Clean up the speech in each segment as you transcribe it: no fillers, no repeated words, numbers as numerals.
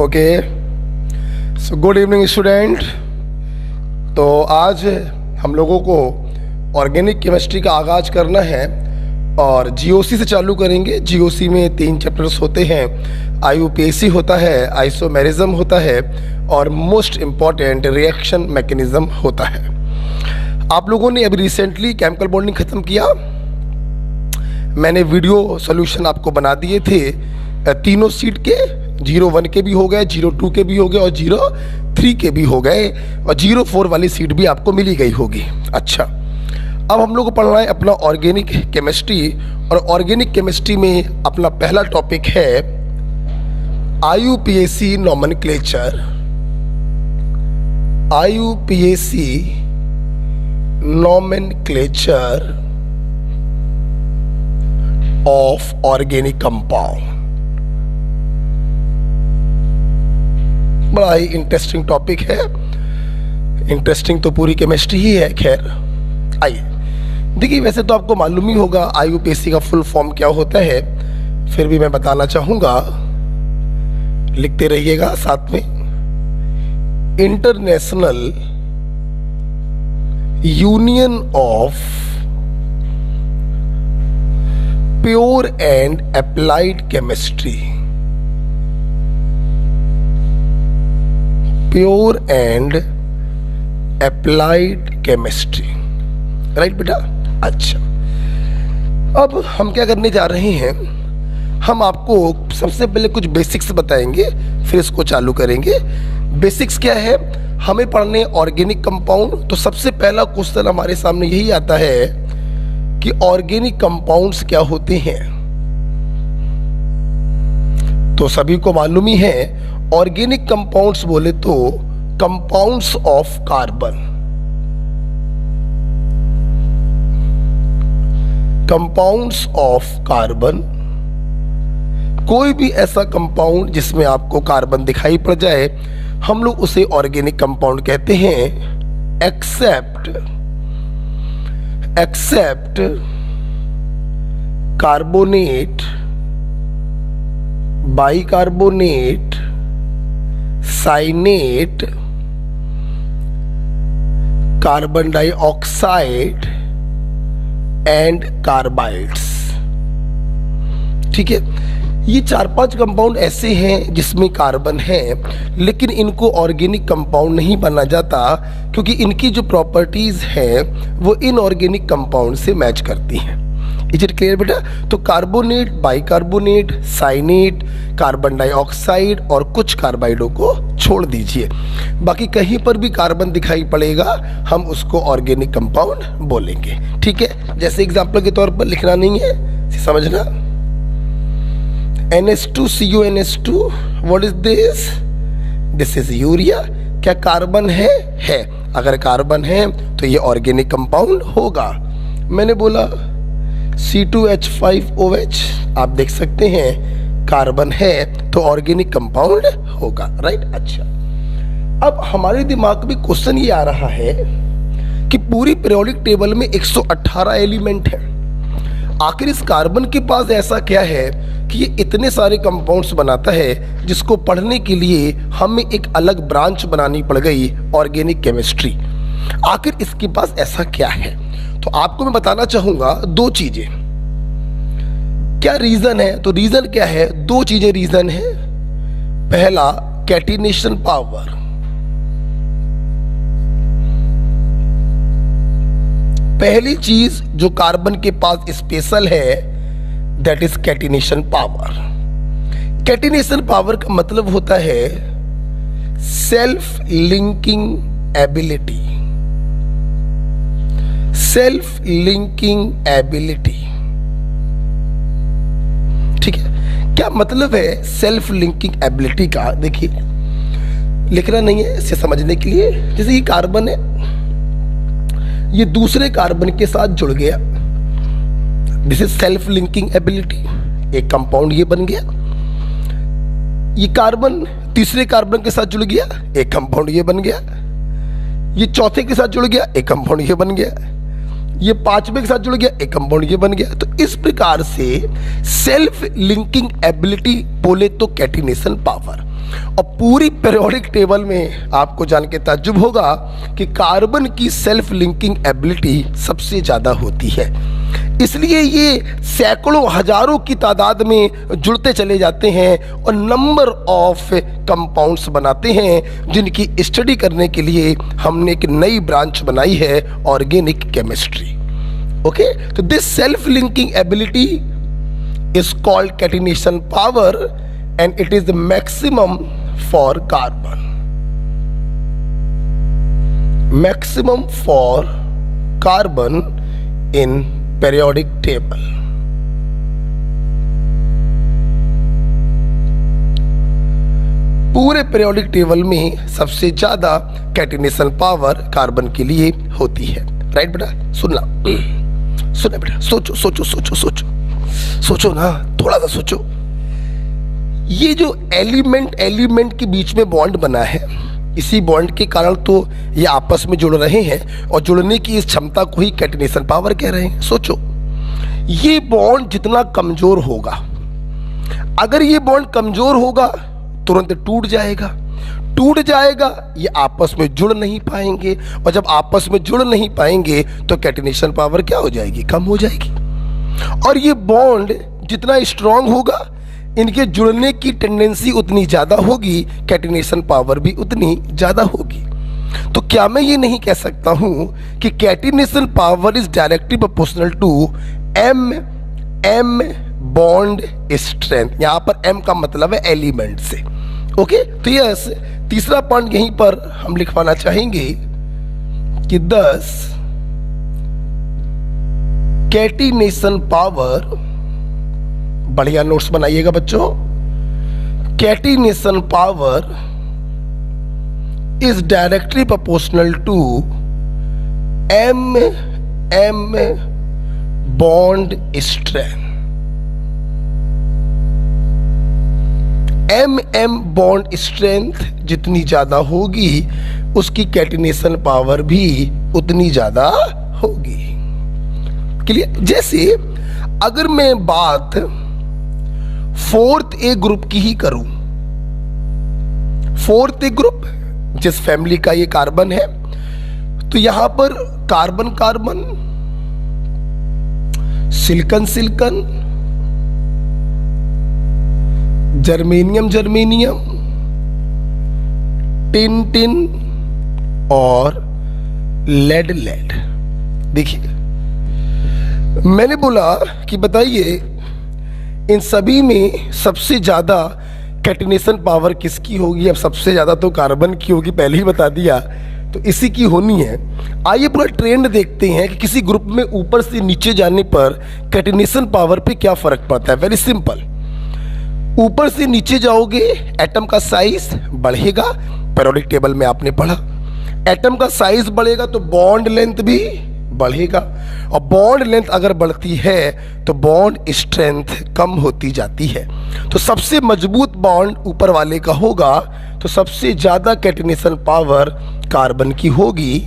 Okay, so good evening student. तो आज हम लोगों को ऑर्गेनिक केमिस्ट्री का आगाज़ करना है और जीओसी से चालू करेंगे। जीओसी में 3 चैप्टर्स होते हैं। आईयूपीएसी होता है, आइसोमेरिज्म होता है और मोस्ट इम्पॉर्टेंट रिएक्शन मैकेनिज्म होता है। आप लोगों ने अभी रिसेंटली केमिकल बॉन्डिंग ख़त्म किया। मैंने वीडियो सॉल्यूशन आपको बना दिए थे तीनों सीट के, 01 के भी हो गए, 02 के भी हो गए और 03 के भी हो गए और 04 वाली सीट भी आपको मिली गई होगी। अच्छा, अब हम लोग को पढ़ना है अपना ऑर्गेनिक केमिस्ट्री और ऑर्गेनिक केमिस्ट्री में अपना पहला टॉपिक है IUPAC nomenclature. IUPAC nomenclature of organic compound. बड़ा ही इंटरेस्टिंग टॉपिक है। इंटरेस्टिंग तो पूरी केमिस्ट्री ही है। खैर आइए देखिए, वैसे तो आपको मालूम ही होगा आईयूपीएसी का फुल फॉर्म क्या होता है, फिर भी मैं बताना चाहूंगा, लिखते रहिएगा साथ में। International union of pure and applied chemistry. Pure and applied chemistry, right बेटा। अच्छा, अब हम क्या करने जा रहे हैं, हम आपको सबसे पहले कुछ बेसिक्स बताएंगे, फिर इसको चालू करेंगे। बेसिक्स क्या है, हमें पढ़ने ऑर्गेनिक कंपाउंड। तो सबसे पहला क्वेश्चन हमारे सामने यही आता है कि ऑर्गेनिक कंपाउंड्स क्या होते हैं। तो सभी को मालूम ही है, ऑर्गेनिक कंपाउंड्स बोले तो compounds of carbon. Compounds of carbon, कोई भी ऐसा कंपाउंड जिसमें आपको कार्बन दिखाई पड़ जाए, हम लोग उसे ऑर्गेनिक कंपाउंड कहते हैं। Except carbonate, bicarbonate, cyanate, carbon dioxide and carbides. ठीक है, ये 4-5 कंपाउंड ऐसे हैं जिसमें कार्बन है, लेकिन इनको ऑर्गेनिक कंपाउंड नहीं बना जाता क्योंकि इनकी जो प्रॉपर्टीज हैं वो इनऑर्गेनिक कंपाउंड से मैच करती हैं। इज इट क्लियर बेटा? तो carbonate, bicarbonate, cyanate, carbon dioxide और कुछ कार्बाइडों को छोड़ दीजिए, बाकी कहीं पर भी कार्बन दिखाई पड़ेगा हम उसको ऑर्गेनिक कंपाउंड बोलेंगे। ठीक है, जैसे एग्जांपल के तौर पर लिखना नहीं है, समझना। NH2CO NH2, what is this? This is urea. क्या कार्बन है? है। अगर कार्बन है तो ये ऑर्गेनिक कंपाउंड होगा। मैंने बोला C2H5OH, आप देख सकते हैं कार्बन है तो ऑर्गेनिक कंपाउंड होगा, राइट। अच्छा, अब हमारे दिमाग में क्वेश्चन ये आ रहा है कि पूरी पीरियोडिक टेबल में 118 एलिमेंट हैं। आखिर इस कार्बन के पास ऐसा क्या है कि ये इतने सारे कंपाउंड्स बनाता है, जिसको पढ़ने के लिए हमें एक अलग ब्रांच बनानी पड़ गई, ऑर्गेनिक केमिस्ट्री। आखिर इसके पास ऐसा क्या है? तो आपको मैं बताना चाहूंगा 2 चीजें। क्या रीजन है? तो रीजन क्या है? 2 चीजें रीजन है। पहला, कैटिनेशन पावर। पहली चीज जो कार्बन के पास स्पेशल है, that is catenation power. Catenation power का मतलब होता है self linking ability. Self linking ability, ठीक है। क्या मतलब है सेल्फ लिंकिंग एबिलिटी का? देखिए, लिखना नहीं है, इसे समझने के लिए। जैसे ये कार्बन है, ये दूसरे कार्बन के साथ जुड़ गया, this is self linking ability, एक कंपाउंड ये बन गया। ये कार्बन तीसरे कार्बन के साथ जुड़ गया, एक कंपाउंड ये बन गया। ये चौथे के साथ जुड़ गया, एक कंपाउंड ये बन गया। ये 5वें के साथ जुड़ गया, एक कंपाउंड ये बन गया। तो इस प्रकार से सेल्फ लिंकिंग एबिलिटी बोले तो कैटिनेशन पावर। और पूरी पीरियोडिक टेबल में आपको जान के ताज्जुब होगा कि कार्बन की सेल्फ लिंकिंग एबिलिटी सबसे ज़्यादा होती है। इसलिए ये सैकड़ों हजारों की तादाद में जुड़ते चले जाते हैं और नंबर ऑफ कंपाउंड्स बनाते हैं, जिनकी स्टडी करने के लिए हमने एक नई ब्रांच बनाई है ऑर्गेनिक केमिस्ट्री। ओके, तो this self linking ability is called catenation power and it is the maximum for carbon, maximum for carbon in periodic table। पूरे periodic टेबल में सबसे ज्यादा कैटिनेशन पावर कार्बन के लिए होती है। राइट बेटा, सुनना बेटा, सोचो सोचो सोचो सोचो सोचो ना, थोड़ा सा सोचो। ये जो एलिमेंट के बीच में बॉन्ड बना है, इसी बॉन्ड के कारण तो ये आपस में जुड़ रहे हैं और जुड़ने की इस क्षमता को ही कैटिनेशन पावर कह रहे हैं। सोचो, ये बॉन्ड जितना कमजोर होगा, अगर ये बॉन्ड कमजोर होगा तुरंत टूट जाएगा, ये आपस में जुड़ नहीं पाएंगे, और जब आपस में जुड़ नहीं पाएंगे तो कैटिनेशन पावर क्या हो जाएगी, कम हो जाएगी। और ये बॉन्ड जितना स्ट्रांग होगा, इनके जुड़ने की टेंडेंसी उतनी ज्यादा होगी, कैटिनेशन पावर भी उतनी ज्यादा होगी। तो क्या मैं ये नहीं कह सकता हूं कि catenation power is directly proportional to M bond strength. यहां पर एम का मतलब है एलिमेंट से। ओके, तो यस, तीसरा पॉइंट यहीं पर हम लिखवाना चाहेंगे कि 10 कैटिनेशन पावर, बढ़िया नोट्स बनाइएगा बच्चों, catenation power is directly proportional to M bond strength. M bond strength जितनी ज्यादा होगी, उसकी कैटिनेशन पावर भी उतनी ज्यादा होगी। क्लियर? जैसे अगर मैं बात 4th A ग्रुप की ही करूं, 4th A ग्रुप जिस फैमिली का ये कार्बन है, तो यहां पर carbon carbon, silicon silicon, germanium germanium, tin tin और लेड लेड। देखिए, मैंने बोला कि बताइए इन सभी में सबसे ज्यादा कैटिनेशन पावर किसकी होगी। अब सबसे ज्यादा तो कार्बन की होगी, पहले ही बता दिया, तो इसी की होनी है। आइए पूरा ट्रेंड देखते हैं कि किसी ग्रुप में ऊपर से नीचे जाने पर कैटिनेशन पावर पे क्या फर्क पड़ता है। वेरी सिंपल, ऊपर से नीचे जाओगे एटम का साइज बढ़ेगा, पीरियोडिक टेबल में आपने पढ़ा, एटम का साइज बढ़ेगा तो बॉन्ड लेंथ भी बढ़ेगा, और बॉन्ड लेंथ अगर बढ़ती है तो बॉन्ड स्ट्रेंथ कम होती जाती है। तो सबसे मजबूत बॉन्ड ऊपर वाले का होगा, तो सबसे ज्यादा कैटिनेशन पावर कार्बन की होगी,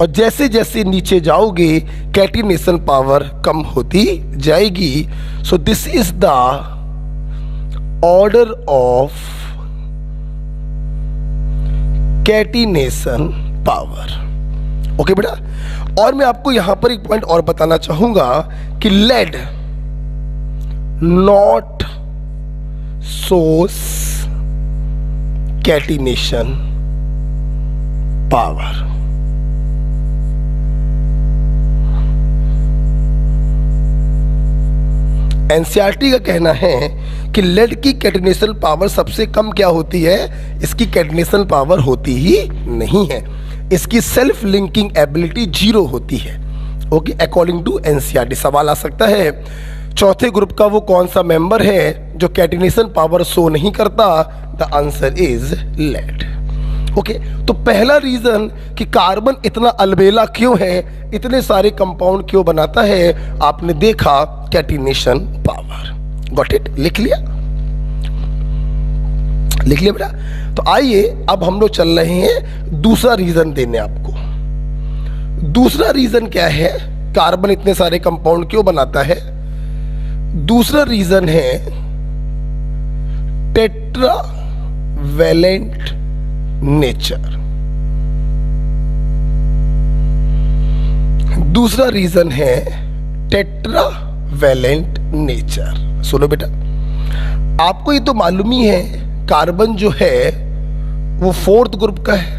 और जैसे जैसे नीचे जाओगे कैटिनेशन पावर कम होती जाएगी। So this is the order of catenation power. Okay बेटा, और मैं आपको यहां पर एक पॉइंट और बताना चाहूंगा कि lead not source catenation power. NCERT का कहना है कि लेड की कैटिनेशन पावर सबसे कम क्या होती है, इसकी कैटिनेशन पावर होती ही नहीं है, इसकी सेल्फ लिंकिंग एबिलिटी 0 होती है। Okay, according to NCERT. सवाल आ सकता है चौथे ग्रुप का वो कौन सा मेंबर है जो कैटिनेशन पावर शो नहीं करता? The answer is lead. Okay, तो पहला रीजन कि कार्बन इतना अलबेला क्यों है, इतने सारे कंपाउंड क्यों बनाता है, आपने देखा कैटिनेशन पावर। Got it? लिख लिया बेटा। तो आइए अब हम लोग चल रहे हैं दूसरा रीजन देने आपको। दूसरा रीजन क्या है, कार्बन इतने सारे कंपाउंड क्यों बनाता है? दूसरा रीजन है टेट्रा वैलेंट नेचर। दूसरा रीजन है टेट्रा वैलेंट नेचर। सुनो बेटा, आपको ये तो मालूम ही है कार्बन जो है वो फोर्थ ग्रुप का है,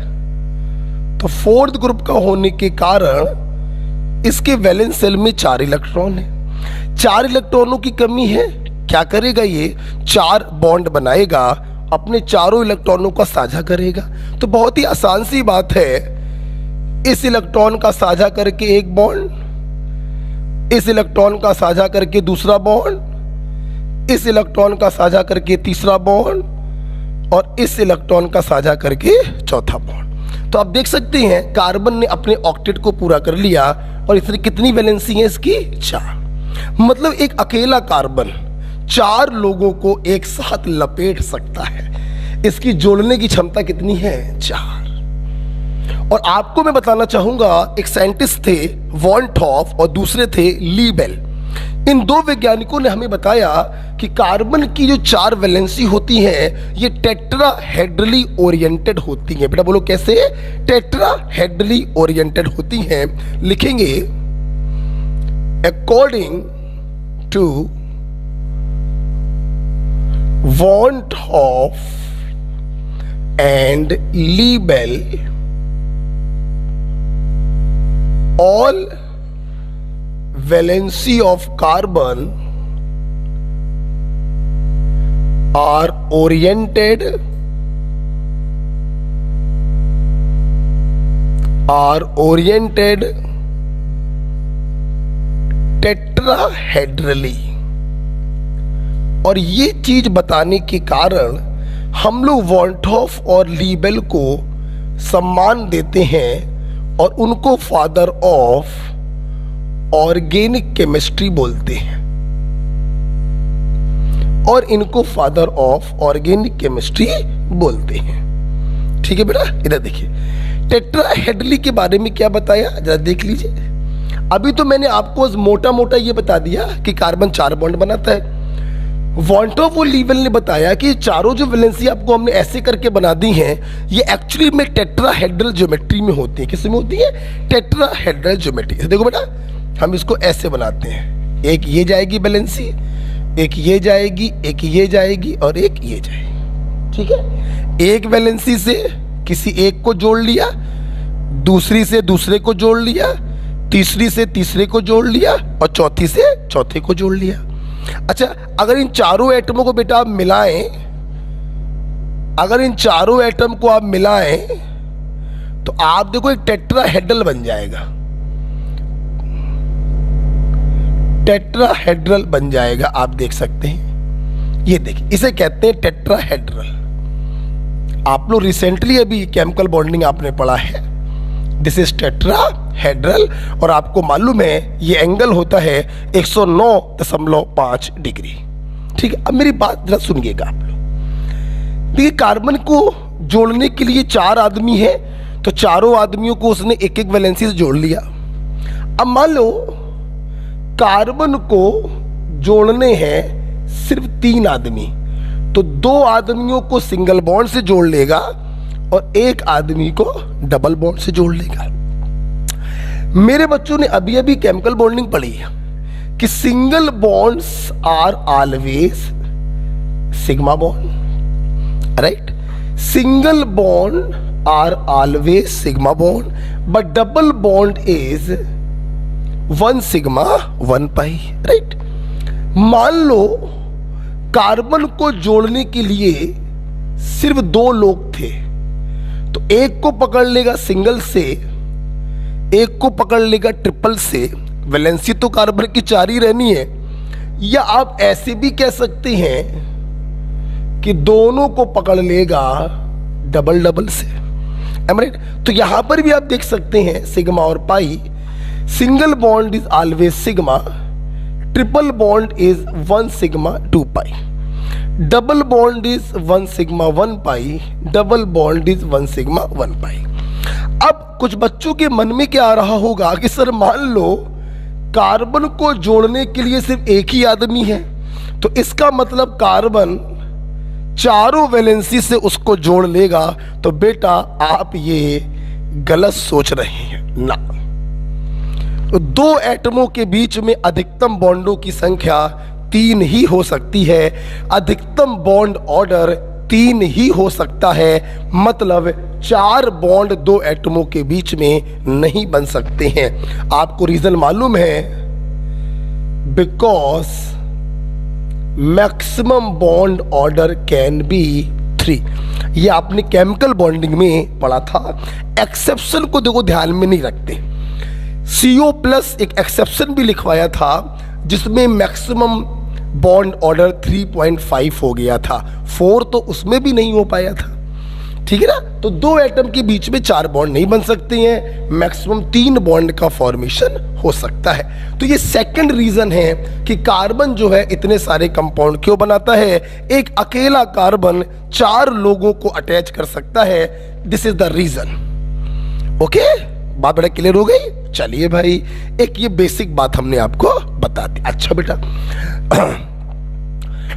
तो फोर्थ ग्रुप का होने के कारण इसके वैलेंस सेल में 4 इलेक्ट्रॉन है। 4 इलेक्ट्रॉनों की कमी है, क्या करेगा ये 4 बॉन्ड बनाएगा, अपने चारों इलेक्ट्रॉनों का साझा करेगा। तो बहुत ही आसान सी बात है, इस इलेक्ट्रॉन का साझा करके एक बॉन्ड, इस इलेक्ट्रॉन का साझा करके दूसरा बॉन्ड, इस इलेक्ट्रॉन का साझा करके तीसरा बॉन्ड और इस इलेक्ट्रॉन का साझा करके चौथा बॉन्ड। तो आप देख सकते हैं कार्बन ने अपने ऑक्टेट को पूरा कर लिया और इसमें कितनी वैलेंसी है इसकी 4। मतलब एक अकेला कार्बन 4 लोगों को एक साथ लपेट सकता है। इसकी जोड़ने की क्षमता कितनी है 4। और आपको मैं बताना चाहूंगा, एक साइंटिस्ट थे वॉन टॉफ और दूसरे थे लीबेल। इन 2 वैज्ञानिकों ने हमें बताया कि कार्बन की जो 4 वैलेंसी होती हैं ये टेट्राहेड्रली ओरिएंटेड होती हैं। बेटा बोलो कैसे? टेट्राहेड्रली ओरिएंटेड होती हैं। लिखेंगे according to van't Hoff and Le Bel, all valency of carbon are oriented tetrahedrally। और ये चीज बताने के कारण हम लोग वॉन टॉफ और लीबेल को सम्मान देते हैं और उनको फादर ऑफ ऑर्गेनिक केमिस्ट्री बोलते हैं और इनको फादर ऑफ ऑर्गेनिक केमिस्ट्री बोलते हैं। ठीक है बेटा, इधर देखिए टेट्राहेड्रली के बारे में क्या बताया जरा देख लीजिए। अभी तो मैंने आपको मोटा मोटा ये बता दिया कि कार्बन 4 बॉन्ड बनाता है। वॉन टॉफ और लीबेल ने बताया कि चारों जो वैलेंसी आपको हमने ऐसे करके बना दी हैं ये एक्चुअली में टेट्राहेड्रल ज्योमेट्री में होती है। किसमें होती है? Tetrahedral geometry. देखो बेटा, हम इसको ऐसे बनाते हैं, एक ये जाएगी वैलेंसी, एक ये जाएगी, एक ये जाएगी और एक ये जाएगी। ठीक है, एक वैलेंसी से किसी एक को जोड़ लिया, दूसरी से दूसरे को जोड़ लिया, तीसरी से तीसरे को जोड़ लिया और चौथी से चौथे को जोड़ लिया। अच्छा, अगर इन चारों एटमों को बेटा आप मिलाएं, अगर इन चारों एटम को आप मिलाएं तो आप देखो एक टेट्राहेड्रल बन जाएगा, टेट्राहेड्रल बन जाएगा। आप देख सकते हैं, ये देखिए इसे कहते हैं टेट्राहेड्रल। आप लोग रिसेंटली अभी केमिकल बॉन्डिंग आपने पढ़ा है, दिस इज टेट्राहेड्रल। और आपको मालूम है ये एंगल होता है 109.5 डिग्री। ठीक है, अब मेरी बात जरा सुनिएगा आप लोग। देखिए कार्बन को जोड़ने के लिए 4 आदमी हैं, तो चारों आदमियों को उसने एक एक वैलेंसी से जोड़ लिया। अब मान लो कार्बन को जोड़ने हैं सिर्फ 3 आदमी, तो 2 आदमियों को सिंगल बॉन्ड से जोड़ लेगा और एक आदमी को डबल बॉन्ड से जोड़ लेगा। मेरे बच्चों ने अभी अभी केमिकल बॉन्डिंग पढ़ी है कि single bonds are always sigma bond, right? Single bond are always sigma bond, but double bond is 1 sigma 1 pi, right? मान लो कार्बन को जोड़ने के लिए सिर्फ 2 लोग थे, तो एक को पकड़ लेगा सिंगल से, एक को पकड़ लेगा ट्रिपल से। वैलेंसी तो कार्बन की 4 ही रहनी है। या आप ऐसे भी कह सकते हैं कि दोनों को पकड़ लेगा डबल डबल से, राइट? तो यहां पर भी आप देख सकते हैं सिग्मा और pi. Single bond is always sigma, triple bond is 1 sigma 2 pi, double bond is 1 sigma 1 pi, double bond is 1 sigma 1 pi. अब कुछ बच्चों के मन में क्या आ रहा होगा कि सर मान लो कार्बन को जोड़ने के लिए सिर्फ एक ही आदमी है, तो इसका मतलब कार्बन चारों वैलेंसी से उसको जोड़ लेगा, तो बेटा आप ये गलत सोच रहे हैं ना। दो एटमों के बीच में अधिकतम बॉन्डों की संख्या 3 ही हो सकती है, अधिकतम बॉन्ड ऑर्डर 3 ही हो सकता है, मतलब 4 बॉन्ड दो एटमों के बीच में नहीं बन सकते हैं। आपको रीजन मालूम है? Because maximum bond order can be 3। ये आपने केमिकल बॉन्डिंग में पढ़ा था। एक्सेप्शन को देखो ध्यान में नहीं रखते। CO+ एक एक्सेप्शन भी लिखवाया था जिसमें मैक्सिमम बॉन्ड ऑर्डर 3.5 हो गया था, 4 तो उसमें भी नहीं हो पाया था। ठीक है ना? तो दो एटम के बीच में 4 बॉन्ड नहीं बन सकते हैं, मैक्सिमम 3 बॉन्ड का फॉर्मेशन हो सकता है। तो ये सेकंड रीजन है कि कार्बन जो है इतने सारे कंपाउंड क्यों बनाता है। एक अकेला कार्बन 4 लोगों को अटैच कर सकता है, this is the reason. Okay, बात बड़ा क्लियर हो गई। चलिए भाई, एक ये बेसिक बात हमने आपको बता दी। अच्छा बेटा,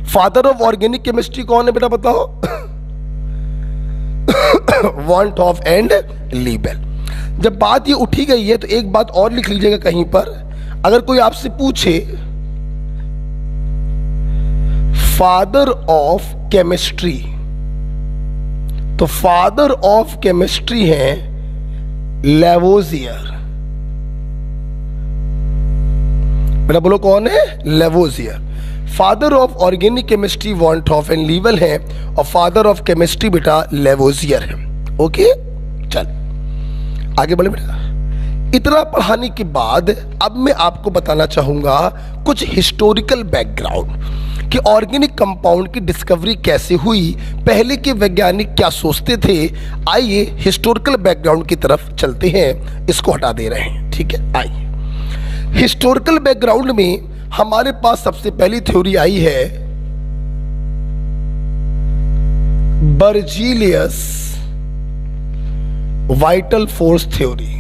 फादर ऑफ ऑर्गेनिक केमिस्ट्री कौन है बेटा बताओ? वॉन्टॉफ एंड लीबेल। जब बात ये उठी गई है तो एक बात और लिख लीजिएगा कहीं पर, अगर कोई आपसे पूछे फादर ऑफ केमिस्ट्री, तो फादर ऑफ केमिस्ट्री है लेवोजियर। बेटा बोलो कौन है? Lavoisier. Father of organic chemistry van't Hoff and Le Bel है, और फादर ऑफ केमिस्ट्री बेटा लेवोजियर है। ओके, चल आगे बढ़े बेटा। इतना पढ़ाने के बाद अब मैं आपको बताना चाहूंगा कुछ हिस्टोरिकल बैकग्राउंड कि ऑर्गेनिक कंपाउंड की डिस्कवरी कैसे हुई, पहले के वैज्ञानिक क्या सोचते थे। आइए हिस्टोरिकल बैकग्राउंड की तरफ चलते हैं, इसको हटा दे रहे हैं। ठीक है, आइए हिस्टोरिकल बैकग्राउंड में हमारे पास सबसे पहली थ्योरी आई है बर्जीलियस वाइटल फोर्स थ्योरी।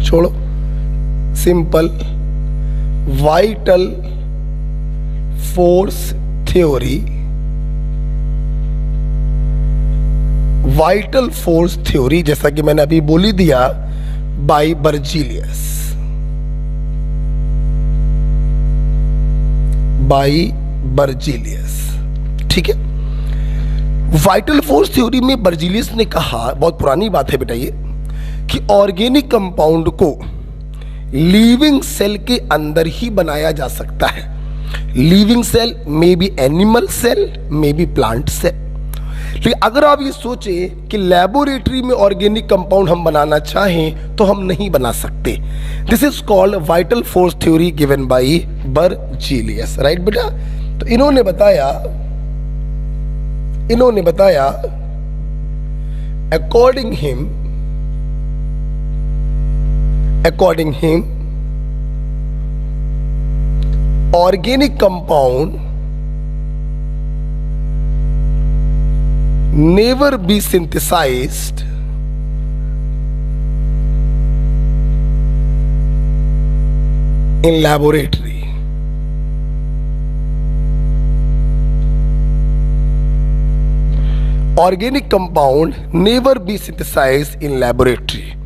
छोड़ो simple, vital force theory. Vital force theory जैसा कि मैंने अभी बोली दिया, बाय बर्जीलियस, बाय बर्जीलियस। ठीक है, वाइटल फोर्स थ्योरी में बर्जीलियस ने कहा, बहुत पुरानी बात है बेटा ये, कि ऑर्गेनिक कंपाउंड को लिविंग सेल के अंदर ही बनाया जा सकता है। Living cell maybe animal cell, maybe plant cell. लेकिन अगर आप ये सोचें कि लेबोरेटरी में ऑर्गेनिक कंपाउंड हम बनाना चाहें तो हम नहीं बना सकते। This is called vital force theory given by Berzelius. Right बेटा? तो इन्होंने बताया according him organic compound never be synthesized in laboratory. Organic compound never be synthesized in laboratory.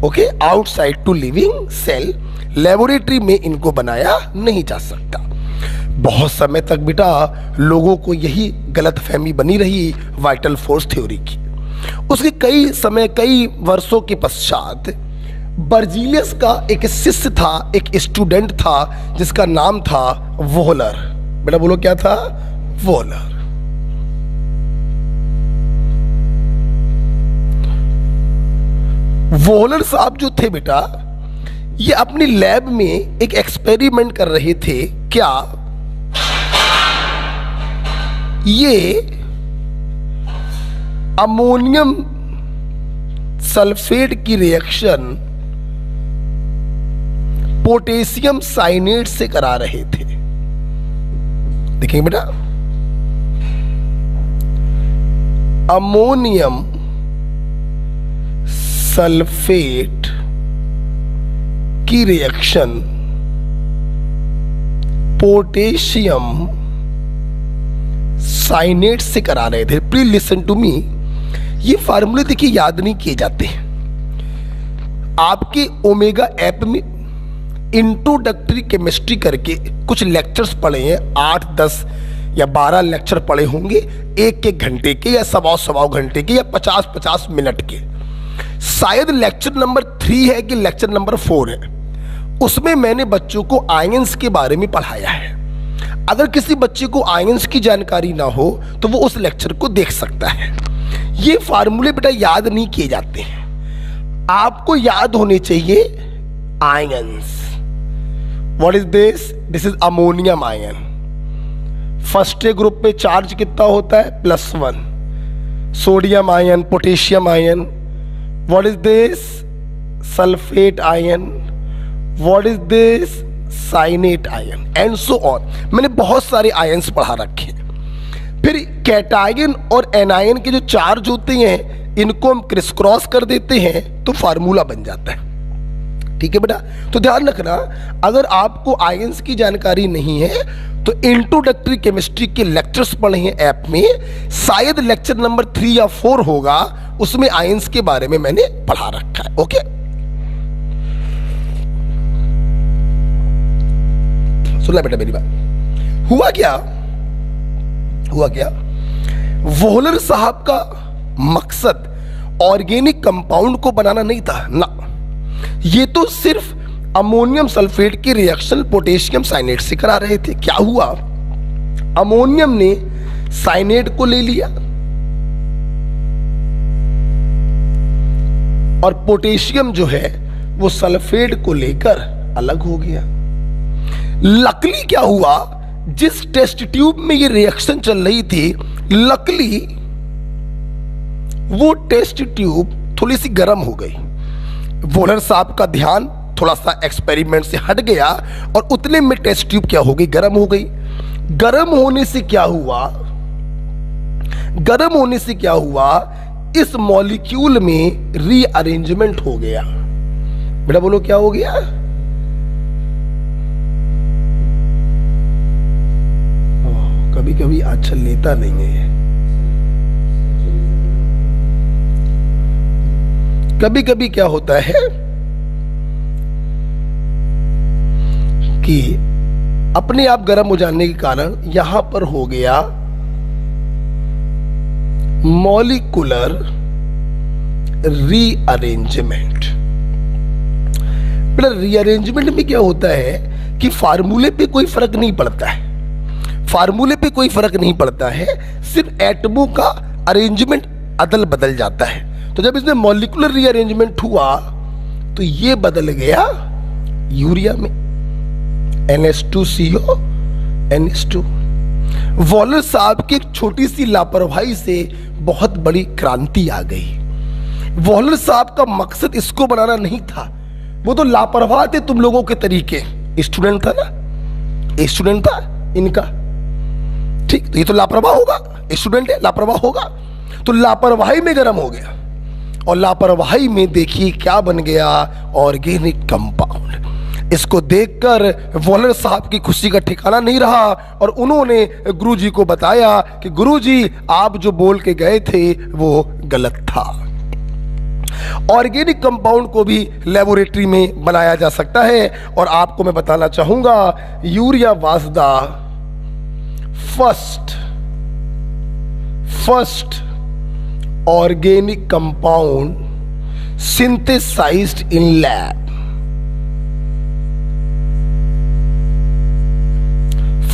Okay, outside to living cell, laboratory में इनको बनाया नहीं जा सकता। बहुत समय तक बेटा लोगों को यही गलतफहमी बनी रही वाइटल फोर्स थ्योरी की। उसके कई वर्षों के पश्चात बर्जीलियस का एक शिष्य था, एक स्टूडेंट था जिसका नाम था वोहलर। बेटा बोलो क्या था? वोहलर। वोहलर साहब जो थे बेटा, ये अपनी लैब में एक एक्सपेरिमेंट कर रहे थे। क्या ये अमोनियम सल्फेट की रिएक्शन पोटेशियम साइनेट से करा रहे थे। देखिए बेटा, अमोनियम सल्फेट की रिएक्शन पोटेशियम साइनेट से करा रहे थे। Please listen to me. ये फार्मूले देखिए याद नहीं किए जाते हैं। आपके ओमेगा ऐप में इंट्रोडक्टरी केमिस्ट्री करके कुछ लेक्चर्स पढ़े हैं, 8, 10 या 12 लेक्चर पढ़े होंगे, 1 घंटे के या सवा घंटे के या 50 मिनट के। शायद लेक्चर नंबर 3 है कि लेक्चर नंबर 4 है। उसमें मैंने बच्चों को आयंस के बारे में पढ़ाया है। अगर किसी बच्चे को आयंस की जानकारी ना हो तो वो उस लेक्चर को देख सकता है। ये फार्मूले बेटा याद नहीं किए जाते हैं, आपको याद होने चाहिए। Ions, what is this? This is ammonium ion. First group पे चार्ज कितना होता है? +1। Sodium ion, potassium ion. What is this? Sulphate ion. What is this? Cyanate ion, and so on. मैंने बहुत सारे आयन्स पढ़ा रखे हैं। फिर कैटायन और एनायन के जो चार्ज होते हैं, इनको हम क्रिस क्रॉस कर देते हैं तो फार्मूला बन जाता है। ठीक है बेटा, तो ध्यान रखना, अगर आपको आयंस की जानकारी नहीं है तो इंट्रोडक्टरी केमिस्ट्री के लेक्चर्स पढ़े हैं ऐप में, शायद लेक्चर नंबर 3 या 4 होगा, उसमें आयंस के बारे में मैंने पढ़ा रखा है। ओके, सुनना बेटा मेरी बात। हुआ क्या, वोहलर साहब का मकसद ऑर्गेनिक कंपाउंड को बनाना नहीं था ना, ये तो सिर्फ अमोनियम सल्फेट की रिएक्शन पोटेशियम साइनेट से करा रहे थे। क्या हुआ, अमोनियम ने साइनेट को ले लिया और पोटेशियम जो है वो सल्फेट को लेकर अलग हो गया। लकली क्या हुआ, जिस टेस्ट ट्यूब में ये रिएक्शन चल रही थी, लकली वो टेस्ट ट्यूब थोड़ी सी गर्म हो गई। वोहलर साहब का ध्यान थोड़ा सा एक्सपेरिमेंट से हट गया और उतने में टेस्ट ट्यूब क्या हो गई, गर्म हो गई। गर्म होने से क्या हुआ, इस मॉलिक्यूल में रीअरेंजमेंट हो गया। बेटा बोलो क्या हो गया? कभी कभी आजकल लेता नहीं है, कभी कभी क्या होता है कि अपने आप गर्म हो जाने के कारण यहां पर हो गया मॉलिक्यूलर रीअरेंजमेंट। रीअरेंजमेंट में क्या होता है कि फार्मूले पे कोई फर्क नहीं पड़ता है, सिर्फ एटमों का अरेंजमेंट अदल बदल जाता है। तो जब इसमें मॉलिक्यूलर रीअरेंजमेंट हुआ तो ये बदल गया यूरिया में, NH2CO NH2। वोहलर साहब की एक छोटी सी लापरवाही से बहुत बड़ी क्रांति आ गई। वोहलर साहब का मकसद इसको बनाना नहीं था, वो तो लापरवाह थे तुम लोगों के तरीके। स्टूडेंट था ना, स्टूडेंट था इनका, ठीक, तो ये तो लापरवाह होगा, स्टूडेंट है लापरवाह होगा, तो लापरवाही में गर्म हो गया और लापरवाही में देखिए क्या बन गया, ऑर्गेनिक कंपाउंड। इसको देखकर वोहलर साहब की खुशी का ठिकाना नहीं रहा और उन्होंने गुरुजी को बताया कि गुरुजी आप जो बोल के गए थे वो गलत था। ऑर्गेनिक कंपाउंड को भी लेबोरेटरी में बनाया जा सकता है और आपको मैं बताना चाहूंगा, urea was the first organic compound synthesized in lab.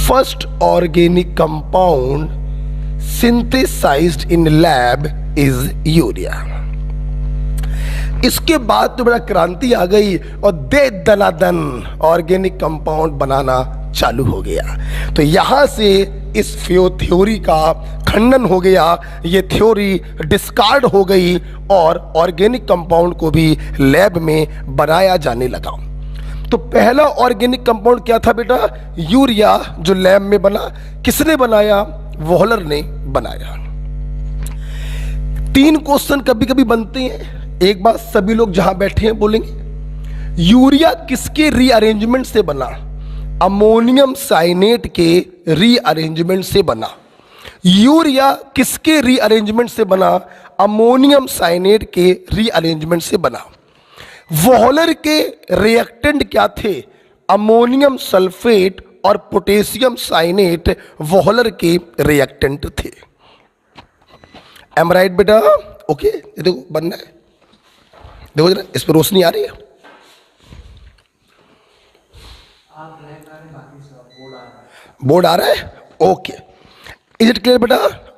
First organic compound synthesized in lab is urea. इसके बाद तो बड़ा क्रांति आ गई और दे दनादन ऑर्गेनिक कंपाउंड बनाना चालू हो गया। तो यहां से इस थ्योरी का खंडन हो गया, ये थ्योरी डिस्कार्ड हो गई और ऑर्गेनिक कंपाउंड को भी लैब में बनाया जाने लगा। तो पहला ऑर्गेनिक कंपाउंड क्या था बेटा? यूरिया, जो लैब में बना। किसने बनाया? वोहलर ने बनाया। 3 क्वेश्चन कभी कभी बनते हैं, एक बात सभी लोग जहां बैठे हैं बोलेंगे, यूरिया किसके रीअरेंजमेंट से बना? अमोनियम साइनेट के रीअरेंजमेंट से बना। यूरिया किसके रीअरेंजमेंट से बना? अमोनियम साइनेट के रीअरेंजमेंट से बना। वॉलर के रिएक्टेंट क्या थे? अमोनियम सल्फेट और पोटेशियम साइनेट वॉलर के रिएक्टेंट थे। एम राइट बेटा? ओके, ये देखो बनना है, देखो जरा इस पर रोशनी आ रही है। बोर्ड आ रहा है? ओके, इज इट क्लियर बेटा?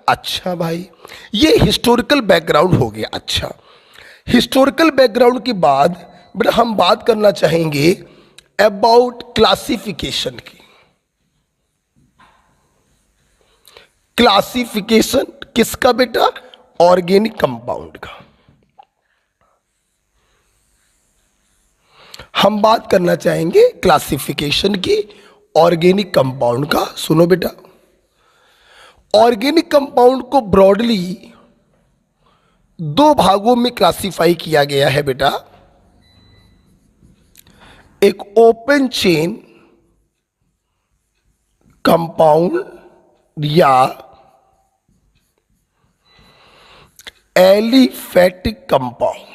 अच्छा भाई, ये हिस्टोरिकल बैकग्राउंड हो गया। अच्छा, हिस्टोरिकल बैकग्राउंड के बाद बेटा हम बात करना चाहेंगे अबाउट क्लासिफिकेशन की। क्लासिफिकेशन किसका बेटा? ऑर्गेनिक कंपाउंड का। हम बात करना चाहेंगे क्लासिफिकेशन की ऑर्गेनिक कंपाउंड का। सुनो बेटा, ऑर्गेनिक कंपाउंड को ब्रॉडली दो भागों में क्लासिफाई किया गया है बेटा। एक ओपन चेन कंपाउंड या एलिफैटिक कंपाउंड,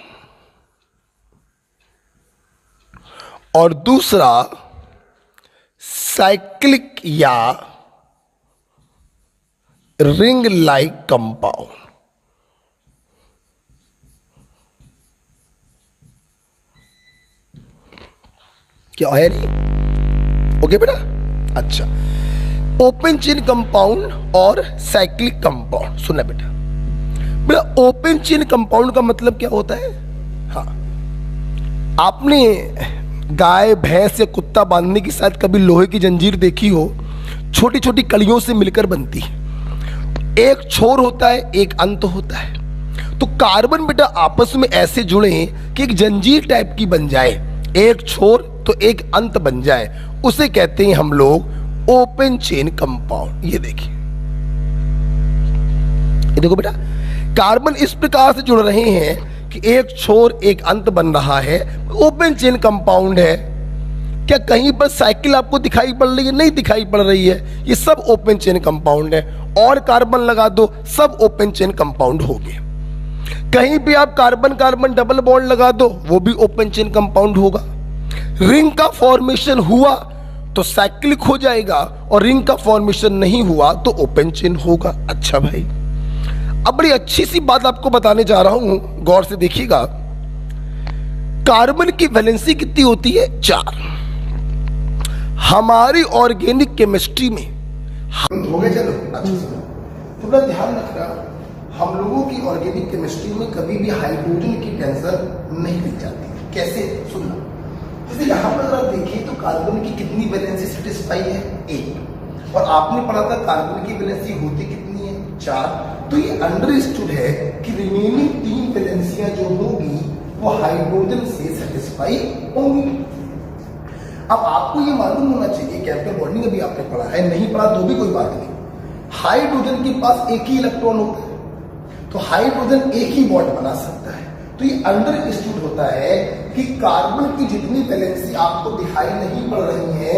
और दूसरा साइक्लिक या रिंग लाइक कंपाउंड। क्या है नहीं? ओके बेटा? अच्छा, ओपन चेन कंपाउंड और साइक्लिक कंपाउंड। सुनना बेटा, बेटा ओपन चेन कंपाउंड का मतलब क्या होता है? हाँ, आपने गाय भैंस या कुत्ता बांधने की शायद कभी लोहे की जंजीर देखी हो, छोटी छोटी कड़ियों से मिलकर बनती है। एक छोर होता है, एक अंत होता है। तो कार्बन बेटा आपस में ऐसे जुड़े कि एक जंजीर टाइप की बन जाए, एक छोर तो एक अंत बन जाए, उसे कहते हैं हम लोग ओपन चेन कंपाउंड। ये देखिए, ये देखो बेटा, कार्बन इस प्रकार से जुड़ रहे हैं कि एक छोर एक अंत बन रहा है, ओपन चेन कंपाउंड है। क्या कहीं पर साइकिल आपको दिखाई पड़ रही है? नहीं दिखाई पड़ रही है। ये सब ओपन चेन कंपाउंड है। और कार्बन लगा दो, सब ओपन चेन कंपाउंड हो गए। कहीं भी आप कार्बन कार्बन डबल बॉन्ड लगा दो, वो भी ओपन चेन कंपाउंड होगा। रिंग का फॉर्मेशन हुआ तो साइक्लिक हो जाएगा, और रिंग का फॉर्मेशन नहीं हुआ तो ओपन चेन होगा। अच्छा भाई, अब बड़ी अच्छी सी बात आपको बताने जा रहा हूं, गौर से देखिएगा। कार्बन की वैलेंसी कितनी होती है? 4। हमारी ऑर्गेनिक केमिस्ट्री में हो गए। चलो अच्छा सुनो, थोड़ा ध्यान रखना, हम लोगों की ऑर्गेनिक केमिस्ट्री में कभी भी हाइड्रोजन की टेंशन नहीं ली जाती। कैसे? सुनना, जैसे यहां पर अगर देखिए तो कार्बन की कितनी वैलेंसी सेटिस्फाई है? 1। और आपने पढ़ा था कार्बन की वैलेंसी होती कितनी है? 4। तो ये अंडरस्टूड है कि रिमेनिंग 3 वैलेंसियां जो होगी वो हाइड्रोजन से सेटिस्फाई होंगी। अब आपको ये मालूम होना चाहिए, केमिकल बॉन्डिंग अभी आपने पढ़ा है, नहीं पढ़ा तो भी कोई बात नहीं, हाइड्रोजन के पास एक ही इलेक्ट्रॉन होता है, तो हाइड्रोजन एक ही बॉन्ड बना सकता है। तो ये अंडरस्टूड होता है कि कार्बन की जितनी वैलेंसी आपको दिखाई नहीं पड़ रही है,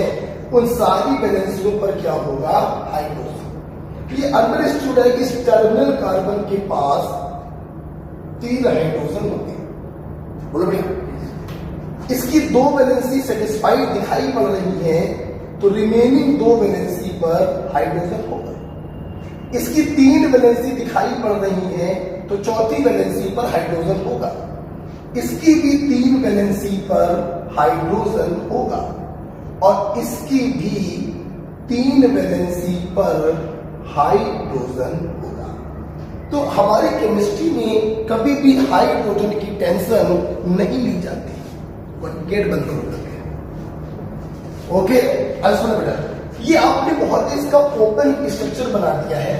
उन सारी वैलेंसियों पर क्या होगा? हाइड्रोजन। ये अंडरस्टूड है कि इस टर्मिनल कार्बन के पास 3 हाइड्रोजन होते हैं। बोलो भैया, इसकी 2 वैलेंसी सेटिस्फाइड दिखाई पड़ रही है, तो रिमेनिंग 2 वैलेंसी पर हाइड्रोजन होगा। इसकी 3 वैलेंसी दिखाई पड़ रही है, तो चौथी वैलेंसी पर हाइड्रोजन होगा। इसकी भी 3 वैलेंसी पर हाइड्रोजन होगा, और इसकी भी 3 वैलेंसी पर हाइड्रोजन होगा। तो हमारे केमिस्ट्री में कभी भी हाइड्रोजन की टेंशन नहीं ली जाती। गेट बंद करो। ओके, अब सुनो बेटा, ये आपने बहुत इसका ओपन स्ट्रक्चर बना दिया है,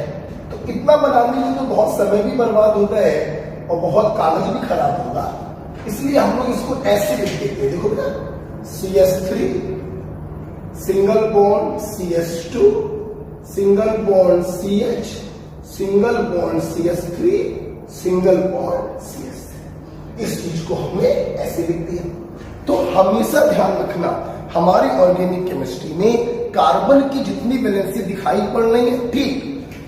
तो इतना बनाने में तो बहुत समय भी बर्बाद होता है और बहुत कागज भी खराब होगा। इसलिए हम लोग इसको ऐसे लिख देते हैं। देखो बेटा, CH3 single bond CH2 single bond CH single bond CH3 single bond CH3। इस चीज को हमने ऐसे लिख दिया। तो हमेशा ध्यान रखना, हमारी ऑर्गेनिक केमिस्ट्री में कार्बन की जितनी वैलेंसी दिखाई पड़ रही है, ठीक,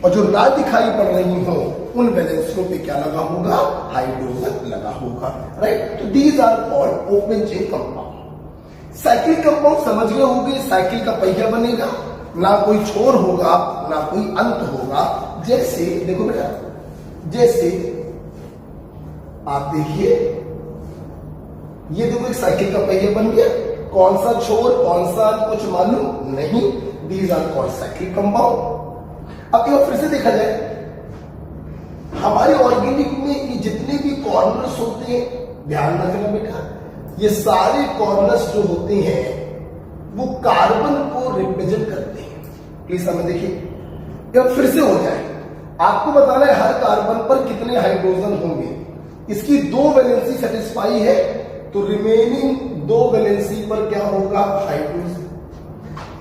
और जो ना दिखाई पड़ रही हो उन वैलेंसियों पे क्या लगा होगा, हाइड्रोजन लगा होगा, राइट। तो these are called open chain compound. Cyclic compound समझ गए होंगे, साइकिल का पहिया बनेगा, ना कोई छोर होगा ना कोई अंत होगा। जैसे देखो बेटा, जैसे आप देखिए, ये देखो एक साइकिल का पहिया बन गया, कौन सा छोर कौन सा अंत कुछ मालूम नहीं। These are called cyclic compound. अब एक फिर से देखा जाए, हमारे ऑर्गेनिक में ये जितने भी कॉर्नर्स होते हैं, ध्यान रखना बेटा, ये सारे कॉर्नर्स जो होते हैं वो कार्बन को रिप्रेजेंट करते हैं। प्लीज समझ देखिए, अब फिर से हो जाए, आपको बताना है हर कार्बन पर कितने हाइड्रोजन होंगे। इसकी 2 वैलेंसी सेटिस्फाई है, तो रिमेनिंग 2 वैलेंसी पर क्या होगा, हाइड्रोजन।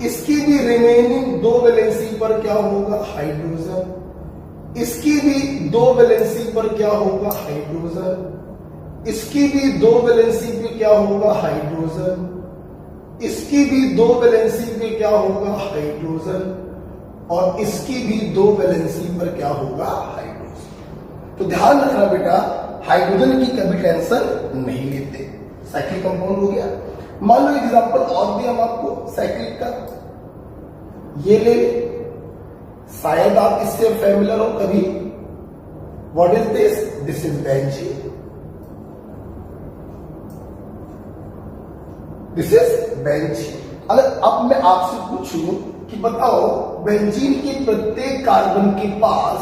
इसकी भी रिमेनिंग 2 वैलेंसी पर क्या होगा, हाइड्रोजन। इसकी भी 2 वैलेंसी पर क्या होगा, हाइड्रोजन। इसकी भी 2 वैलेंसी पे क्या होगा, हाइड्रोजन। इसकी भी 2 वैलेंसी पे क्या होगा, हाइड्रोजन। और इसकी भी 2 वैलेंसी पर क्या होगा, हाइड्रोजन। तो ध्यान रखना बेटा, हाइड्रोजन की कभी टेंशन नहीं लेते। साइक्लिक कंपाउंड हो गया। मान लो एग्जांपल और भी हम आपको साइक्लिक का, ये ले, शायद आप इससे फैमिलियर हो कभी। What is this, this is benzene, this is benzene. अगर अब मैं आपसे पूछूं कि बताओ बेंजीन के प्रत्येक कार्बन के पास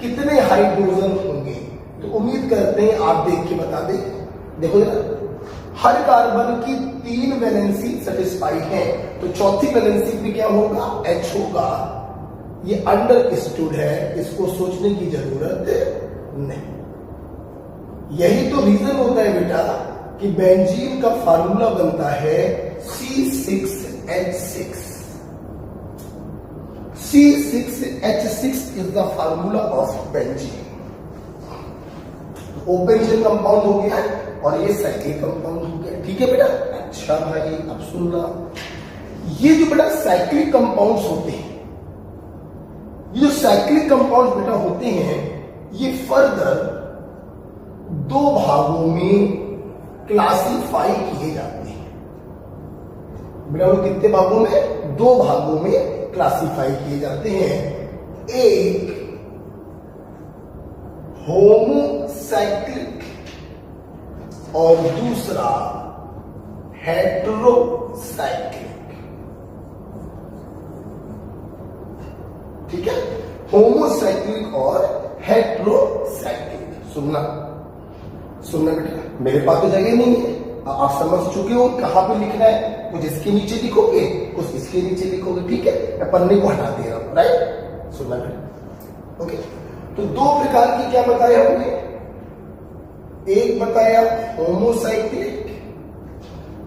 कितने हाइड्रोजन होंगे, तो उम्मीद करते हैं आप देख के बता दें। देखो जरा, हर कार्बन की 3 वैलेंसी सेटिस्फाई है, तो चौथी वैलेंसी पे क्या होगा, H होगा। ये अंडरस्टूड है, इसको सोचने की जरूरत नहीं। यही तो रीजन होता है बेटा कि बेंजीन का फार्मूला बनता है C6H6। C6H6 is the formula of benzene। Open chain compound हो गया और ये साइक्लिक कंपाउंड हो गया, ठीक है बेटा। अच्छा भाई, अब सुनना, ये जो बेटा साइक्लिक कंपाउंड्स होते हैं, ये जो साइक्लिक कंपाउंड्स बेटा होते हैं, ये फर्दर 2 भागों में क्लासिफाई किए जाते हैं। बेटा वो कितने भागों में, 2 भागों में क्लासिफाई किए जाते हैं। एक होमोसाइक्लिक और दूसरा हेटेरोसाइक्लिक, ठीक है। होमोसाइक्लिक और हेटेरोसाइक्लिक। सुनना बेटा, मेरे पास तो जगह नहीं है, आप समझ चुके हो कहां पे लिखना है। कुछ इसके नीचे लिखोगे, कुछ इसके नीचे लिखोगे, ठीक है। मैं पन्ने को हटा दे रहा हूं, राइट। सुनना बेटा, ओके। तो 2 प्रकार की क्या बताया हमने, एक बताया होमोसाइक्लिक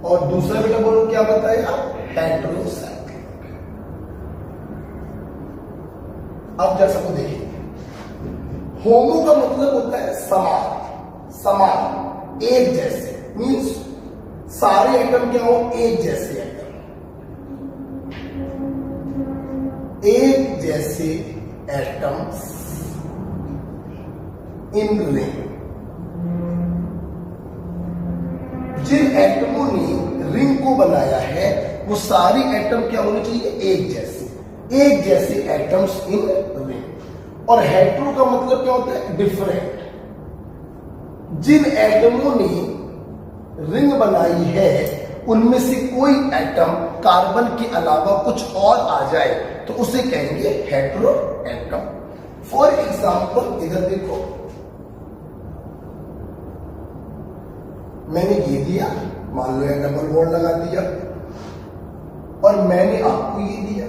और दूसरा बेटा बोलो क्या बताया, हेटेरोसाइक्लिक। अब जैसा को देखिए, होमो का मतलब होता है समान, समान, एक जैसे, मीन्स सारे एटम क्या हो, एक जैसे एटम, एक जैसे एटम्स इन रिंग। जिन एटमों ने रिंग को बनाया है वो सारी एटम क्या होने चाहिए, एक जैसे एटम्स इन रिंग। और हेटेरो का मतलब क्या होता है, डिफरेंट। जिन एटमों ने रिंग बनाई है उनमें से कोई एटम कार्बन के अलावा कुछ और आ जाए तो उसे कहेंगे हेटेरो एटम। फॉर एग्जाम्पल इधर देखो, मैंने ये दिया, मान लो एक डबल बॉन्ड लगा दिया, और मैंने आपको ये दिया।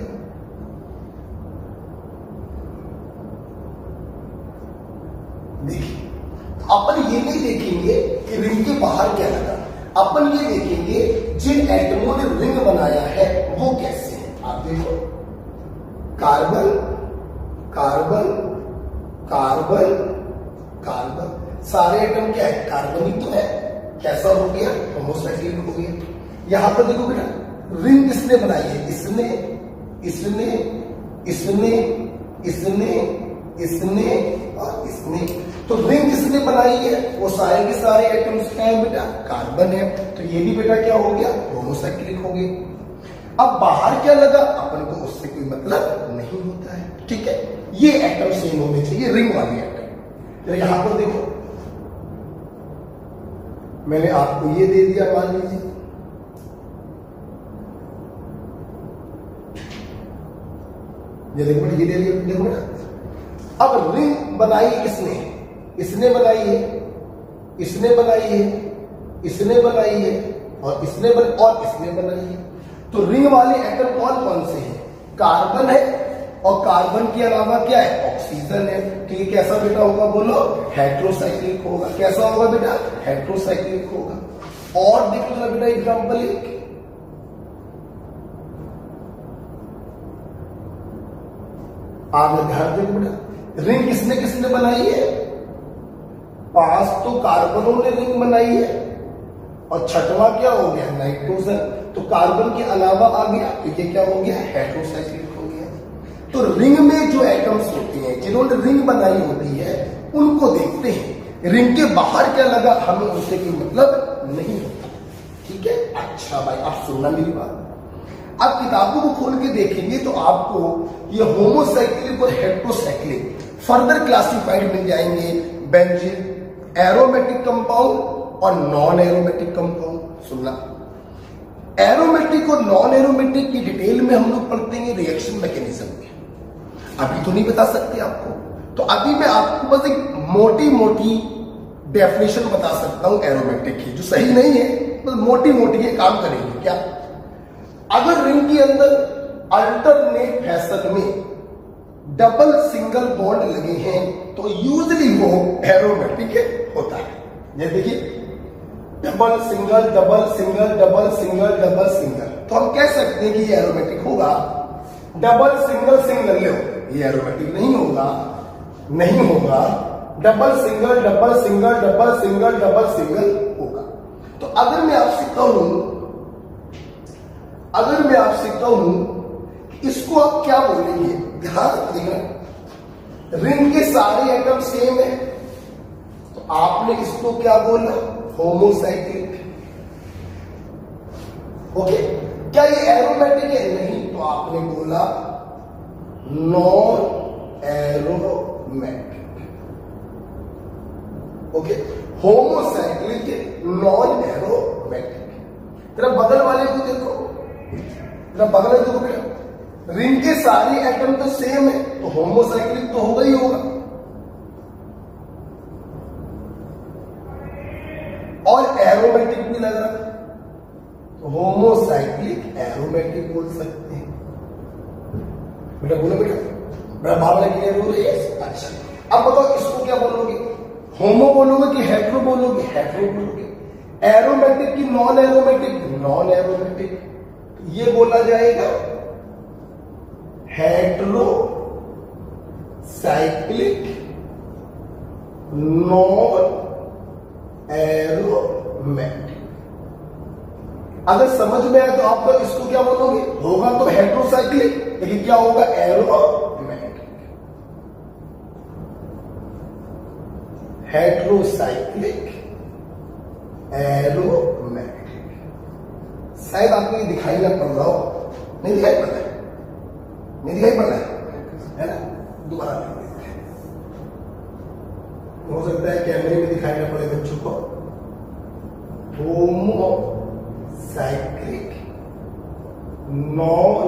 देखिए, अपन ये नहीं देखेंगे कि रिंग के बाहर क्या लगा, अपन ये देखेंगे जिन एटमों ने रिंग बनाया है वो कैसे है। आप देखो, कार्बन कार्बन कार्बन कार्बन, सारे एटम क्या है, कार्बन ही तो है। कैसा हो गया, होमोसाइक्लिक हो गया। यहां पर देखो बेटा, रिंग किसने बनाई है, इसने इसने इसने इसने, इसने और इसने। तो रिंग किसने बनाई है? वो सारे के सारे एटम्स क्या है बेटा? कार्बन है। तो ये भी बेटा क्या हो गया? होमोसाइक्लिक हो गए। अब बाहर क्या लगा? अपन को उससे कोई मतलब नहीं होता है, ठीक है। ये एटम सेम होने चाहिए, रिंग वाले एटम। तो यहां पर देखो, मैंने आपको ये दे दिया, मान लीजिए ये देखो बेटा, ये दे दिया, देखो बेटा। अब रिंग बनाई किसने? इसने बनाई है, इसने बनाई है, इसने बनाई है और इसने बनाई है। तो रिंग वाले एटम कौन कौन से हैं? कार्बन है और कार्बन के अलावा क्या है? ऑक्सीजन है। तो ये कैसा बेटा होगा? बोलो, हेट्रोसाइक्लिक होगा। कैसा होगा बेटा? हेट्रोसाइक्लिक होगा। और देखो जरा बेटा एग्जांपल एक, आप ध्यान देखो बेटा, रिंग किसने किसने बनाई है? 5 तो कार्बनों ने रिंग बनाई है और छठवां क्या हो गया? नाइट्रोजन। तो कार्बन के अलावा आ गया, तो ये क्या हो गया? हेट्रोसाइक्लिक हो गया। तो रिंग में जो एटम्स होते हैं, जिन्होंने रिंग बनाई होती है, उनको देखते हैं। रिंग के बाहर क्या लगा, हमें उससे कोई मतलब नहीं होता, ठीक है। अच्छा भाई, आप सुनना मेरी बात। आप किताबों को खोल के देखेंगे तो आपको ये होमोसाइक्लिक और हेट्रोसाइक्लिक फर्दर क्लासिफाइड मिल जाएंगे। बेंजीन, एरोमेटिक कंपाउंड और नॉन एरोमेटिक कंपाउंड। सुनना, एरोमेटिक और नॉन एरोमेटिक की डिटेल में हम लोग पढ़ते हैं रिएक्शन मैकेनिज्म में। अभी तो नहीं बता सकते आपको, तो अभी मैं आपको बस एक मोटी मोटी डेफिनेशन बता सकता हूं एरोमेटिक की, जो सही नहीं है, बस मोटी मोटी ये काम करेंगे। क्या? अगर रिंग के अंदर अल्टरनेट फैशन में डबल सिंगल बॉन्ड लगे हैं तो यूजली वो एरोमेटिक होता है। ये देखिए, double single double single double single double single, तो हम कह सकते हैं कि ये एरोमेटिक होगा। डबल सिंगल सिंगल लो, ये एरोमेटिक नहीं होगा, नहीं होगा। Double single double single double single double single होगा। तो अगर मैं आपसे कहूं इसको आप क्या बोलेंगे? ध्यान देखना, रिंग के सारे एटम सेम है, तो आपने इसको क्या बोला? होमोसाइक्लिक। ओके, क्या ये एरोमेटिक है? नहीं, तो आपने बोला non aromatic. Okay, homocyclic, non aromatic. तेरा बगल वाले को देखो, तेरा बगल वाले को बेटा, रिंग के सारे एटम तो सेम है, तो होमोसाइक्लिक तो होगा ही होगा। और एरोमेटिक भी लग रहा है, तो होमोसाइक्लिक एरोमेटिक बोल सकते हैं। बेटा बोलो बेटा, बड़ा भावना क्लियर हो रही है? अच्छा, अब बताओ इसको क्या बोलोगे? होमो बोलोगे कि हेट्रो बोलोगे? हेट्रो बोलोगे। एरोमेटिक की नॉन एरोमेटिक? Non aromatic. ये बोला जाएगा हेट्रोसाइक्लिक नॉन एरोमेटिक। अगर समझ में आए तो आप तो इसको क्या बोलोगे? होगा तो हेट्रोसाइक्लिक, लेकिन क्या होगा? एरोमेटिक। Heterocyclic aromatic. शायद आपको ये दिखाई ना पड़ रहा हो, नहीं दिखाई पड़ रहा है, नहीं दिखाई पड़ रहा है ना? दोबारा देखते हैं, हो सकता है कैमरे में दिखाई ना पड़े बच्चों को। Homocyclic non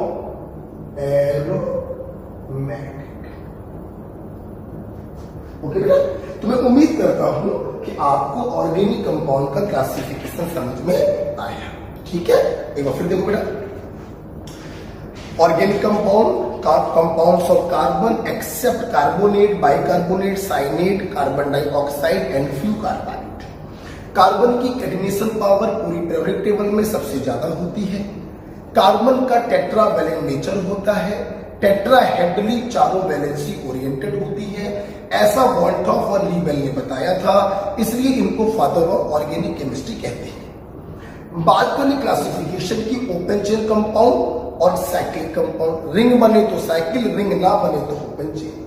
aromatic. ओके बेटा, तो मैं उम्मीद करता हूं कि आपको ऑर्गेनिक कंपाउंड का क्लासिफिकेशन समझ में आया, ठीक है। एक बार फिर देखो बेटा, organic compound compounds of carbon except carbonate, bicarbonate, cyanate, carbon dioxide and few carbonate. Carbon की कैटिनेशन पावर पूरी पीरियोडिक टेबल में सबसे ज्यादा होती है। कार्बन का टेट्रावैलेंट नेचर होता है, टेट्राहेड्रली चारों वैलेंसी ओरिएंटेड होती है, ऐसा वॉल्ट्रॉफ और लीबेल ने बताया था, इसलिए इनको फादर ऑफ ऑर्गेनिक केमिस्ट्री कहते हैं। बात करें क्लासिफिकेशन की, ओपन चेन कंपाउंड और साइक्लिक कंपाउंड। रिंग बने तो साइकिल, रिंग ना बने तो ओपन चेन।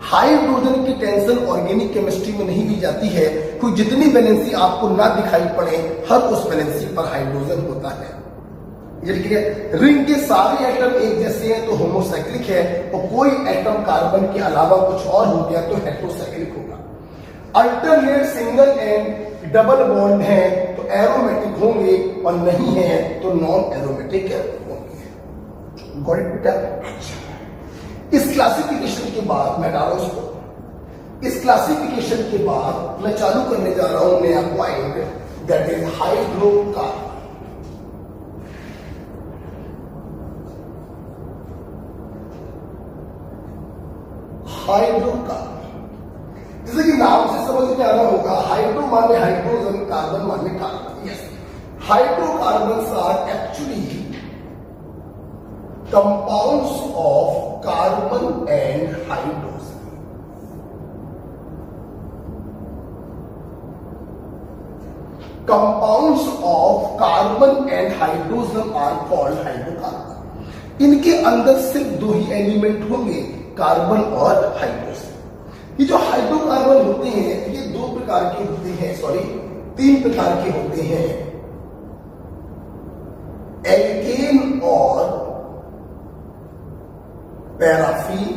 हाइड्रोजन की टेंशन ऑर्गेनिक केमिस्ट्री में नहीं ली जाती है, कोई जितनी वैलेंसी आपको ना दिखाई पड़े हर उस वैलेंसी पर हाइड्रोजन होता है। रिंग के सारे एटम एक जैसे हैं तो होमोसाइक्लिक है, और कोई एटम कार्बन के अलावा कुछ और हो गया तो हेटेरोसाइक्लिक होगा। Alternate single and double bond है तो एरोमेटिक होंगे, और नहीं है तो नॉन एरोमेटिक होंगे। गॉट इट बेटा? इस क्लासिफिकेशन के बाद मैं डाला उसको, इस क्लासिफिकेशन के बाद मैं चालू करने जा रहा हूं नया point, that is hydrocarbon. Hydrocarbon जैसे कि नाम से समझ में आना होगा, हाइड्रो माने हाइड्रोजन, कार्बन माने carbon. Yes, hydrocarbons are actually compounds of carbon and hydrogen. Compounds of carbon and hydrogen are called hydrocarbon. इनके अंदर सिर्फ दो ही एलिमेंट होंगे, कार्बन और हाइड्रोजन। ये जो हाइड्रोकार्बन होते हैं ये दो प्रकार के होते हैं, सॉरी 3 प्रकार के होते हैं, एल्केन और पैराफिन,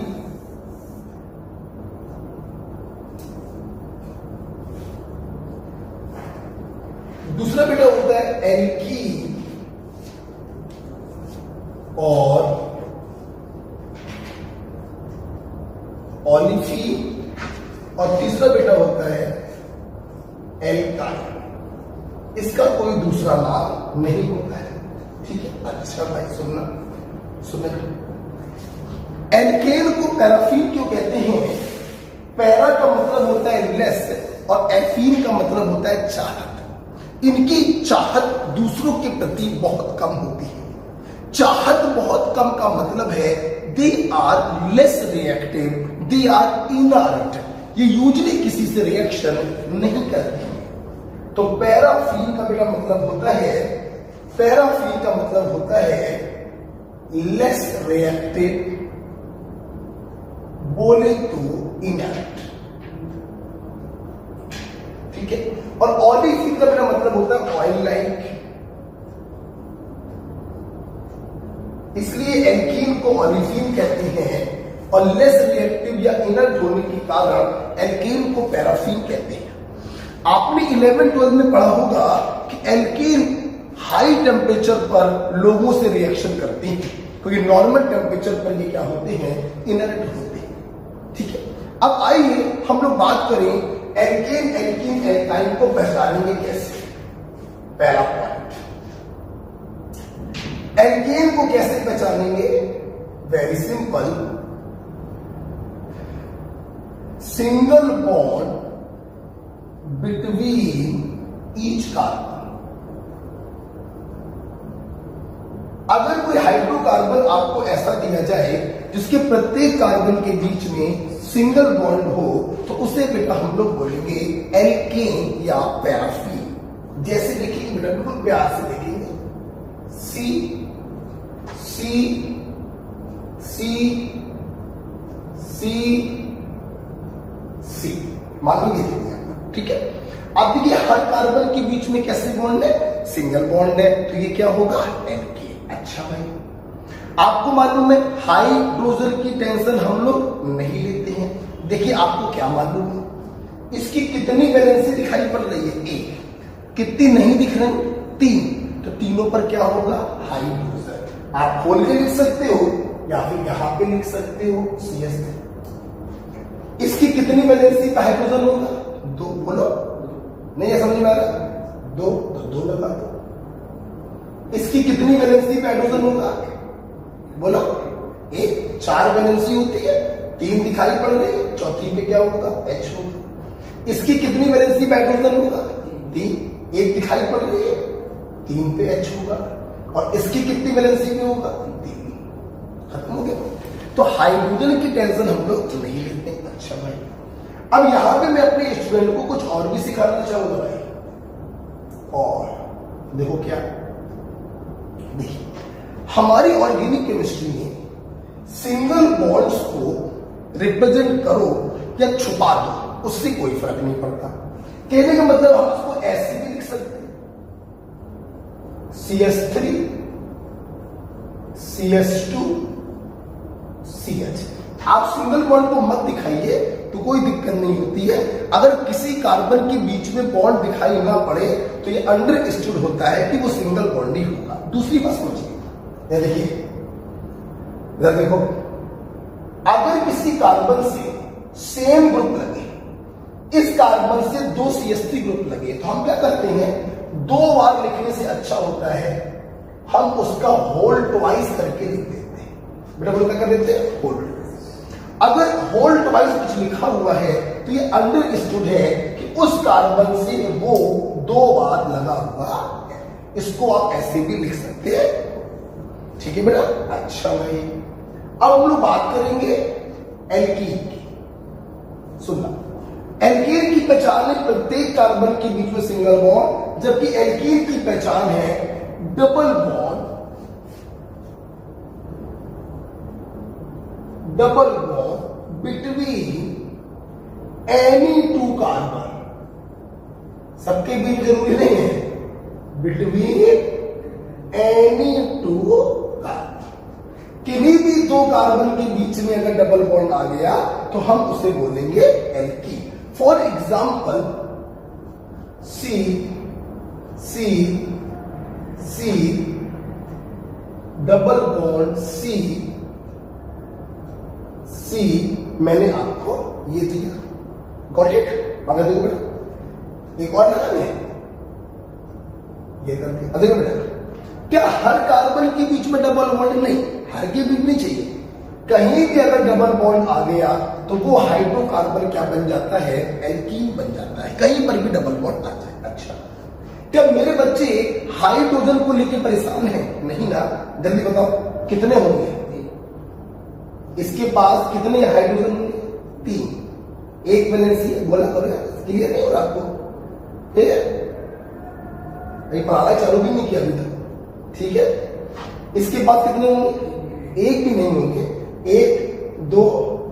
दूसरा बेटा होता है एल्कीन और ओलिफिन, और तीसरा बेटा होता है एल्काइन। इसका कोई दूसरा नाम नहीं होता है, ठीक है? अच्छा भाई सुनना सुनना, एल्केन को पैराफिन क्यों कहते हैं? पैरा का मतलब होता है लेस और एफीन का मतलब होता है चाहत। इनकी चाहत दूसरों के प्रति बहुत कम होती है। चाहत बहुत कम का मतलब है they are less reactive, they are inert, ये यूजली किसी से रिएक्शन नहीं करते। तो पैराफिन का बेटा मतलब होता है, पैराफिन का मतलब होता है लेस रिएक्टिव, बोले तो इनर्ट, ठीक है? और ओलिफिन का मेरा मतलब होता है ऑयल लाइक, इसलिए एल्कीन को ओलिफिन कहते हैं, और लेस रिएक्टिव या इनर्ट होने के कारण एल्कीन को पैराफिन कहते हैं। आपने 11th-12th में पढ़ा होगा कि एल्कीन हाई टेम्परेचर पर लोगों से रिएक्शन करते हैं, क्योंकि नॉर्मल टेम्परेचर पर ये क्या होते हैं? इनर्ट होते हैं, ठीक है? अब आइए हम लोग बात करें एल्केन, एल्कीन, एल्काइन को पहचानेंगे कैसे। पहला पॉइंट, एल्केन को कैसे पहचानेंगे? Very simple, single bond between each carbon. अगर कोई हाइड्रोकार्बन आपको ऐसा दिया जाए जिसके प्रत्येक कार्बन के बीच में सिंगल बॉन्ड हो तो उसे बेटा हम लोग बोलेंगे एल्केन या पैराफिन। जैसे देखिए बेटा, बिल्कुल प्यार से देखेंगे, सी सी सी सी सी, मान लीजिए, ठीक है? अब देखिए हर कार्बन के बीच में कैसे बॉन्ड है? सिंगल बॉन्ड है, तो ये क्या होगा? एल्केन। अच्छा भाई, आपको मालूम है हाइड्रोजन की टेंशन हम लोग नहीं लेते हैं। देखिए आपको क्या मालूम है, इसकी कितनी वैलेंसी दिखाई पड़ रही है? 1। कितनी नहीं दिख रही? 3। तो तीनों पर क्या होगा? हाइड्रोजन। आप खोल के लिख सकते हो या फिर यहां पे लिख सकते हो CS। इसकी कितनी वैलेंसी पे हाइड्रोजन होगा? 2। बोलो, नहीं है समझ में आ रहा? 2, तो 2 लगा दो। इसकी कितनी वैलेंसी पे हाइड्रोजन होगा? बोलो, 1। 4 वैलेंसी होती है, 3 दिखाई पड़ रही है, चौथी पे क्या होगा? H होगा। इसकी कितनी वैलेंसी पे हाइड्रोजन होगा? 3। 1 दिखाई पड़ रही है, 3 पे H होगा। और इसकी कितनी वैलेंसी पे होगा? 3। खत्म हो गया। तो हाइड्रोजन की टेंशन हम लोग नहीं लेते। अच्छा भाई, अब यहां पे मैं अपने स्टूडेंट को कुछ और भी सिखाना चाहूंगा भाई। और देखो क्या, देखिए हमारी ऑर्गेनिक केमिस्ट्री में सिंगल बॉन्ड्स को रिप्रेजेंट करो या छुपा दो, उससे कोई फर्क नहीं पड़ता। कहने का मतलब हम इसको ऐसे भी लिख सकते हैं, CH3 CH2 CH। आप सिंगल बॉन्ड को मत दिखाइए तो कोई दिक्कत नहीं होती है। अगर किसी कार्बन के बीच में बॉन्ड दिखाई ना पड़े तो ये अंडरस्टूड होता है कि वो सिंगल बॉन्ड ही होगा। दूसरी बात समझिए, ये देखिए, इधर देखो, अगर किसी कार्बन से सेम ग्रुप लगे, इस कार्बन से 2 CH3 ग्रुप लगे, तो हम क्या करते हैं, 2 बार लिखने से अच्छा होता है हम उसका होल ट्वाइस करके लिख देते हैं। बेटा बोलो क्या कर देते हैं, होल। अगर होल ट्वाइस कुछ लिखा हुआ है तो ये अंडरस्टूड है कि उस कार्बन से वो 2 बार लगा हुआ है। इसको आप ऐसे भी लिख सकते हैं, ठीक है बेटा। अच्छा भाई, अब हम लोग बात करेंगे एल्कीन की। सुनना, एल्कीन की पहचान है प्रत्येक कार्बन के बीच में सिंगल बॉन्ड, जबकि एल्कीन की पहचान है double bond between any 2 carbon. सबके बीच जरूरी नहीं है, बिटवीन एनी 2 कार्बन। किन्हीं भी 2 कार्बन के बीच में अगर डबल बॉन्ड आ गया तो हम उसे बोलेंगे alkene. For example C double bond C मैंने आपको ये दिया, गॉट इट। मगर देखो बेटा, एक और लगाना है, ये कर दिया। देखो बेटा, क्या हर कार्बन के बीच में डबल बॉन्ड नहीं, हर के बीच नहीं चाहिए। कहीं भी अगर डबल बॉन्ड आ गया तो वो हाइड्रोकार्बन क्या बन जाता है, एल्कीन बन जाता है, कहीं पर भी डबल बॉन्ड आ जाए। अच्छा, क्या मेरे बच्चे हाइड्रोजन को लेकर परेशान हैं? नहीं ना। जल्दी बताओ कितने होंगे, इसके पास कितने हाइड्रोजन होंगे, 3। एक वैलेंसी है, बोला करो, क्लियर नहीं हो रहा आपको? ठीक है, पढ़ाना चालू भी नहीं किया अभी तक, ठीक है। इसके पास कितने होंगे, एक भी नहीं होंगे, 1 2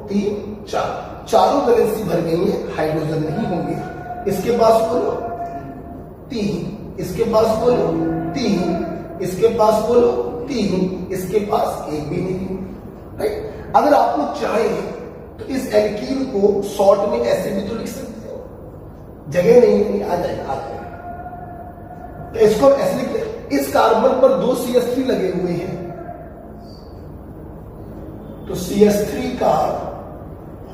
3 4, चारों वैलेंसी भर गई है, हाइड्रोजन नहीं होंगे। इसके पास बोलो 3, इसके पास बोलो 3, इसके पास बोलो 3, इसके पास एक भी नहीं, राइट। अगर आप लोग चाहें तो इस एल्कीन को शॉर्ट में ऐसे भी तो लिख सकते हो, जगह नहीं आ जाएगा, तो इसको ऐसे लिख ले। इस कार्बन पर 2 CH3 लगे हुए हैं, तो CH3 का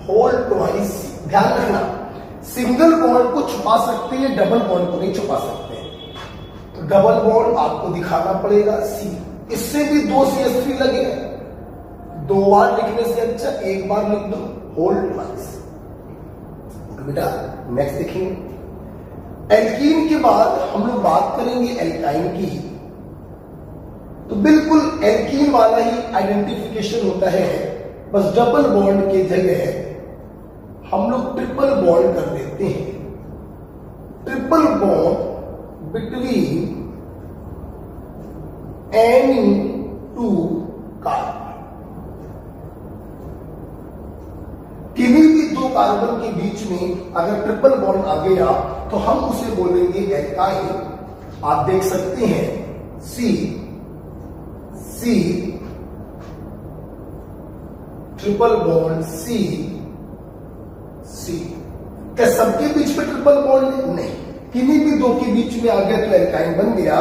होल ट्वाइस। ध्यान रखना, सिंगल बॉन्ड को छुपा सकते हैं, डबल बॉन्ड को नहीं छुपा सकते। तो डबल बॉन्ड आपको दिखाना पड़ेगा C। इससे भी 2 CH3 लगे हैं, 2 बार लिखने से अच्छा 1 बार लिख दो, होल ट्वाइस। बेटा नेक्स्ट देखेंगे, एल्कीन के बाद हम लोग बात करेंगे एल्काइन की। तो बिल्कुल एल्कीन वाला ही आइडेंटिफिकेशन होता है, बस डबल बॉन्ड के जगह हम लोग ट्रिपल बॉन्ड कर देते हैं। Triple bond between any 2 carbon. किन्हीं भी 2 कार्बन के बीच में अगर ट्रिपल बॉन्ड आ गया तो हम उसे बोलेंगे एल्काइन। आप देख सकते हैं C ट्रिपल बॉन्ड C। क्या सबके बीच में ट्रिपल बॉन्ड नहीं, किन्हीं भी 2 के बीच में आ गया तो एल्काइन बन गया।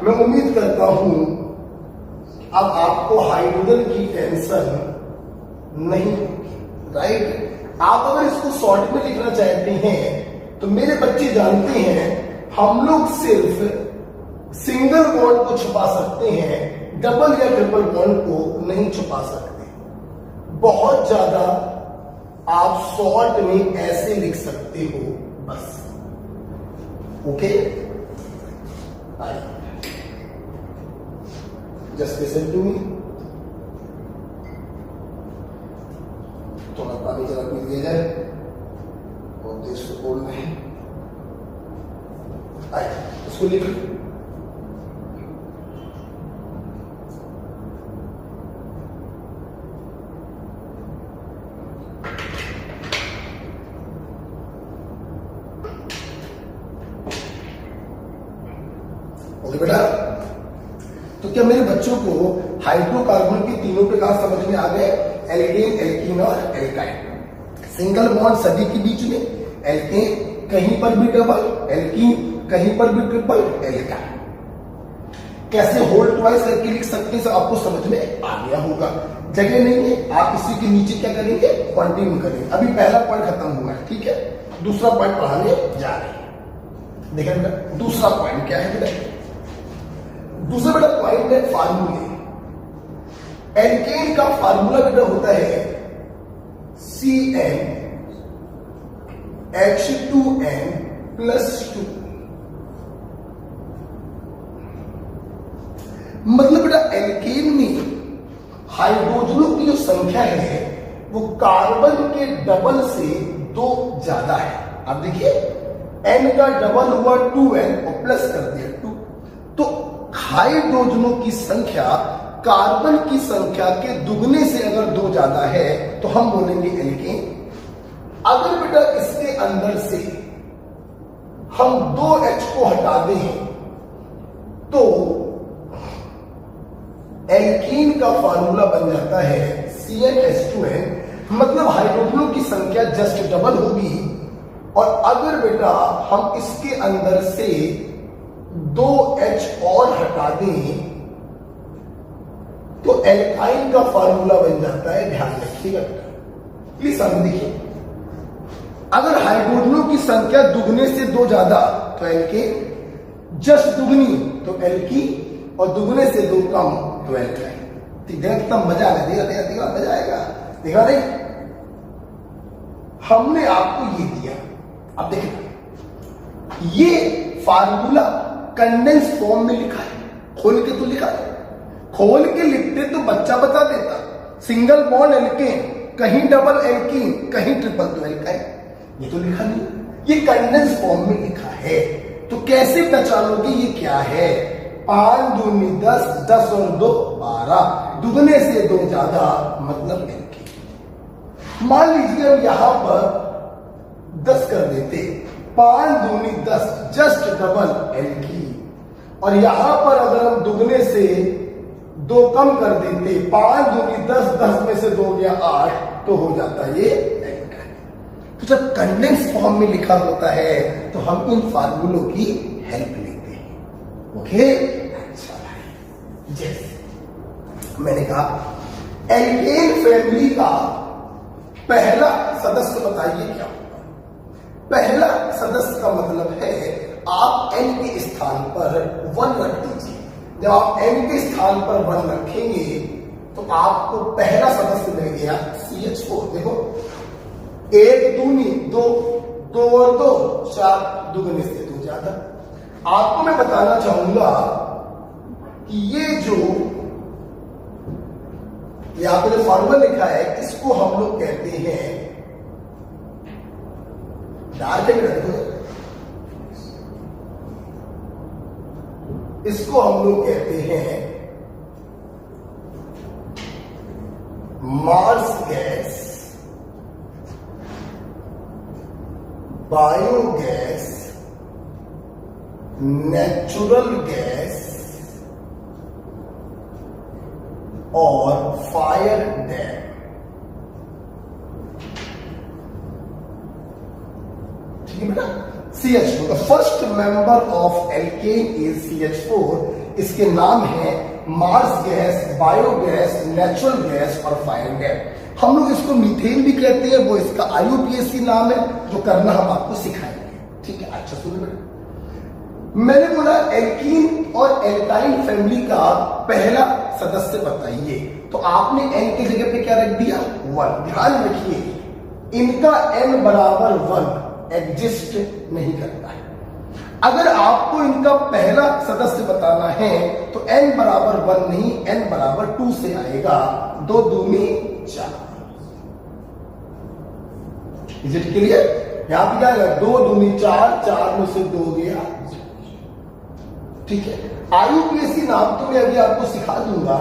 मैं उम्मीद करता हूं अब आपको हाइड्रोजन की टेंशन नहीं होगी, राइट। आप अगर इसको शॉर्ट में लिखना चाहते हैं तो मेरे बच्चे जानते हैं हम लोग सिर्फ सिंगल बॉन्ड को छुपा सकते हैं, डबल या ट्रिपल बॉन्ड को नहीं छुपा सकते। बहुत ज्यादा आप शॉर्ट में ऐसे लिख सकते हो बस, okay. Just listen to me. थोड़ा पानी जरा पी लिया जाए, बहुत तेज से बोल रहे हैं। उसको लिख बोले बेटा। तो क्या मेरे बच्चों को हाइड्रोकार्बन के तीनों प्रकार समझ में आ गए? एल्केन, एल्कीन और एल्काइन। सिंगल बॉन्ड सभी के बीच में, एल्केन कहीं पर भी डबल, एल्कीन कहीं पर भी ट्रिपल, एल्काइन कैसे होल ट्वाइस करके लिख सकते हैं आपको समझ में आ गया होगा। जगह नहीं है, आप इसी के नीचे क्या करेंगे? कंटिन्यू करेंगे। अभी पहला पॉइंट खत्म हुआ है, ठीक है, दूसरा पॉइंट पढ़ाने जा रहे हैं। देखिए बेटा दूसरा पॉइंट क्या है बेटा? दूसरा बेटा पॉइंट है फार्मूले। एल्केन का फार्मूला बेटा होता है CnH2n + 2। मतलब बेटा एल्केन में हाइड्रोजनों की जो संख्या है वो कार्बन के डबल से 2 ज्यादा है। अब देखिए n का डबल हुआ 2n और प्लस कर दिया 2, तो हाइड्रोजनों की संख्या कार्बन की संख्या के दुगने से अगर 2 ज्यादा है तो हम बोलेंगे एल्केन। अगर बेटा इसके अंदर से हम 2H को हटा दें तो एल्कीन का फार्मूला बन जाता है CnH2n। मतलब हाइड्रोजनों की संख्या जस्ट डबल होगी, और अगर बेटा हम इसके अंदर से 2H और हटा दें तो एल्काइन का फार्मूला बन जाता है, ध्यान रखिएगा प्लीज समझ देखिए। अगर हाइड्रोजनों की संख्या दुगने से 2 ज्यादा तो एल्केन, जस्ट दुगनी तो एल्कीन, और दुगने से 2 कम तो एल्काइन। देखा कितना मजा आया, देखा मजा आएगा, देखा नहीं? हमने आपको ये दिया। अब देखिए ये फार्मूला कंडेंस फॉर्म में लिखा है, खोल के तो लिखा है, खोल के लिखते तो बच्चा बता देता। सिंगल बॉन्ड एल्केन, कहीं डबल एल्कीन, कहीं ट्रिपल तो एल्काइन। ये तो लिखा नहीं, ये कंडेंस फॉर्म में लिखा है। तो कैसे पहचानोगे ये क्या है? 5 दूनी 10, 10 और 2 12, दुगने से 2 ज्यादा मतलब एल्कीन। मान लीजिए हम यहां पर 10 कर देते, 5 दूनी 10 जस्ट डबल एल्कीन, और यहां पर अगर हम दुगने से 2 कम कर देते, 5 दूनी 10, 10 में से 2 गया 8, तो हो जाता ये एल्काइन। तो जब कंडेंस फॉर्म में लिखा होता है तो हम इन फार्मूलों की हेल्प लेते हैं। ओके, जैसे मैंने कहा एल्केन फैमिली का पहला सदस्य बताइए क्या होगा? पहला सदस्य का मतलब है आप n के स्थान पर 1 रख दीजिए। जब आप n के स्थान पर 1 रखेंगे तो आपको पहला सदस्य मिल गया CH4। देखो 1 दूनी 2, 2 और 2 4, दुगने से 2 ज्यादा। आपको मैं बताना चाहूंगा कि ये जो यहां पर फॉर्मूला लिखा है इसको हम लोग कहते हैं डार्क इसको हम लोग कहते हैं marsh gas, biogas, natural gas और फायर डैम। ठीक है बेटा? CH4, the first member of alkene is CH4। इसके नाम है marsh gas, biogas, natural gas और फायर गैस। हम लोग इसको मीथेन भी कहते हैं, वो इसका IUPAC नाम है, जो करना हम आपको सिखाएंगे। ठीक है, अच्छा सुनिए बेटा, मैंने बोला एल्कीन और एल्काइन फैमिली का पहला सदस्य बताइए, तो आपने n की जगह पे क्या रख दिया? 1। ध्यान रखिए इनका n बराबर 1 एग्जिस्ट नहीं करता है। अगर आपको इनका पहला सदस्य बताना है तो n बराबर 1 नहीं, n बराबर 2 से आएगा। 2 दूनी 4। Is it clear? यहां पे क्या आएगा? 2 दूनी 4, 4 में से 2 गया। ठीक है, IUPAC नाम तो मैं अभी आपको सिखा दूंगा,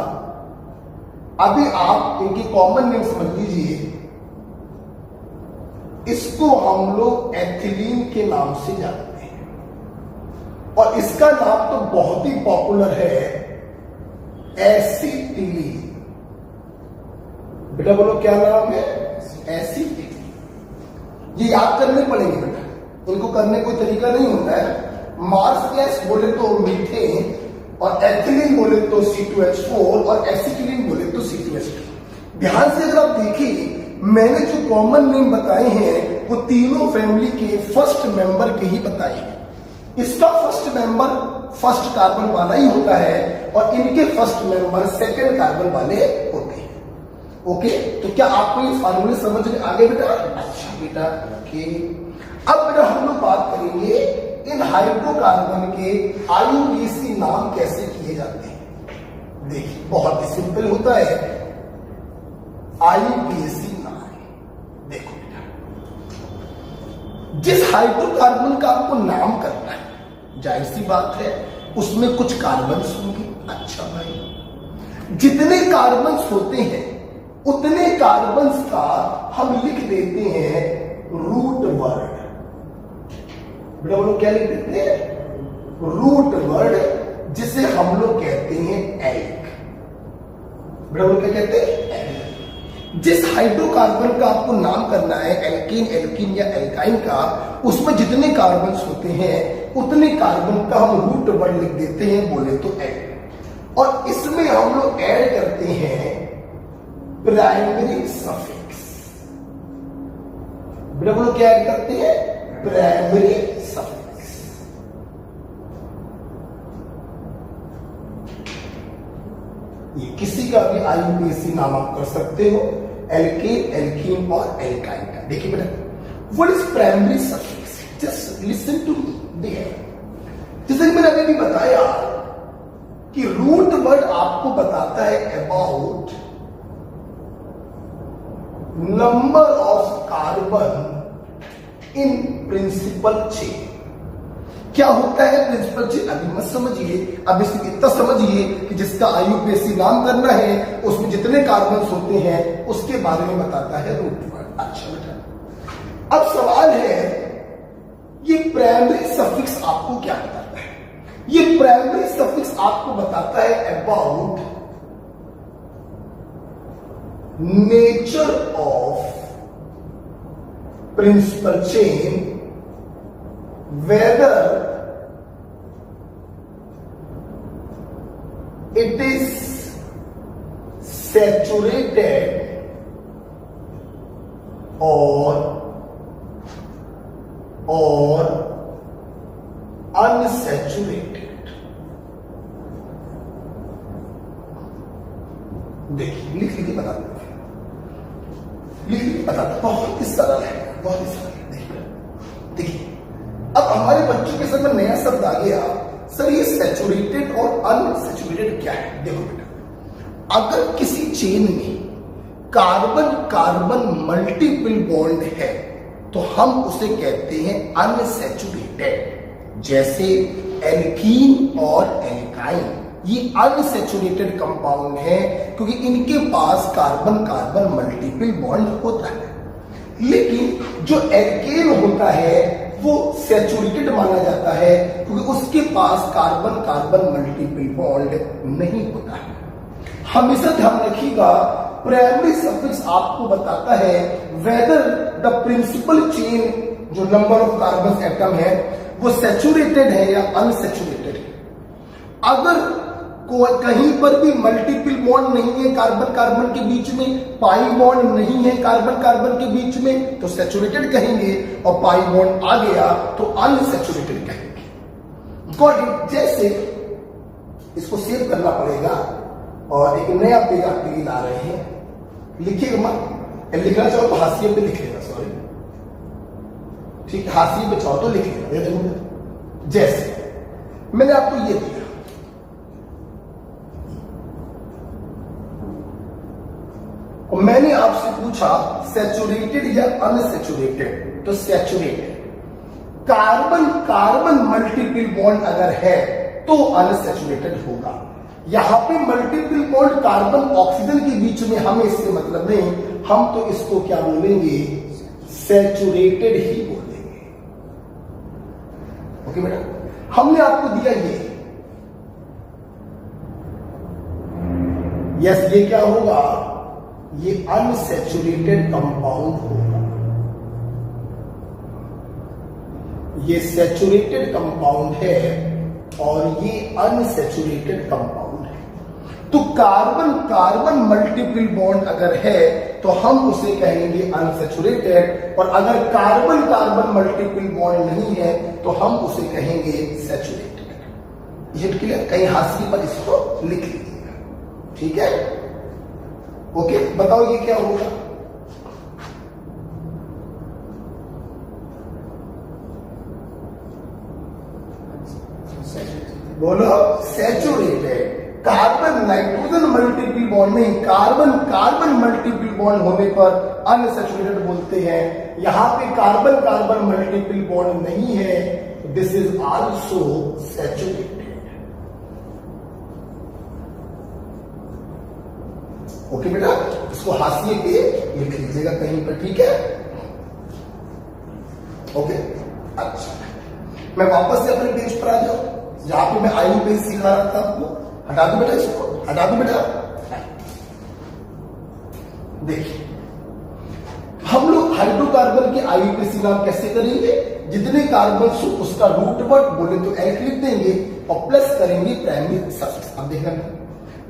अभी आप इनकी कॉमन नेम समझ लीजिए। इसको हम लोग एथिलीन के नाम से जानते हैं। और इसका नाम तो बहुत ही पॉपुलर है, एसिटिलीन। बेटा बोलो क्या नाम है? एसिटिलीन। ये याद करने पड़ेंगे बेटा, इनको करने कोई तरीका नहीं होता है। मार्स गैस बोले तो मीथेन, और एथिलीन बोले तो C2H4, और एसिटिलीन बोले तो C2H2। ध्यान से अगर आप देखिए, मैंने जो कॉमन नेम बताए हैं वो तीनों फैमिली के फर्स्ट मेंबर के ही बताए हैं। इसका फर्स्ट मेंबर फर्स्ट कार्बन वाला ही होता है, और इनके फर्स्ट मेंबर सेकंड कार्बन वाले होते हैं। ओके, तो क्या आपको ये फार्मूले समझ में आ गए बेटा? अच्छा बेटा, ओके। अब बेटा हम लोग बात करेंगे इन हाइड्रोकार्बन के IUPAC नाम कैसे किए जाते हैं। देखिए बहुत ही सिंपल होता है IUPAC नाम। देखो बेटा, जिस हाइड्रोकार्बन का आपको नाम करना है, जाहिर सी बात है उसमें कुछ कार्बन्स होंगे। अच्छा भाई, जितने कार्बन्स होते हैं उतने कार्बन्स का हम लिख देते हैं रूट वर्ड। बेटा वो लोग क्या लिख देते हैं? रूट वर्ड, जिसे हम लोग कहते हैं एल्क। बेटा वो लोग क्या कहते हैं? एल्क। जिस हाइड्रोकार्बन का आपको नाम करना है, एल्केन, एल्कीन या एल्काइन का, उसमें जितने कार्बन्स होते हैं उतने कार्बन का हम रूट वर्ड लिख देते हैं, बोले तो एल्क। और इसमें हम लोग ऐड करते हैं प्राइमरी सफिक्स। बेटा वो लोग क्या ऐड करते हैं? Primary suffix. ये किसी का भी IUPAC नाम आप कर सकते हो, एल्केन, एल्कीन और एल्काइन का। देखिए बेटा, what is primary suffix? Just listen to me. जैसे मैंने अभी भी बताया कि रूट वर्ड आपको बताता है about number of carbon in principle chain. क्या होता है प्रिंसिपल चेन? अभी मत समझिए, अब सिर्फ इतना समझिए कि जिसका IUPAC नाम करना है उसमें जितने कार्बन होते हैं उसके बारे में बताता है रूट वर्ड। अच्छा बेटा, अब सवाल है ये प्राइमरी सफिक्स आपको क्या बताता है? ये प्राइमरी सफिक्स आपको बताता है about nature of principal chain, whether it is saturated or unsaturated। देखिए लिख लिख के बता दो, लिख लिख के बता दो, बहुत ही सरल है, बहुत ही सरल है। देखिए अब हमारे बच्चों के समय नया शब्द आ गया, सर ये सैचुरेटेड और अनसैचुरेटेड क्या है? देखो बेटा, अगर किसी चेन में कार्बन कार्बन मल्टीपल बॉन्ड है तो हम उसे कहते हैं अनसैचुरेटेड। जैसे एल्कीन और एल्काइन, ये अनसैचुरेटेड कंपाउंड है क्योंकि इनके पास कार्बन कार्बन मल्टीपल बॉन्ड होता है। लेकिन जो एल्केन होता है वो सैचुरेटेड माना जाता है क्योंकि उसके पास कार्बन कार्बन मल्टीपल बॉन्ड नहीं होता है। हमेशा ध्यान रखिएगा, प्राइमरी सफिक्स आपको बताता है वेदर द प्रिंसिपल चेन, जो नंबर ऑफ कार्बन एटम है, वो सैचुरेटेड है या अनसैचुरेटेड है। अगर कहीं पर भी मल्टीपल बॉन्ड नहीं है कार्बन कार्बन के बीच में, पाई बॉन्ड नहीं है कार्बन कार्बन के बीच में, तो सैचुरेटेड कहेंगे, और पाई बॉन्ड आ गया तो अनसैचुरेटेड कहेंगे। Got it? जैसे इसको सेव करना पड़ेगा और एक नया पेज आपके लिए ला रहे हैं, लिखिएगा मत, लिखना चाहो तो हाशिए पे लिख लेना, सॉरी ठीक, हाशिए पे चाहो तो लिख लेना। जैसे मैंने आपको ये दिया, और मैंने आपसे पूछा सैचुरेटेड या अनसैचुरेटेड, तो saturated. Carbon carbon multiple bond अगर है तो अनसैचुरेटेड होगा। यहां पे मल्टीपल बॉन्ड कार्बन ऑक्सीजन के बीच में, हमें इससे मतलब नहीं, हम तो इसको क्या बोलेंगे? सैचुरेटेड ही बोलेंगे। ओके बेटा, हमने आपको दिया यस, ये क्या होगा, ये अनसैचुरेटेड कंपाउंड होगा। ये सैचुरेटेड कंपाउंड है और ये अनसैचुरेटेड कंपाउंड है। तो कार्बन कार्बन मल्टीपल बॉन्ड अगर है तो हम उसे कहेंगे अनसैचुरेटेड, और अगर कार्बन कार्बन मल्टीपल बॉन्ड नहीं है तो हम उसे कहेंगे सैचुरेटेड। ये क्लियर? कहीं हाशिए पर इसको लिख लीजिएगा, ठीक है? ओके, बताओ ये क्या होगा? बोलो, saturated. Carbon nitrogen multiple bond नहीं, कार्बन कार्बन मल्टीपल बॉन्ड होने पर अनसैचुरेटेड बोलते हैं। यहां पे कार्बन कार्बन मल्टीपल बॉन्ड नहीं है, this is also saturated. Okay बेटा, इसको हाशिए पे लिख लीजिएगा कहीं पर, ठीक है? ओके, अच्छा, मैं वापस से अपने पेज पर आ जाऊं जहां पे मैं आयु पेज सिखा रहा था आपको। हटा दो बेटा, इसको हटा दो बेटा। देखिए, हम लोग हाइड्रोकार्बन के आईयूपीएसी नाम कैसे करेंगे? जितने कार्बन हो उसका रूट वर्ड बोले तो एल्क लिख देंगे और प्लस करेंगे प्राइमरी सफिक्स। अब देखना,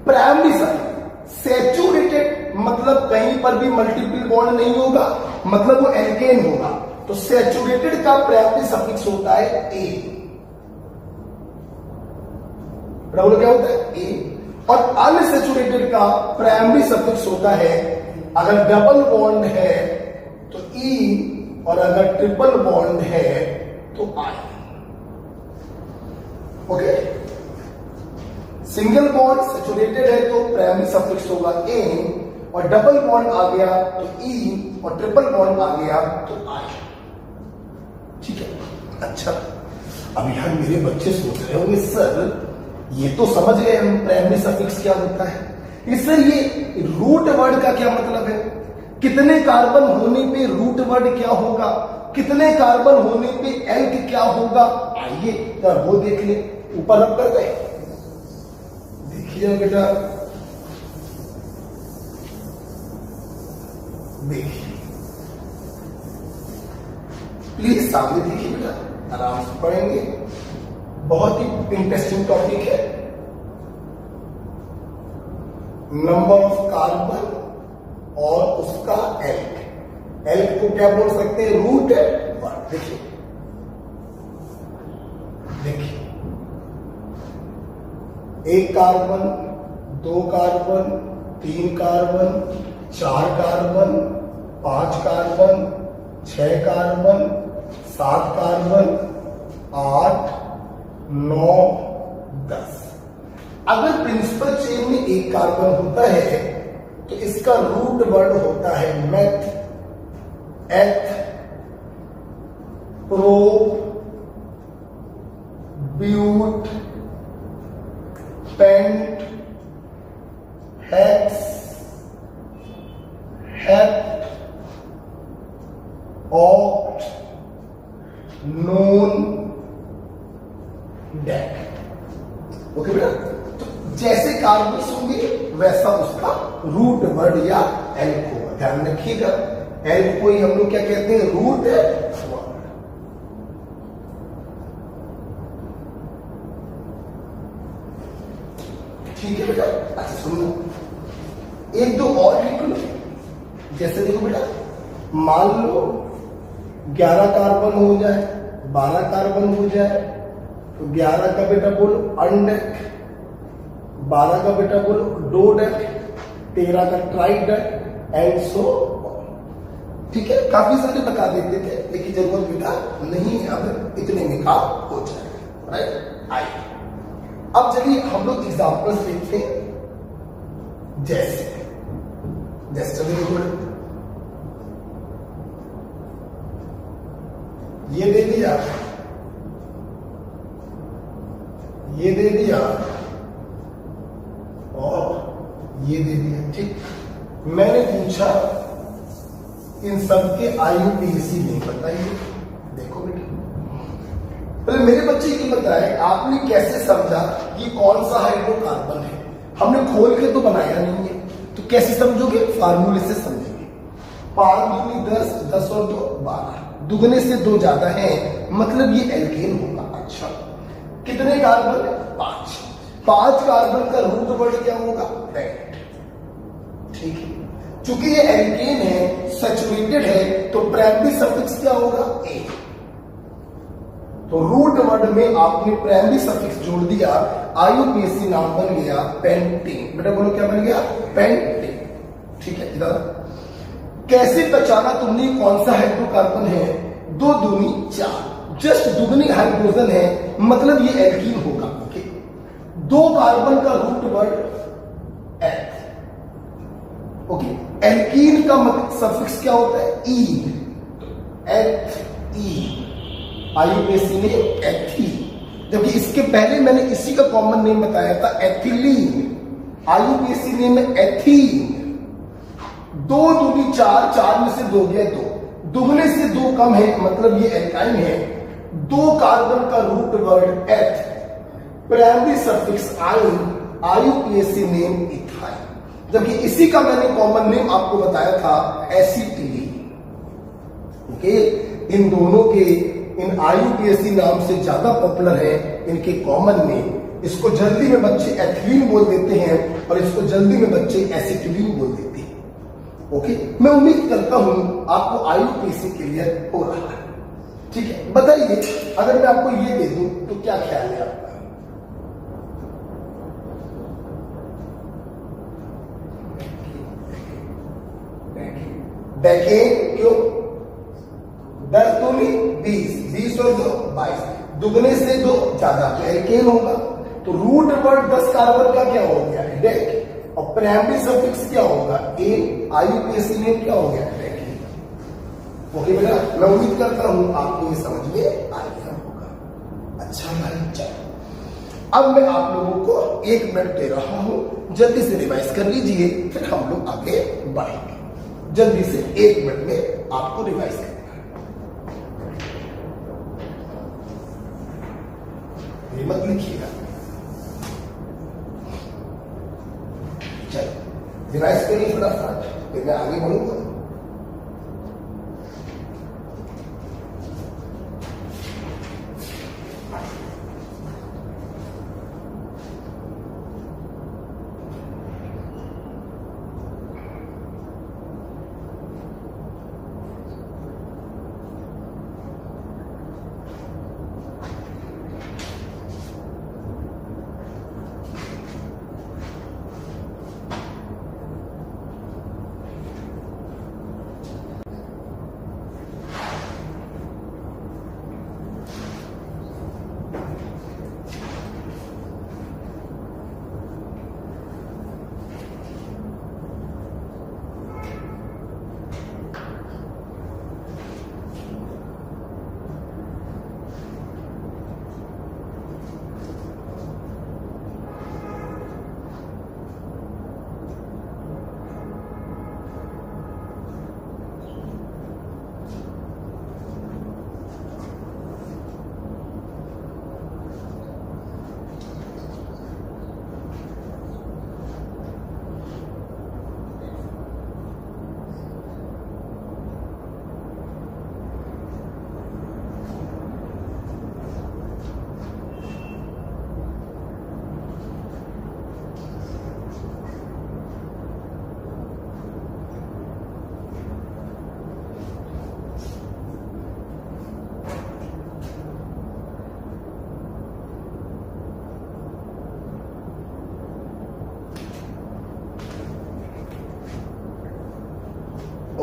प्राइमरी सफिक्स सैचुरेटेड मतलब कहीं पर भी मल्टीपल बॉन्ड नहीं होगा, मतलब वो एल्केन होगा। तो सैचुरेटेड का प्राइमरी सफिक्स होता है ए। बोलो क्या होता है? ए। और अनसैचुरेटेड का प्राइमरी सफिक्स होता है, अगर डबल बॉन्ड है तो ई, और अगर ट्रिपल बॉन्ड है तो आई। ओके, सिंगल बॉन्ड सैचुरेटेड है तो प्राइमरी सफिक्स होगा ए, और डबल बॉन्ड आ गया तो ई, और ट्रिपल बॉन्ड आ गया तो आई। ठीक है? अच्छा, अब यहां मेरे बच्चे सोच रहे होंगे सर ये तो समझ गए हम प्राइमरी सफिक्स क्या होता है, सर ये रूट वर्ड का क्या मतलब है? कितने कार्बन होने पे रूट वर्ड क्या होगा, कितने कार्बन होने पे एल्क क्या होगा? आइए तो वो देख ले, ऊपर रख कर गए, देखिए बेटा, देखिए प्लीज सामने देखिए बेटा, आराम से पढ़ेंगे, बहुत ही इंटरेस्टिंग टॉपिक है। नंबर ऑफ कार्बन और उसका एल्क। एल्क को क्या बोल सकते हैं? Root word. देखिए देखिए, एक कार्बन, दो कार्बन, तीन कार्बन, चार कार्बन, पांच कार्बन, छह कार्बन, सात कार्बन, 8, 9, 10। अगर प्रिंसिपल चेन में एक कार्बन होता है तो इसका रूट वर्ड होता है meth, eth, pro, but, pent, hex, hept, oct, non, dec. Okay बेटा, तो जैसे कार्बन्स होंगे वैसा उसका रूट वर्ड या एल्क होगा। ध्यान रखिएगा, एल्क को ही हम लोग क्या कहते हैं? Root word. ठीक है बेटा? अच्छा सुनो, एक दो और लिख लो। जैसे देखो बेटा, मान लो 11 कार्बन हो जाए, 12 कार्बन हो जाए, तो 11 का बेटा बोलो अनडेक, 12 का बेटा बोलो डोडेक, 13 का ट्राइडेक, एंड सो। ठीक है, काफी सारे बता देते थे लेकिन जरूरत बेटा नहीं है, अब इतने में काम हो जाएगा। राइट? आइए अब चलिए हम लोग एग्जाम्पल्स देखते हैं। जैसे जैसे चलिए ये दे दिया, ये दे दिया और ये दे दिया। ठीक, मैंने पूछा इन सब के आईयूपीएसी नहीं बताइए। देखो बेटा, पहले मेरे बच्चे ये बताए आपने कैसे समझा ये कौन सा हाइड्रोकार्बन है? हमने खोल के तो बनाया नहीं है, तो कैसे समझोगे? फार्मूले से समझेंगे। 5 दूनी 10, 10 और 2 12, दुगने से 2 ज्यादा है, मतलब ये एल्केन होगा। अच्छा, कितने कार्बन? 5। 5 कार्बन का रूट वर्ड क्या होगा? पेंट। ठीक है, चूंकि ये एल्केन है, सैचुरेटेड है, तो प्राइमरी सफिक्स क्या होगा? ए। तो रूट वर्ड में आपने प्राइमरी सफिक्स जोड़ दिया, आईयूपीएसी नाम बन गया पेंटेन। बेटा बोलो क्या बन गया? पेंटेन। ठीक है, इधर कैसे पहचाना तुमने कौन सा हाइड्रोकार्बन है? 2 दूनी 4, जस्ट दुगनी हाइड्रोजन है, मतलब ये एल्कीन होगा। ओके, 2 कार्बन का रूट वर्ड एथ। ओके, एल्कीन का सफिक्स क्या होता है? ई। एथ ई, आईयूपीएसी ने एथी, जबकि इसके पहले मैंने इसी का कॉमन नेम बताया था एथिलीन। आईयूपीएसी नेम है एथीन। 2 दूनी 4, 4 में से 2 गया 2, दुगने से 2 कम है, मतलब ये एल्काइन है। 2 कार्बन का रूट वर्ड एथ, प्राइमरी सफिक्स आइन, आईयूपीएसी नेम इथाइन, जबकि इसी का मैंने कॉमन नेम आपको बताया था एसिटिलीन। ओके, इन दोनों के इन आईयूपीएसी नाम से ज्यादा पॉपुलर है इनके कॉमन नेम। इसको जल्दी में बच्चे एथिलीन बोल देते हैं और इसको जल्दी में बच्चे एसिटिलीन बोल देते हैं। ओके, मैं उम्मीद करता हूं आपको आईयूपीएसी क्लियर हो रहा है। ठीक है, बताइए अगर मैं आपको ये दे दूं तो क्या ख्याल है आपका? बैकेन। क्यों? 10 दूनी 20, 20 और 2 22, दुगने से 2 ज्यादा, तो एल्केन होगा। तो रूट वर्ड 10 कार्बन का क्या हो गया? डेक। और प्राइमरी सफिक्स क्या होगा? ए। आईयूपीएसी नेम क्या हो गया? डेक। ओके बेटा, मैं उम्मीद करता हूं आपको ये समझ में आ गया होगा। अच्छा भाई, चलो अब मैं आप लोगों को 1 मिनट दे रहा हूं, जल्दी से रिवाइज कर लीजिए, फिर हम लोग आगे बढ़ेंगे। जल्दी से 1 मिनट में आपको रिवाइज करना है। ये मत लिखिएगा, चलो रिवाइज करिए फटाफट, फिर मैं आगे बढ़ूंगा।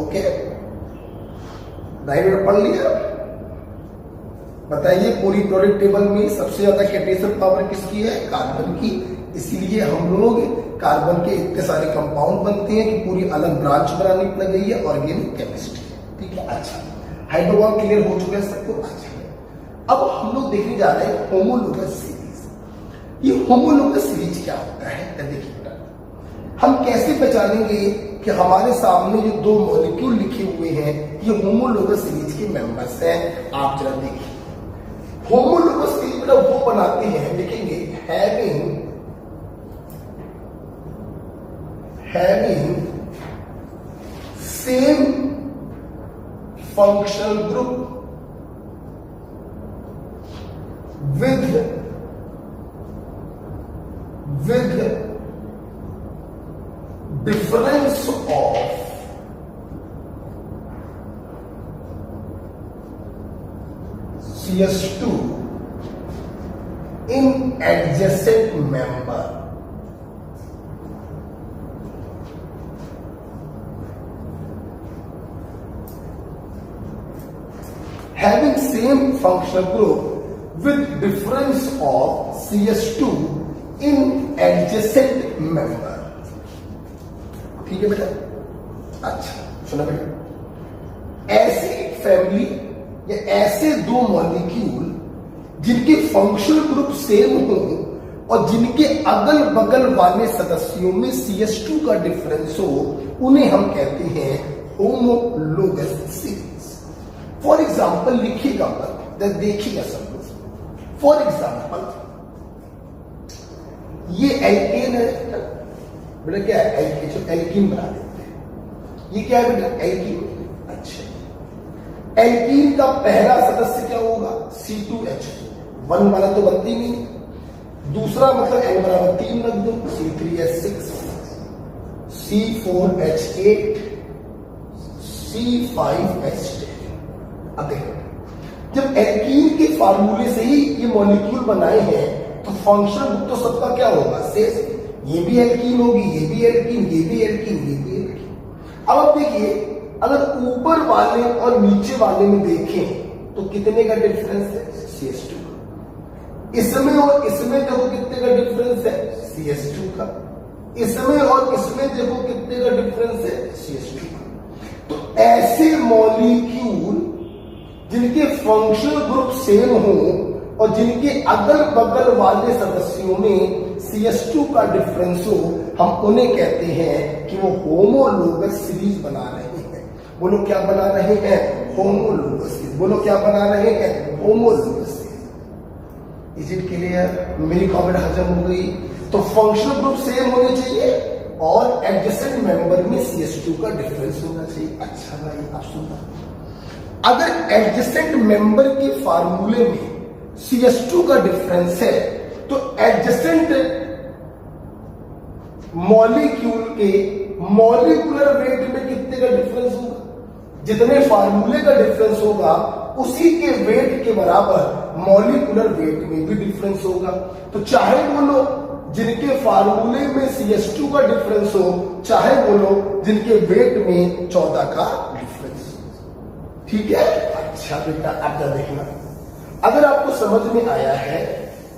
ओके, डायग्राम पढ़ लिया। बताइए पूरी पीरियोडिक टेबल में सबसे ज्यादा कैटालिसिस पावर किसकी है? कार्बन की। इसीलिए हम लोग कार्बन के इतने सारे कंपाउंड बनते हैं कि पूरी अलग ब्रांच बनानी पड़ गई है ऑर्गेनिक केमिस्ट्री। ठीक है, अच्छा हाइड्रोबॉन्ड क्लियर हो चुका है सबको। अच्छा, अब हम लोग देखने जा रहे हैं होमोलोगस सीरीज। ये होमोलोगस सीरीज क्या होता है? देखिए हम कैसे पहचानेंगे कि हमारे सामने जो 2 मॉलिक्यूल लिखे हुए हैं ये होमोलोगस सीरीज के मेंबर्स हैं? आप जरा देखिए, होमोलोगस के लिए वो बनाते हैं, लिखेंगे having same functional group with difference of CS2 in adjacent member. Having same functional group with difference of CS2 in adjacent member. ठीक है बेटा? अच्छा सुना बेटा, ऐसी फैमिली या ऐसे दो मॉलिक्यूल जिनके फंक्शनल ग्रुप सेम हो और जिनके अगल बगल वाले सदस्यों में CS2 का डिफरेंस हो, उन्हें हम कहते हैं होमोलोगस सीरीज। फॉर एग्जाम्पल लिखिएगा मत, देखिएगा सब लोग। फॉर एग्जाम्पल ये एल्केन है बेटा, क्या है एल्केन, जो एल्कीन बना देते हैं, ये क्या है बेटा एल्कीन। अच्छा, एल्कीन का पहला सदस्य क्या होगा C2H2, 1 वाला तो बनती नहीं, दूसरा मतलब N बराबर 3 रख दो, C3H6, C4H8, C5H10। अब देखो, जब एल्कीन के फार्मूले से ही ये मॉलिक्यूल बनाए हैं तो फंक्शनल ग्रुप तो सबका क्या होगा सेम, ये भी एल्कीन होगी, ये भी एल्कीन, ये भी एल्कीन, ये भी एल्कीन। अब आप देखिए, अगर ऊपर वाले और नीचे वाले में देखें तो कितने का डिफरेंस है CS2 का, इसमें और इसमें देखो कितने का डिफरेंस है CS2 का, इसमें और इसमें देखो कितने का डिफरेंस है CS2 का। तो ऐसे मॉलिक्यूल जिनके फंक्शनल ग्रुप सेम हो और जिनके अगल बगल वाले सदस्यों में CS2 का डिफरेंस हो, हम उन्हें कहते हैं कि वो होमोलोगस सीरीज बना रहे हैं। बोलो क्या बना रहे हैं, होमोलोगस सीरीज। बोलो क्या बना रहे हैं, homologous series. Is it clear? मेरी कमेंट हजम हो गई। तो फंक्शनल ग्रुप सेम होने चाहिए और एडजेसेंट मेंबर में CS2 का डिफरेंस होना चाहिए। अच्छा भाई आप सुनना, अगर एडजेसेंट मेंबर के फार्मूले में CS2 का डिफरेंस है तो एडजेसेंट मॉलिक्यूल के मॉलिक्यूलर वेट में कितने का डिफरेंस होगा, जितने फार्मूले का डिफरेंस होगा उसी के वेट के बराबर मॉलिक्यूलर वेट में भी डिफरेंस होगा। तो चाहे वो लोग जिनके फार्मूले में CS2 का डिफरेंस हो, चाहे वो लोग जिनके वेट में 14 का डिफरेंस। ठीक है? अच्छा बेटा अब क्या देखना, अगर आपको समझ में आया है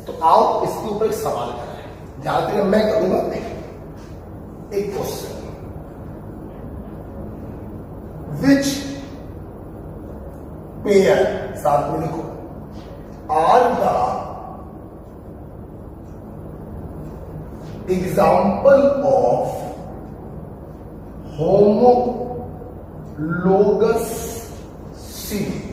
तो आओ इसके ऊपर एक सवाल करें, जहां तक मैं करूंगा एक क्वेश्चन, विच पेयर, साथ में लिखो, are the example of homologous series.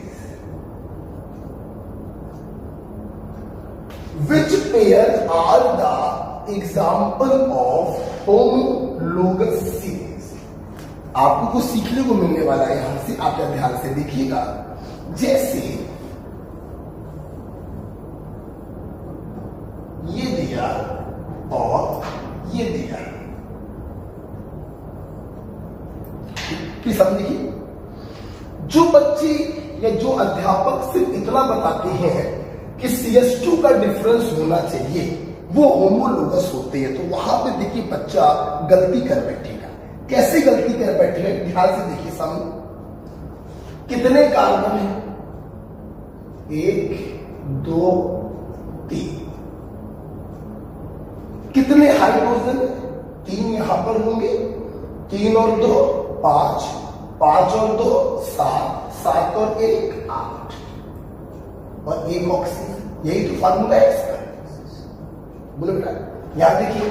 Which pairs are the example of homologous series? आपको कुछ सीखने को मिलने वाला है यहां से, आप ध्यान से देखिएगा। जैसे ये दिया और ये दिया, प्लीज देखिए, जो बच्चे या जो अध्यापक सिर्फ इतना बताते हैं कि CS2 का डिफरेंस होना चाहिए, वो होमोलोगस होते हैं, तो वहां पे देखिए बच्चा गलती कर बैठेगा। कैसे गलती कर बैठे, ध्यान से देखिए सामने कितने कार्बन है, 1 2 3, कितने हाइड्रोजन, 3 यहां पर होंगे, 3 और 2 5, 5 और 2 7, 7 और 1 8 और 1 ऑक्सीजन। यही तो फार्मूला है इसका। बोलो बेटा, यहां देखिए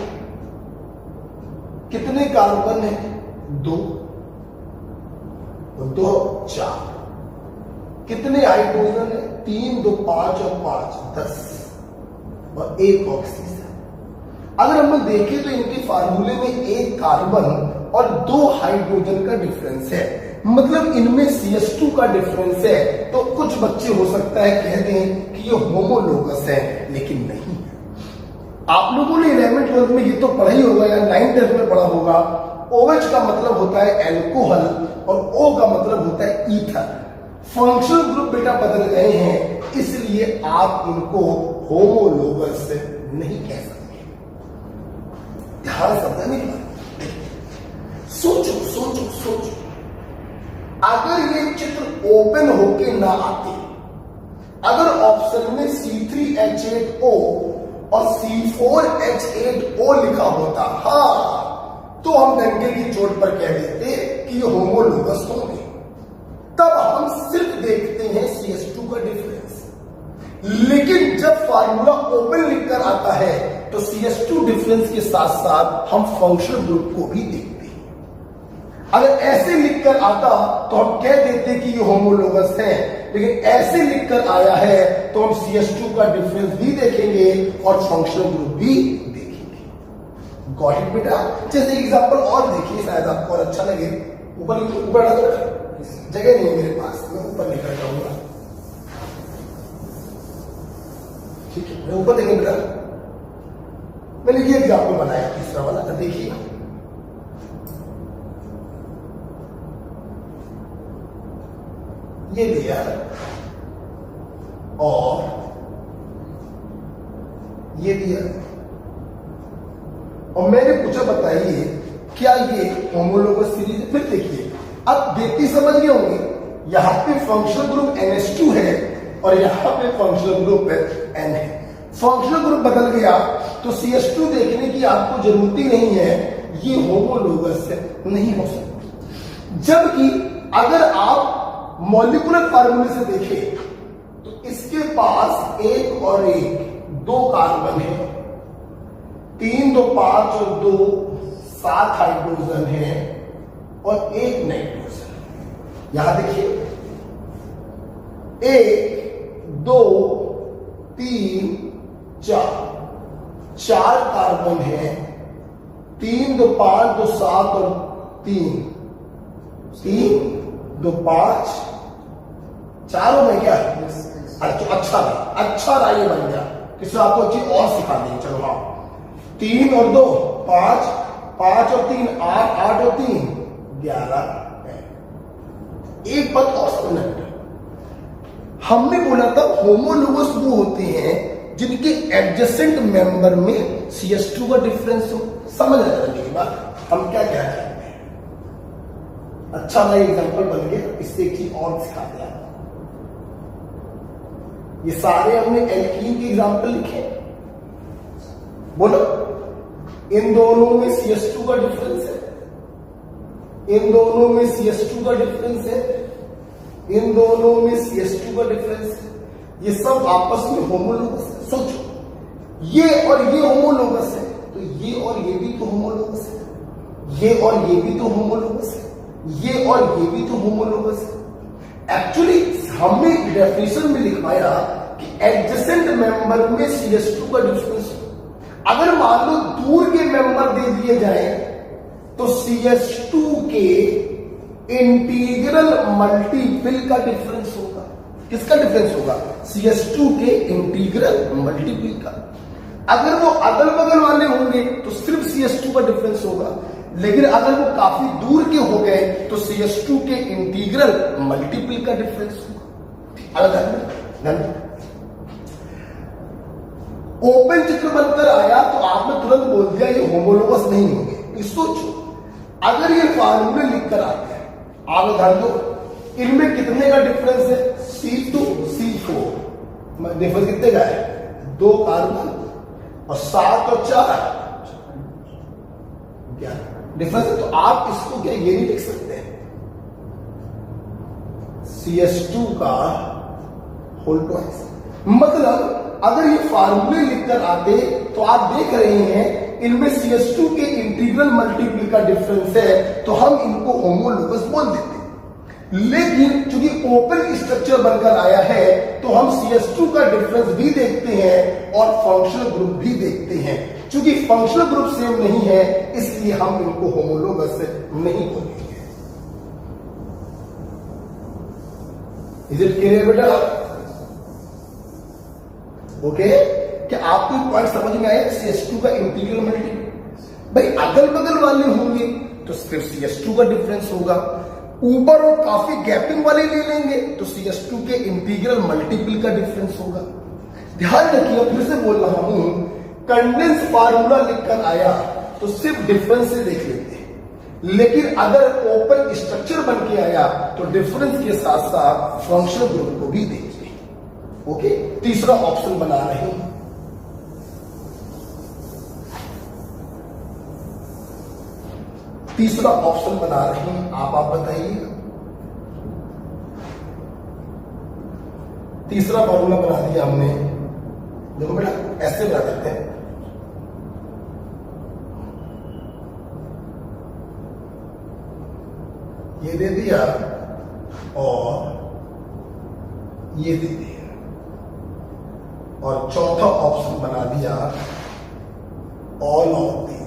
कितने कार्बन है, 2 और 2 4, कितने हाइड्रोजन है? 3 2 5 और 5 10 और एक ऑक्सीजन। अगर हम लोग देखें तो इनके फार्मूले में एक कार्बन और 2 हाइड्रोजन का डिफरेंस है, मतलब इनमें CH2 का डिफरेंस है। तो कुछ बच्चे हो सकता है कह दें कि ये होमोलोगस है, लेकिन नहीं। आप लोगों ने 11th 12th में ये तो पढ़ा ही होगा या 9th 10th में पढ़ा होगा। OH का मतलब होता है एल्कोहल और O का मतलब होता है ईथर। फंक्शनल ग्रुप बेटा बदल गए हैं, इसलिए आप इनको होमोलोगस नहीं कह सकते। ध्यान समझने की बात। सोचो सोचो सोचो, अगर ये चित्र ओपन होके ना आते, अगर ऑप्शन में C3H8O और C4H8O लिखा होता, हाँ, तो हम डंके की चोट पर कह देते कि ये होमोलोगस होंगे। तब हम सिर्फ देखते हैं CH2 का डिफरेंस, लेकिन जब फार्मूला ओपन लिखकर आता है तो CH2 डिफरेंस के साथ साथ हम फंक्शनल ग्रुप को भी देखते हैं। अगर ऐसे लिखकर आता तो हम कह देते कि ये होमोलोगस है, लेकिन ऐसे लिखकर आया है तो हम CH2 का डिफरेंस भी देखेंगे और फंक्शनल ग्रुप भी देखेंगे। गॉट इट बेटा? जैसे एग्जांपल और देखिए, शायद आपको और अच्छा लगे। ऊपर जगह नहीं है मेरे पास, मैं ऊपर निकल जाऊंगा। ठीक है, मैं ऊपर देखेंगे बेटा। मैंने ये एग्जाम्पल बनाया तीसरा वाला, तो देखिए ये दिया और ये दिया, और मैंने पूछा बताइए क्या ये होमोलोगस सीरीज है? फिर देखिए, अब देखते समझ गए होंगे, यहां पे फंक्शनल ग्रुप NH2 है और यहां पे फंक्शनल ग्रुप N है। फंक्शनल ग्रुप बदल गया तो CH2 देखने की आपको जरूरत ही नहीं है, ये होमोलोगस नहीं हो सकती। जबकि अगर आप मॉलिक्यूलर फार्मूले से देखें तो इसके पास एक और एक 2 कार्बन है, 3 2 5 और 2 7 हाइड्रोजन है और एक नाइट्रोजन। यहां देखिए 1 2 3 4 कार्बन है, 3 2 5 2 7 और 3 2 5 चारों में क्या? अच्छा रहा, ये बन गया। किसी आपको चीज और सिखा देंगे। चलो हाँ, 3 और 2 5, 5 और 3 8, 8 और 3 11। एक बात और समझना, हमने बोला था होमोलोगस वो होते हैं जिनके एडजेसेंट मेंबर में CH2 का डिफरेंस हो। समझ आ जाने की बात हम क्या कहना चाहते हैं। अच्छा भाई एग्जांपल बन गया, इससे एक चीज और सिखा दिया। ये सारे हमने एल्कीन के एग्जांपल लिखे, बोलो इन दोनों में CH2 का डिफरेंस है, इन दोनों में CH2 का डिफरेंस है, इन दोनों में CH2 का डिफरेंस है। ये सब आपस में होमोलोगस है। सोचो, ये और ये होमोलोगस है तो ये और ये भी तो होमोलोगस है, ये और ये भी तो होमोलोगस है, ये और ये भी तो होमोलोगस है। एक्चुअली हमने डेफिनेशन में लिखवाया कि एडजेसेंट मेंबर में CH2 का डिफरेंस। अगर मान लो दूर के मेंबर दे दिए जाए तो CH2 के इंटीग्रल मल्टीपल का डिफरेंस होगा। किसका डिफरेंस होगा? CH2 के इंटीग्रल मल्टीपल का। अगर वो अगल बगल वाले होंगे तो सिर्फ CH2 का डिफरेंस होगा, लेकिन अगर वो काफी दूर के हो गए तो CH2 के इंटीग्रल मल्टीपल का डिफरेंस होगा। ओपन चित्र बनकर आया तो आपने तुरंत बोल दिया ये होमोलोगस नहीं होंगे। सोचो, अगर ये फार्मूले लिखकर आते हैं, आप ध्यान दो, इनमें कितने का डिफरेंस है? C2 C4 डिफरेंस कितने का है? 2 कार्बन और 7 और 4 डिफरेंस है। तो आप इसको क्या ये नहीं लिख सकते हैं CH2 का होल ट्वाइस? मतलब अगर ये फार्मूले लिखकर आते तो आप देख रहे हैं इनमें CH2 के इंटीग्रल मल्टीपल का डिफरेंस है, तो हम इनको होमोलोगस बोल देते। लेकिन चूंकि ओपन स्ट्रक्चर बनकर आया है तो हम CS2 का डिफरेंस भी देखते हैं और फंक्शनल ग्रुप भी देखते हैं। चूंकि फंक्शनल ग्रुप सेम नहीं है इसलिए हम इनको होमोलोगस नहीं बोलेंगे। इज इट क्लियर बेटा? ओके, क्या आपको पॉइंट समझ में आया? CS2 का इंटीग्रल मल्टीपल, भाई अगल बगल वाले होंगे तो सिर्फ CS2 का डिफरेंस होगा, ऊपर और काफी गैपिंग वाले ले लेंगे तो CS2 के इंटीग्रल मल्टीपल का डिफरेंस होगा। ध्यान रखिए, फिर से बोल रहा हूं, कंडेंस फार्मूला लिखकर आया तो सिर्फ डिफरेंस से देख लेते हैं, लेकिन अगर ओपन स्ट्रक्चर बन के आया तो डिफरेंस के साथ साथ फंक्शनल ग्रुप को भी देखिए। ओके, तीसरा ऑप्शन बना रहे हैं। तीसरा ऑप्शन बना रहे हैं, आप बताइए। तीसरा फॉर्मूला बना दिया हमने, देखो बेटा ऐसे बना देते हैं, ये दे दिया और ये दे दिया, और चौथा ऑप्शन बना दिया ऑल ऑफ दीज।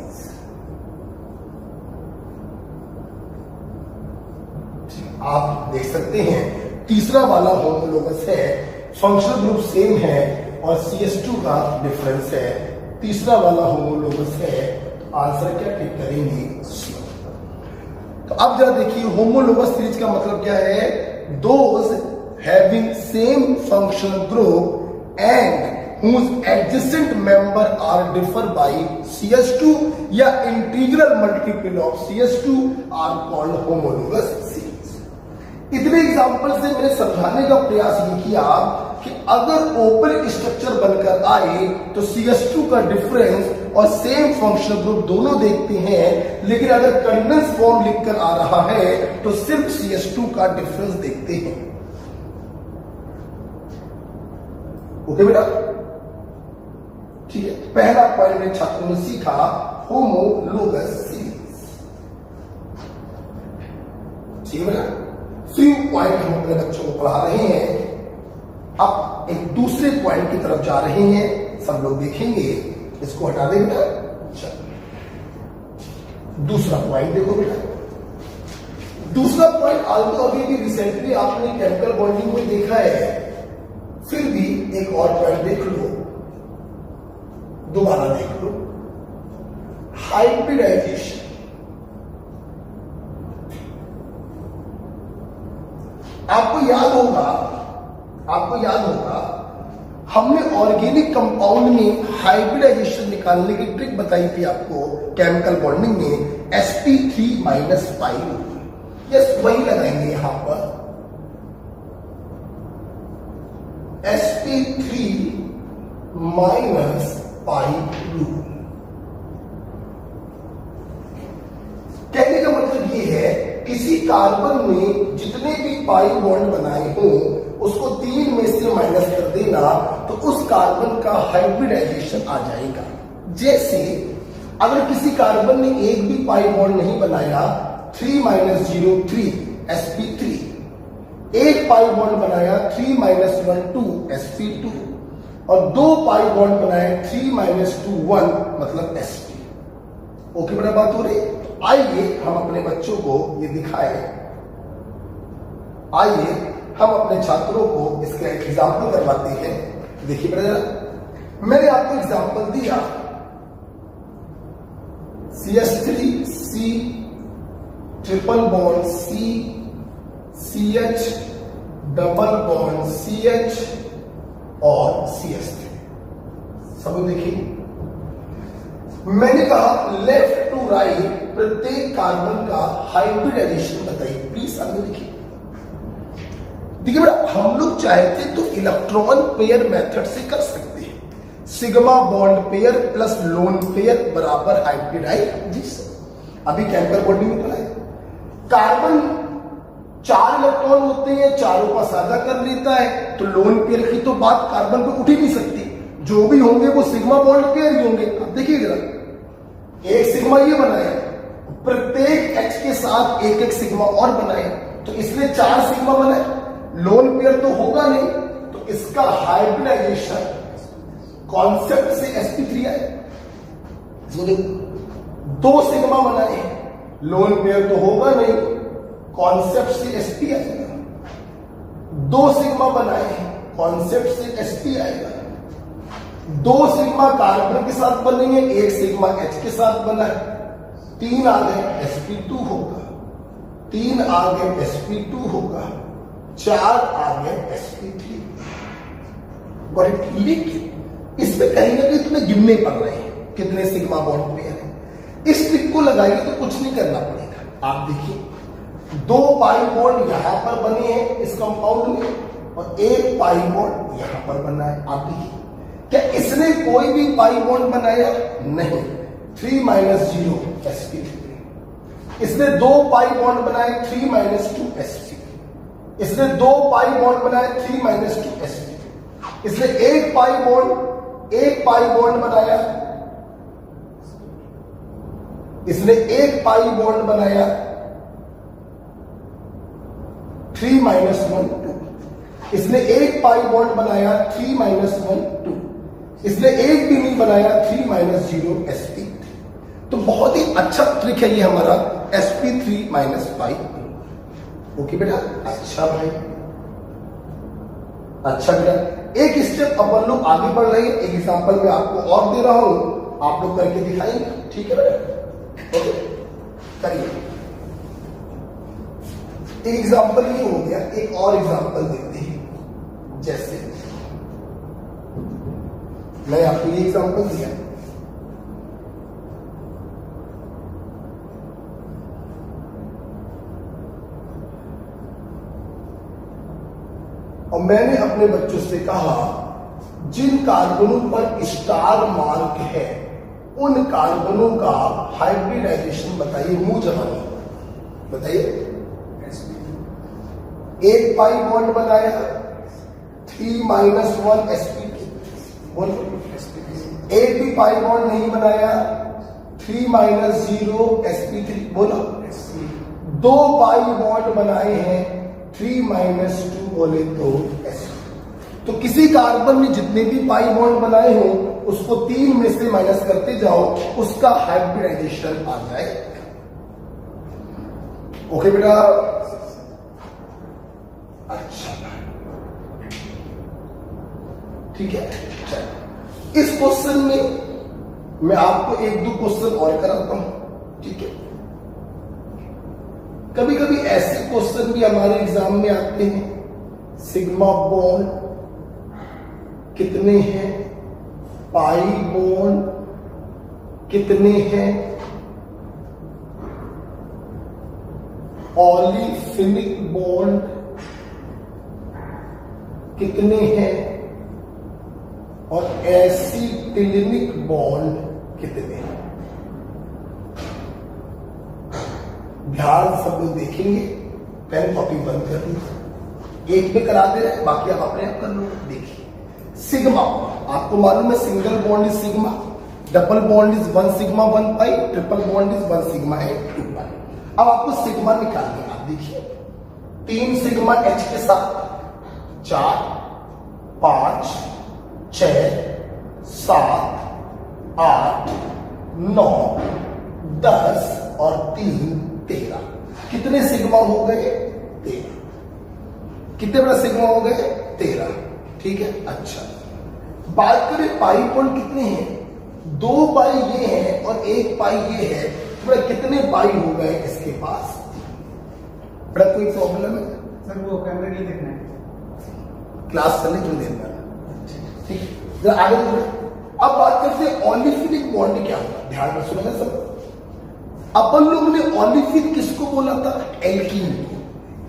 आप देख सकते हैं तीसरा वाला होमोलोगस है, फंक्शनल ग्रुप सेम है और CS2 का डिफरेंस है। तीसरा वाला होमोलोगस है, आंसर क्या टिक करेंगे? तो अब जरा देखिए, होमोलोगस सीरीज का मतलब क्या है? Those having same functional group and whose adjacent member are differ by CS2 या integral multiple of CS2 are called homologous series। इतने एग्जाम्पल से मैंने समझाने का प्रयास ये किया कि अगर ओपन स्ट्रक्चर बनकर आए तो CS2 का डिफरेंस और सेम फंक्शनल ग्रुप दोनों देखते हैं, लेकिन अगर कंडेंस फॉर्म लिखकर आ रहा है तो सिर्फ CS2 का डिफरेंस देखते हैं। ओके बेटा, ठीक है। पहला पॉइंट में छात्रों ने सीखा होमोलोगस सीरीज। ठीक है बेटा, फ्यू पॉइंट हम अपने बच्चों को पढ़ा रहे हैं। अब एक दूसरे पॉइंट की तरफ जा रहे हैं, सब लोग देखेंगे। इसको हटा दें बेटा। दूसरा पॉइंट देखो बेटा, दूसरा पॉइंट ऑल्सो अभी भी रिसेंटली आपने केमिकल बॉन्डिंग में देखा है, फिर भी एक और पॉइंट देख लो, दोबारा देख लो। हाइब्रिडाइजेशन, आपको याद होगा हमने ऑर्गेनिक कंपाउंड में हाइब्रिडाइजेशन निकालने की ट्रिक बताई थी आपको केमिकल बॉन्डिंग में, sp3 माइनस पाई। यस, वही लगाएंगे यहां पर, sp3 माइनस पाई रूल। कहने का मतलब ये है, किसी कार्बन में जितने भी पाई बॉन्ड बनाए हों उसको 3 में से माइनस कर देना तो उस कार्बन का हाइब्रिडाइजेशन आ जाएगा। जैसे अगर किसी कार्बन ने एक भी पाई बॉन्ड नहीं बनाया, 3 माइनस 0 3 sp3, एक पाई बॉन्ड बनाया 3 माइनस 1 2 sp2, और 2 पाई बॉन्ड बनाए 3 माइनस 2 1 मतलब sp। ओके बेटा, बात हो रही। आइए हम अपने बच्चों को ये दिखाएं, आइए हम अपने छात्रों को इसका एक एग्जाम्पल करवाते हैं। देखिए बेटा, मैंने आपको एग्जाम्पल दिया CS3C triple bond C, CH double bond CH और CS3। सब देखिए, मैंने कहा लेफ्ट टू राइट प्रत्येक कार्बन का हाइब्रिडाइजेशन बताइए। प्लीज सामने देखिए। देखिए बेटा, हम लोग चाहते तो इलेक्ट्रॉन पेयर मेथड से कर सकते हैं, sigma bond pair plus lone pair बराबर हाइब्रिडाइजेशन। अभी केमिकल बॉन्डिंग में पढ़ाया, कार्बन 4 इलेक्ट्रॉन होते हैं, चारों का साझा कर लेता है, तो लोन पेयर की तो बात कार्बन पे उठ ही नहीं सकती। जो भी होंगे वो सिग्मा बॉन्ड पेयर ही होंगे। अब देखिए जरा, एक सिग्मा ये बनाया, प्रत्येक H के साथ एक एक सिग्मा और बनाए, तो इसलिए 4 सिग्मा बना है, लोन पेयर तो होगा नहीं, तो इसका हाइब्रिडाइजेशन कॉन्सेप्ट से sp3 आए। 2 सिग्मा बनाए हैं, लोन पेयर तो होगा नहीं, कॉन्सेप्ट से sp आएगा। 2 सिग्मा बनाए हैं, कॉन्सेप्ट से sp आएगा। 2 सिग्मा कार्बन के साथ बनेंगे, 1 सिग्मा H के साथ बना है, 3 आ गए sp2 होगा, 3 आ गए sp2 होगा, 4 आ गए sp3। लेकिन इसमें कहीं ना कहीं तुम्हें गिनने पड़ रहे हैं कितने सिग्मा बॉन्ड पेयर है। इस ट्रिक को लगाइए तो कुछ नहीं करना पड़ेगा। आप देखिए 2 पाई बॉन्ड यहां पर बने हैं इस कंपाउंड में और 1 पाई बॉन्ड यहां पर बना है। आप देखिए क्या इसने कोई भी पाई बॉन्ड बनाया? नहीं। 3 - 0 sp3। इसने 2 पाई बॉन्ड बनाए, 3 - 2 sp। इसने 2 पाई बॉन्ड बनाए, 3 - 2 sp। इसने 1 पाई बॉन्ड बनाया, इसने 1 पाई बॉन्ड बनाया, 3 - 1 2। इसने 1 पाई बॉन्ड बनाया, 3 - 1 2। इसने 1 भी नहीं बनाया, 3 - 0 sp। तो बहुत ही अच्छा ट्रिक है ये हमारा sp3 - 5। ओके बेटा, अच्छा भाई, अच्छा बेटा। एक स्टेप अपन लोग आगे बढ़ रहे हैं, एक एग्जांपल में आपको और दे रहा हूं, आप लोग करके दिखाएंगे। ठीक है बेटा, ओके करिए। एक एग्जांपल ये हो गया, एक और एग्जांपल देखते हैं। जैसे मैं आपको ये एग्जांपल दिया, और मैंने अपने बच्चों से कहा जिन कार्बनों पर स्टार मार्क है उन कार्बनों का हाइब्रिडाइजेशन बताइए, मुंह जमानी बताइए। 1 पाई बॉन्ड बनाया, 3 - 1 sp2। बोलो। 1 भी पाई बॉन्ड नहीं बनाया, 3 - 0 sp3। बोलो। 2 पाई बॉन्ड बनाए हैं, 3 - 2 बोले तो sp। तो किसी कार्बन में जितने भी पाई बॉन्ड बनाए हो उसको 3 में से माइनस करते जाओ, उसका हाइब्रिडाइजेशन आ जाएगा। ओके बेटा, अच्छा ठीक है। इस क्वेश्चन में मैं आपको 1-2 क्वेश्चन और कराता हूं। ठीक है, कभी कभी ऐसे क्वेश्चन भी हमारे एग्जाम में आते हैं। सिग्मा बॉन्ड कितने हैं, पाई बॉन्ड कितने हैं, ऑलिफिनिक बॉन्ड कितने हैं और एसिटिलिनिक बॉन्ड कितने हैं। ध्यान सब लोग देखेंगे, पेन कॉपी बंद कर दीजिए। एक में करा दे रहे हैं, बाकी आप अपने आप कर लो। देखिए सिग्मा, आपको मालूम है single bond is sigma, double bond is 1 sigma 1 pi, triple bond is 1 sigma है 2 पाई। अब आपको सिग्मा निकालना है। आप देखिए 3 सिग्मा H के साथ 4 5 6 7 8 9 10 और 3 13। कितने सिग्मा हो गए? 13। कितने बड़ा सिग्मा हो गए? 13। ठीक है, अच्छा बात करें पाई बॉन्ड कितने हैं? 2 पाई ये है और 1 पाई ये है, तो कितने पाई हो गए इसके पास? बड़ा कोई प्रॉब्लम है सर? वो कैमरे के लिए देखना है, क्लास चलने क्यों देना? ठीक है, जरा आगे बढ़े। अब बात करते हैं ऑलिफिनिक बॉन्ड क्या होता है। ध्यान में सुना सब। अपन लोग ने ऑलिफिन किसको बोला था? एल्कीन को।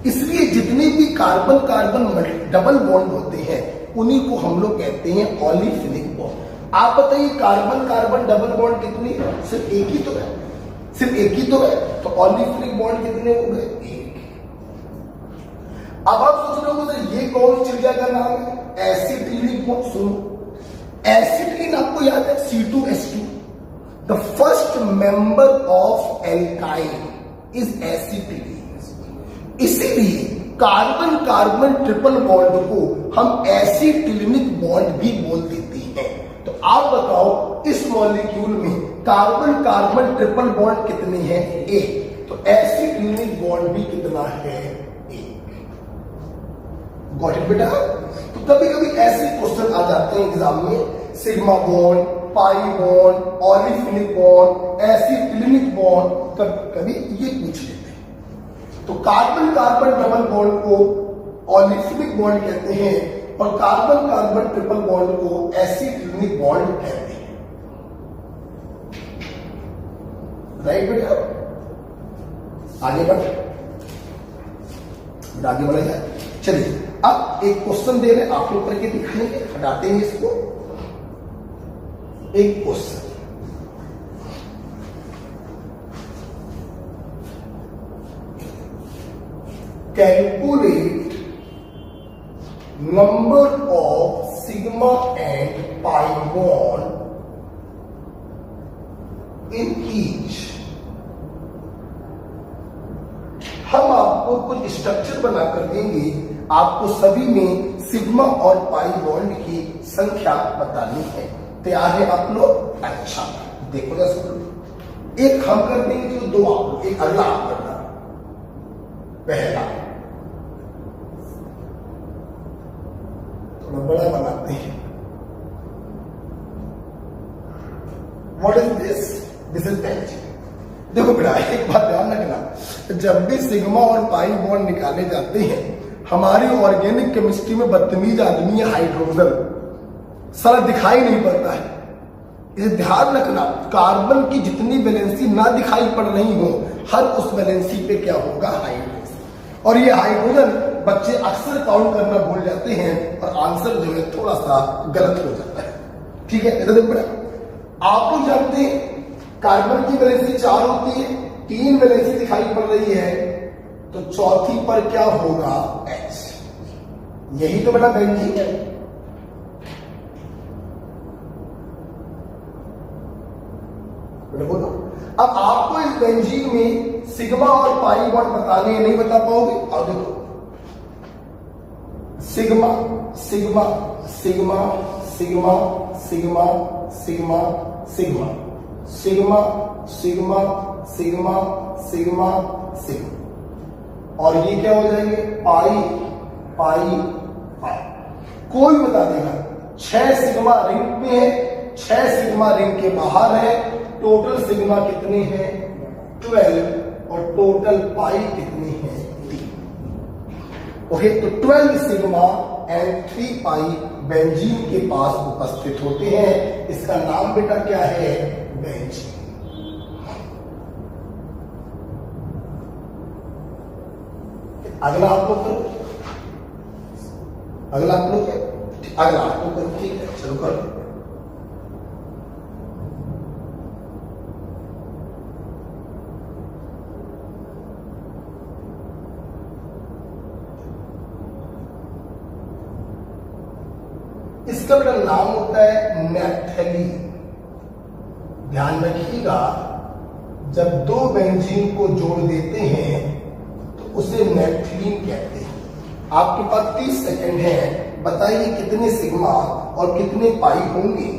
इसलिए जितने भी कार्बन कार्बन डबल बॉन्ड होते हैं उन्हीं को हम लोग कहते हैं ऑलिफिनिक बॉन्ड। आप बताइए कार्बन कार्बन डबल बॉन्ड कितने? सिर्फ एक ही तो है, सिर्फ एक ही तो है, तो ऑलिफिनिक बॉन्ड कितने हो गए? 1। अब आप सोच रहे हो सर ये कौन चिड़िया का नाम है? एसिटिलिक बॉन्ड। सुनो, एसिटिलिन आपको याद है C2H2। The first member of alkyne is acetylene. इसीलिए कार्बन कार्बन ट्रिपल बॉन्ड को हम एसिटिलिनिक बॉन्ड भी बोल देते हैं। तो आप बताओ इस मॉलिक्यूल में कार्बन कार्बन ट्रिपल बॉन्ड कितने हैं? एक। तो एसिटिलिनिक बॉन्ड भी कितना है? एक। गॉट इट बेटा? तो कभी कभी ऐसे क्वेश्चन आ जाते हैं एग्जाम में, sigma bond, pi bond, olefinic bond, acetylenic bond, कभी ये पूछ लेते हैं। तो कार्बन कार्बन डबल बॉन्ड को ऑलिफिनिक बॉन्ड कहते हैं और कार्बन कार्बन ट्रिपल बॉन्ड को एसिटिलिनिक बॉन्ड कहते हैं। राइट बेटा? आगे बढ़ा जाए। चलिए अब एक क्वेश्चन दे रहे हैं, आप लोग करके दिखाएंगे, हटाते हैं इसको। एक question, calculate number of sigma and pi bond in each. हम आपको कुछ स्ट्रक्चर बनाकर देंगे, आपको सभी में सिग्मा और पाई बॉन्ड की संख्या बतानी है। तैयार है आप लोग? अच्छा देखो ना सब लोग, एक हम कर देंगे तो दो आप लोग, एक अगला आप करना। पहला थोड़ा बड़ा बनाते हैं। What is this? This is benzene. देखो बेटा एक बात ध्यान रखना, जब भी सिग्मा और पाई बॉन्ड निकाले जाते हैं हमारी ऑर्गेनिक केमिस्ट्री में बदतमीज आदमी है हाइड्रोजन, सारा दिखाई नहीं पड़ता है। इसे ध्यान रखना, कार्बन की जितनी वैलेंसी ना दिखाई पड़ रही हो, हर उस वैलेंसी पे क्या होगा? हाइड्रोजन। और ये हाइड्रोजन बच्चे अक्सर काउंट करना भूल जाते हैं और आंसर जो है थोड़ा सा गलत हो जाता है। ठीक है? इधर देखो बेटा, आप लोग जानते हैं कार्बन की वैलेंसी 4 होती है, 3 वैलेंसी दिखाई पड़ रही है, तो चौथी पर क्या होगा? H। यही तो बेटा बेंजीन है। बोलो, अब आपको इस बेंजीन में सिग्मा और पाई बॉन्ड बताने हैं, नहीं बता पाओगे? और देखो sigma sigma sigma sigma sigma sigma sigma sigma sigma sigma sigma sigma, और ये क्या हो जाएंगे? पाई पाई पाई। कोई बता देगा 6 सिग्मा रिंग में है, 6 सिग्मा रिंग के बाहर है। टोटल सिग्मा कितने हैं? 12। और टोटल पाई कितने हैं? 3। ओके, तो 12 सिग्मा एंड 3 पाई बेंजीन के पास उपस्थित होते हैं। इसका नाम बेटा क्या है? बेंजीन। अगला आप लोग करो, अगला आप लोग करो। ठीक है, चलो करो। इसका बेटा नाम होता है नेप्थलीन। ध्यान रखिएगा, जब 2 बेंजीन को जोड़ देते हैं तो उसे नेप्थलीन कहते हैं। आपके पास 30 सेकंड है, बताइए कितने सिग्मा और कितने पाई होंगे?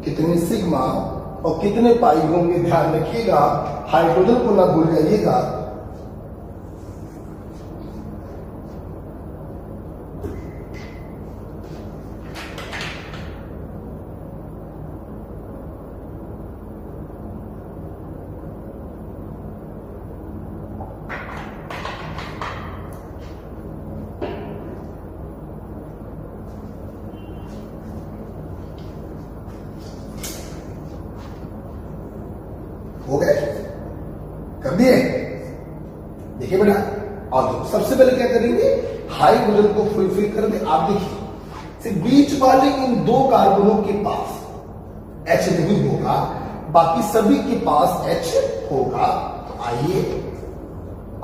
कितने सिग्मा और कितने पाई होंगे? ध्यान रखिएगा, हाइड्रोजन को ना भूल जाइएगा। हो गए? कर दिए? देखिए बेटा, अब सबसे पहले क्या करेंगे? हाइड्रोजन को फुलफिल कर दे। आप देखिए बीच वाले इन 2 कार्बनों के पास H नहीं होगा, बाकी सभी के पास H होगा। तो आइए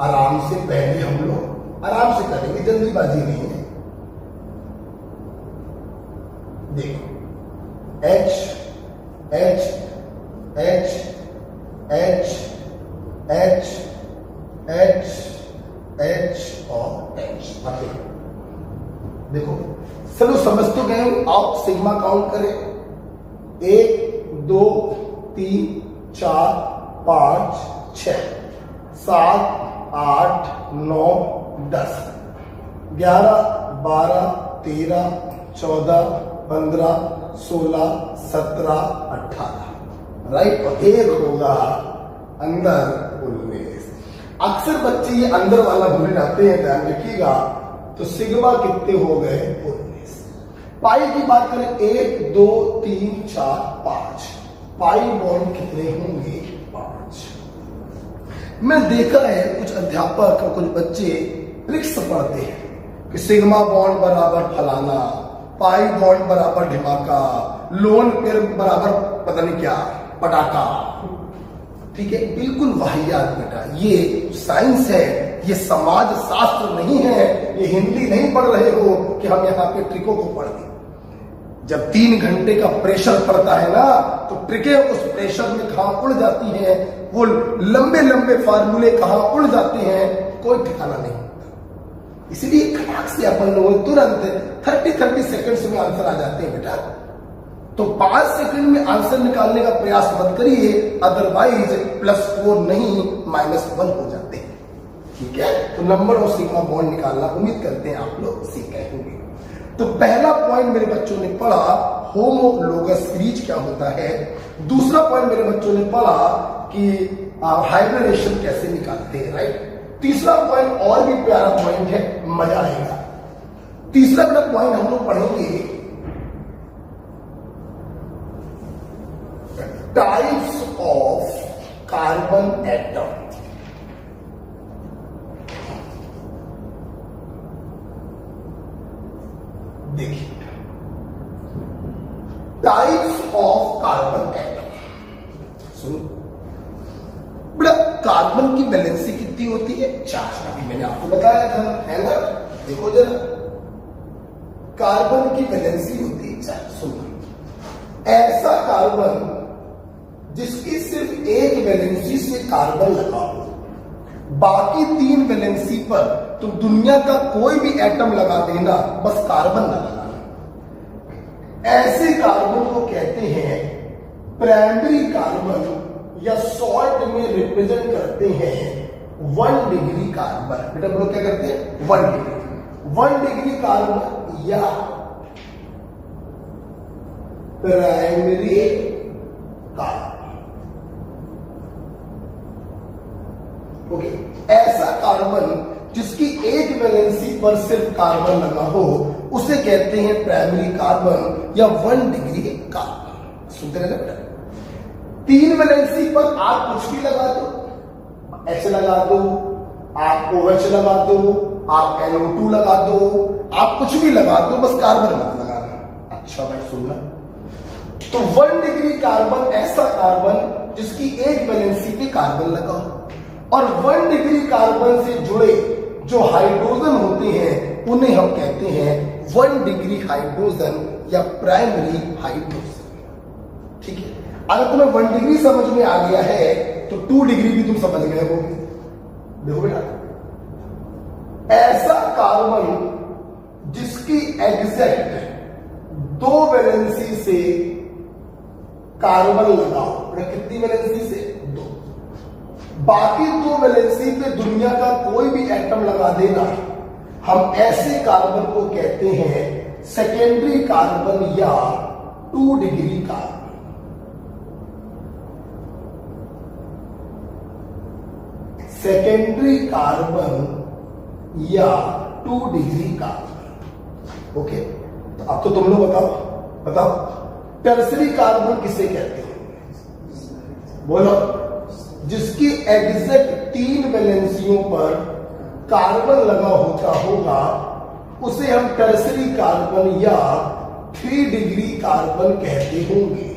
आराम से, पहले हम लोग आराम से करेंगे, जल्दीबाजी नहीं है। देखो H H और H। देखो चलो समझ तो गए हो। आप सिग्मा काउंट करें, 1 2 3 4 5 6 7 8 9 10 11 12 13 14 15 16 17 18, राइट। और एक होगा अंदर 19। अक्सर बच्चे ये अंदर वाला भूल जाते हैं, ध्यान रखिएगा। तो सिग्मा कितने हो गए? 19। पाई की बात करें, 1 2 3 4 5, पाई बॉन्ड कितने होंगे? 5। मैं देखा है कुछ अध्यापक और कुछ बच्चे ट्रिक्स पढ़ते हैं कि सिग्मा बॉन्ड बराबर फलाना, पाई बॉन्ड बराबर ढिमाका, लोन पेयर बराबर पता नहीं क्या पटाखा। ठीक है, बिल्कुल वाहियात बेटा। ये साइंस है, ये समाज शास्त्र नहीं है, ये हिंदी नहीं पढ़ रहे हो कि हम यहाँ पे ट्रिकों को पढ़ दें। जब 3 घंटे का प्रेशर पड़ता है ना, तो ट्रिकें उस प्रेशर में कहाँ उड़ जाती हैं, वो लंबे लंबे फार्मूले कहाँ उड़ जाते हैं, कोई ठिकाना नहीं। इसलिए खटाक से अपन लोग तुरंत 30 सेकंड्स में आंसर आ जाते हैं बेटा। तो 5 सेकंड में आंसर निकालने का प्रयास मत करिए, अदरवाइज +4 नहीं -1 हो जाते हैं। ठीक है, तो नंबर और सिग्मा बॉन्ड निकालना उम्मीद करते हैं आप लोग सीख गए होंगे। तो पहला पॉइंट मेरे बच्चों ने पढ़ा होमोलोगस सीरीज क्या होता है। दूसरा पॉइंट मेरे बच्चों ने पढ़ा कि हाइब्रिडेशन कैसे निकालते हैं, राइट। तीसरा पॉइंट और भी प्यारा पॉइंट है, मजा आएगा। तीसरा पॉइंट हम लोग पढ़ेंगे टाइप्स ऑफ कार्बन एटम। देखिए, टाइप्स ऑफ कार्बन एटम। सुनो बेटा, कार्बन की वैलेंसी कितनी होती है? 4। अभी मैंने आपको बताया था, है ना। देखो जरा, कार्बन की वैलेंसी होती है 4। सुनो, ऐसा कार्बन जिसकी सिर्फ एक वैलेंसी से कार्बन लगा हो, बाकी 3 वैलेंसी पर तुम दुनिया का कोई भी एटम लगा देना, बस कार्बन लगाना। ऐसे कार्बन को कहते हैं प्राइमरी कार्बन, या शॉर्ट में रिप्रेजेंट करते हैं 1 डिग्री कार्बन। बेटा बोलो क्या करते हैं? 1 डिग्री कार्बन या प्राइमरी कार्बन। ओके, ऐसा कार्बन जिसकी एक वैलेंसी पर सिर्फ कार्बन लगा हो, उसे कहते हैं प्राइमरी कार्बन या 1 डिग्री कार्बन। सुनते रहना बेटा। 3 वैलेंसी पर आप कुछ भी लगा दो, H लगा दो, आप OH लगा दो, आप NO2 लगा दो, आप कुछ भी लगा दो, बस कार्बन मत लगाना। अच्छा भाई सुनना, तो 1 डिग्री कार्बन ऐसा कार्बन जिसकी एक वैलेंसी पे कार्बन लगा हो, और 1 डिग्री कार्बन से जुड़े जो हाइड्रोजन होते हैं उन्हें हम कहते हैं 1 डिग्री हाइड्रोजन या प्राइमरी हाइड्रोजन। ठीक है, अगर तुम्हें 1 डिग्री समझ में आ गया है तो 2 डिग्री भी तुम समझ गए होगे। देखो बेटा, ऐसा कार्बन जिसकी एग्जैक्ट 2 वैलेंसी से कार्बन लगाओ, कितनी वैलेंसी से? 2। बाकी 2 वैलेंसी पे दुनिया का कोई भी एटम लगा देना, हम ऐसे कार्बन को कहते हैं सेकेंडरी कार्बन या 2 डिग्री कार्बन। सेकेंडरी कार्बन या 2 डिग्री कार्बन। ओके, तो अब तो तुम लोग बताओ टर्सरी कार्बन किसे कहते हैं? बोलो। जिसकी एग्जैक्ट 3 वैलेंसियों पर कार्बन लगा होता होगा, उसे हम टर्सरी कार्बन या 3 डिग्री कार्बन कहते होंगे।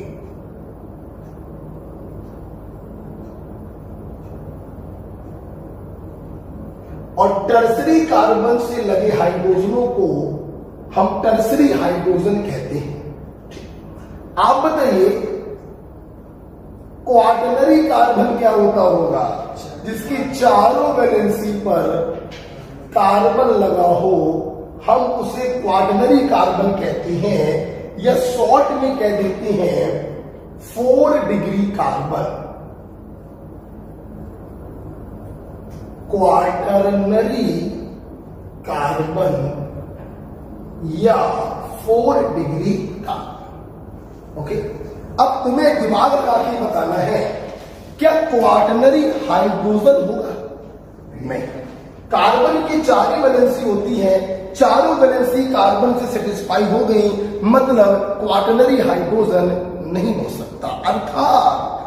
और टर्सरी कार्बन से लगे हाइड्रोजनों को हम टर्सरी हाइड्रोजन कहते हैं। आप बताइए क्वाटरनरी कार्बन क्या होता होगा? जिसकी चारों वैलेंसी पर कार्बन लगा हो, हम उसे क्वाटरनरी कार्बन कहते हैं, या शॉर्ट में कह देते हैं 4 डिग्री कार्बन। क्वाटरनरी कार्बन या 4 डिग्री कार्बन। ओके, अब तुम्हें दिमाग लगा के बताना है, क्या क्वाटरनरी हाइड्रोजन होगा? नहीं। कार्बन की 4 वैलेंसी होती है, चारों वैलेंसी कार्बन से सेटिस्फाई हो गई, मतलब क्वाटरनरी हाइड्रोजन नहीं हो सकता। अर्थात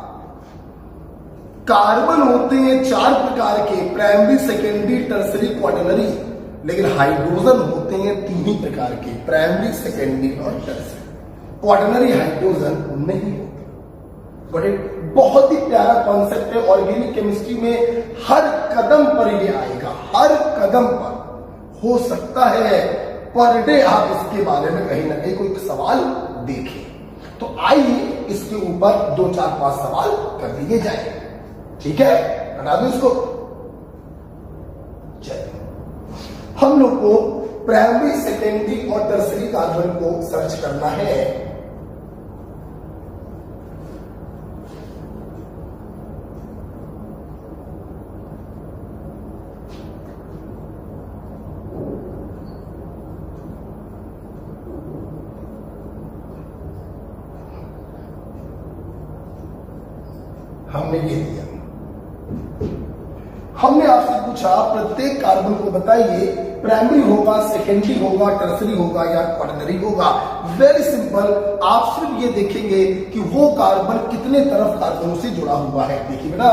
कार्बन होते हैं 4 प्रकार के, प्राइमरी, सेकेंडरी, टर्सरी, क्वाटरनरी, लेकिन हाइड्रोजन होते हैं 3 ही प्रकार के, प्राइमरी, सेकेंडरी और टर्सरी। क्वाटरनरी हाइड्रोजन नहीं होता। बड़े बहुत ही प्यारा कॉन्सेप्ट है, ऑर्गेनिक केमिस्ट्री में हर कदम पर ये आएगा, हर कदम पर। हो सकता है पर डे आप इसके बारे में कहीं ना कहीं कोई सवाल देखें, तो आइए इसके ऊपर 2, 4, 5 सवाल कर दिए जाए। ठीक है, बता दो इसको। चलिए, हम लोग को प्राइमरी, सेकेंडरी और टर्सरी कार्बन को सर्च करना है। हमने ये दिया, हमने आपसे पूछा प्रत्येक कार्बन को बताइए प्राइमरी होगा, सेकेंडरी होगा, टर्सरी होगा या क्वाटरनरी होगा। वेरी सिंपल, आप सिर्फ ये देखेंगे कि वो कार्बन कितने तरफ कार्बनों से जुड़ा हुआ है। देखिए बेटा,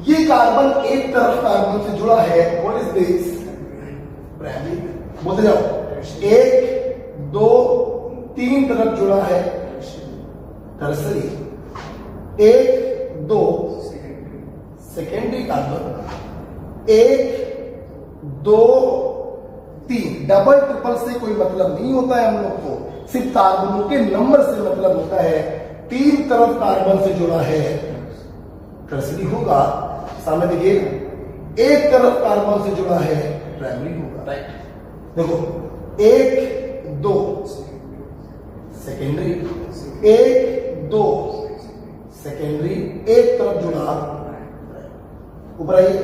ये कार्बन एक तरफ कार्बन से जुड़ा है, व्हाट इज दिस? प्राइमरी। बोलते जाओ, 1, 2, 3 तरफ जुड़ा है tertiary, 1, 2 secondary carbon, 1, 2, 3। Double triple से कोई मतलब नहीं होता है हम लोग को, सिर्फ कार्बनों के नंबर से मतलब होता है। 3 तरफ कार्बन से जुड़ा है टर्सरी होगा, सामने देखिए, 1 तरफ कार्बन से जुड़ा है प्राइमरी होगा। राइट, देखो 1, 2 सेकेंडरी, 1, 2 सेकेंडरी, 1 तरफ जुड़ा ऊपर आइए,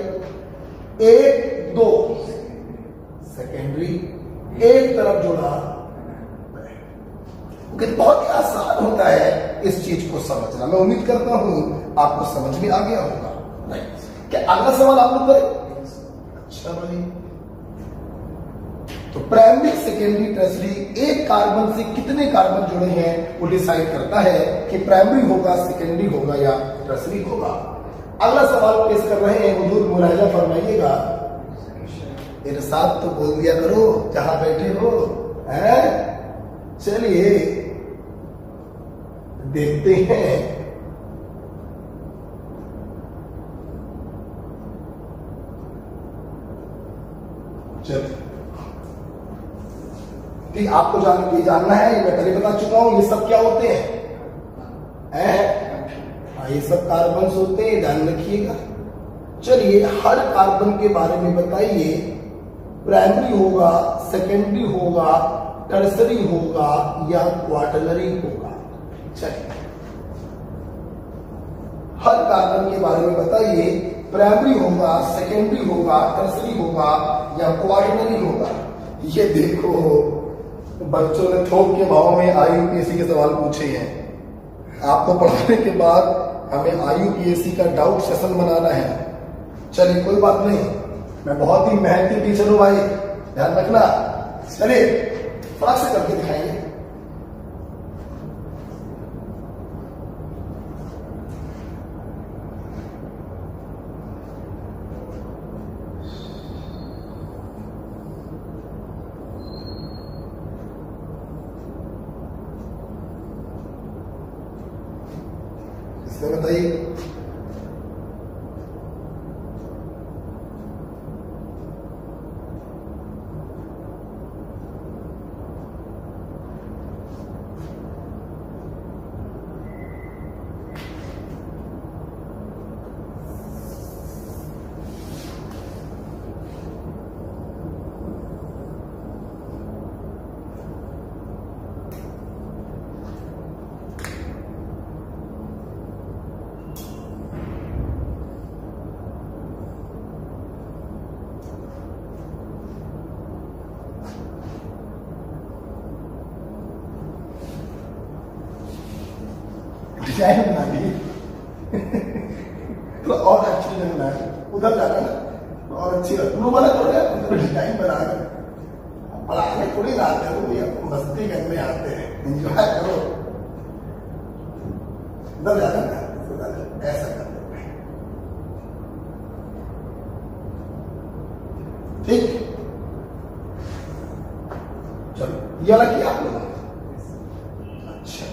1, 2 सेकेंडरी, 1 तरफ जुड़ा। बहुत ही आसान होता है इस चीज को समझना। मैं उम्मीद करता हूं आपको समझ में आ गया होगा। राइट, क्या अगला सवाल आप लोग करें? अच्छा भाई, तो प्राइमरी, सेकेंडरी, टर्सरी, एक कार्बन से कितने कार्बन जुड़े हैं वो डिसाइड करता है कि प्राइमरी होगा, सेकेंडरी होगा या टर्सरी होगा। अगला सवाल पेश कर रहे हैं, हुजूर मुलाहिजा फरमाइएगा। इरशाद तो बोल दिया करो जहां बैठे हो, हैं? चलिए देखते हैं। चलिए, ठीक, आपको जानना है, ये मैं पहले बता चुका हूं, ये सब क्या होते हैं? ये सब कार्बन होते हैं, ध्यान रखिएगा। चलिए, हर कार्बन के बारे में बताइए, प्राइमरी होगा, सेकेंडरी होगा, टर्सरी होगा या क्वाटरनरी होगा। चलिए, हर कार्बन के बारे में बताइए, प्राइमरी होगा, सेकेंडरी होगा, टर्सरी होगा या क्वाटरनरी होगा। ये देखो, बच्चों ने थोक के भाव में IUPAC के सवाल पूछे हैं। आपको पढ़ाने के बाद हमें IUPAC का डाउट सेशन बनाना है। चलिए, कोई बात नहीं, मैं बहुत ही मेहनती टीचर हूं भाई, ध्यान रखना। चलिए, फटाक से करके दिखाएंगे। इसमें बताइए, डिजाइन बना दी तो और अच्छी लगना है, उधर जाना ना तो और अच्छी लगती है। वाला थोड़ा डिजाइन बना कर पढ़ाने थोड़ी ना आते हो भैया, मस्ती करने आते हैं, एंजॉय करो। उधर जाना ना ऐसा करते हैं, ठीक। चलो ये वाला किया आप लोगों ने? अच्छा,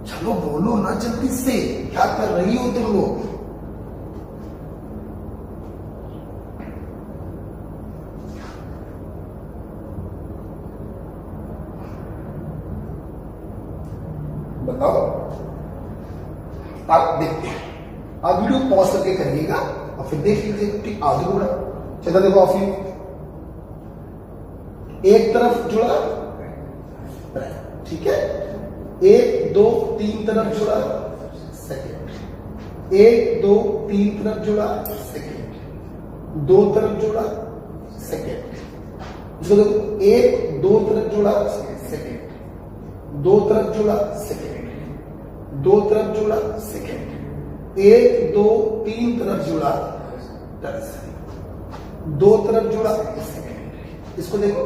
चलो बोलो ना जल्दी से, क्या कर रही हो तुम लोग? बताओ। आप देखते हैं, आप वीडियो पॉज करके करिएगा और फिर देख लीजिएगा, ठीक। आगे बढ़ा, चलो देखो आप एक तरफ जुड़ा, ठीक है, 1 2 3 तरफ जुड़ा, सेकेंड, 1 2 3 तरफ जुड़ा, सेकेंड, 2 तरफ जुड़ा, सेकेंड, इसको देखो 1 2 तरफ जुड़ा, सेकेंड, 2 तरफ जुड़ा, सेकेंड, 2 तरफ जुड़ा, सेकेंड, 1 2 3 तरफ जुड़ा, टर्सरी, 2 तरफ जुड़ा, सेकेंड, इसको देखो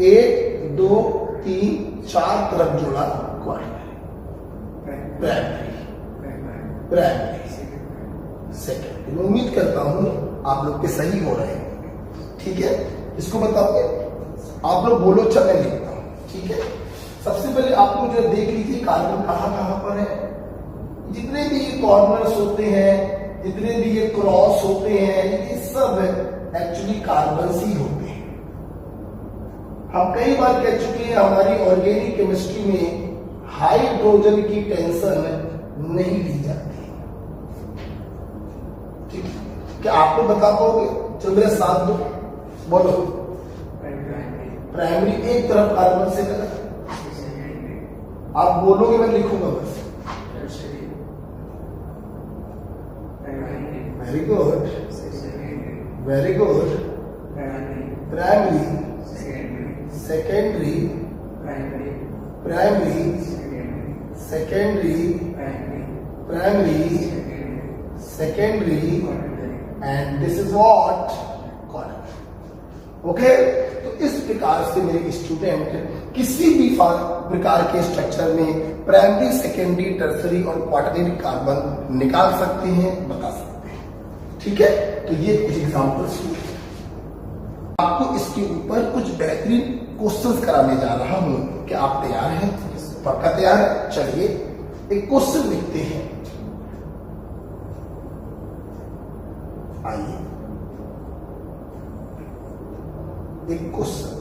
1 2 3 4 तरफ जुड़ा, क्वार्टरी, प्राइमरी, सेकेंड। मैं उम्मीद करता हूं आप लोग के सही हो रहे हैं, ठीक है। इसको बताओगे आप लोग, बोलो चल मैं लिखता हूं, ठीक है। सबसे पहले आप लोग जो देख लीजिए कार्बन कहां पर है। जितने भी ये कॉर्नर्स होते हैं, जितने भी ये क्रॉस होते हैं, ये सब एक्चुअली कार्बन ही होते हैं। हम कई बार कह चुके हैं हमारी ऑर्गेनिक केमिस्ट्री में हाइड्रोजन की टेंशन नहीं ली जाती, ठीक है। क्या आप लोग बता पाओगे? चलो मेरे साथ दो, बोलो। प्राइमरी एक तरफ कार्बन से लगा, आप बोलोगे मैं लिखूंगा बस। Very good, very good. Primary, secondary, primary, secondary, primary, secondary, and this is what corner. Okay, तो इस प्रकार से मेरे स्टूडेंट किसी भी प्रकार के स्ट्रक्चर में प्राइमरी, सेकेंडरी, टर्सरी और क्वार्टरनरी कार्बन निकाल सकते हैं, बता सकते हैं, ठीक है। तो ये कुछ एग्जांपल्स हुए। आपको इसके ऊपर कुछ बेहतरीन क्वेश्चंस कराने जा रहा हूं। क्या आप तैयार हैं? पक्का तैयार है? चलिए एक क्वेश्चन लिखते हैं। आइए एक क्वेश्चन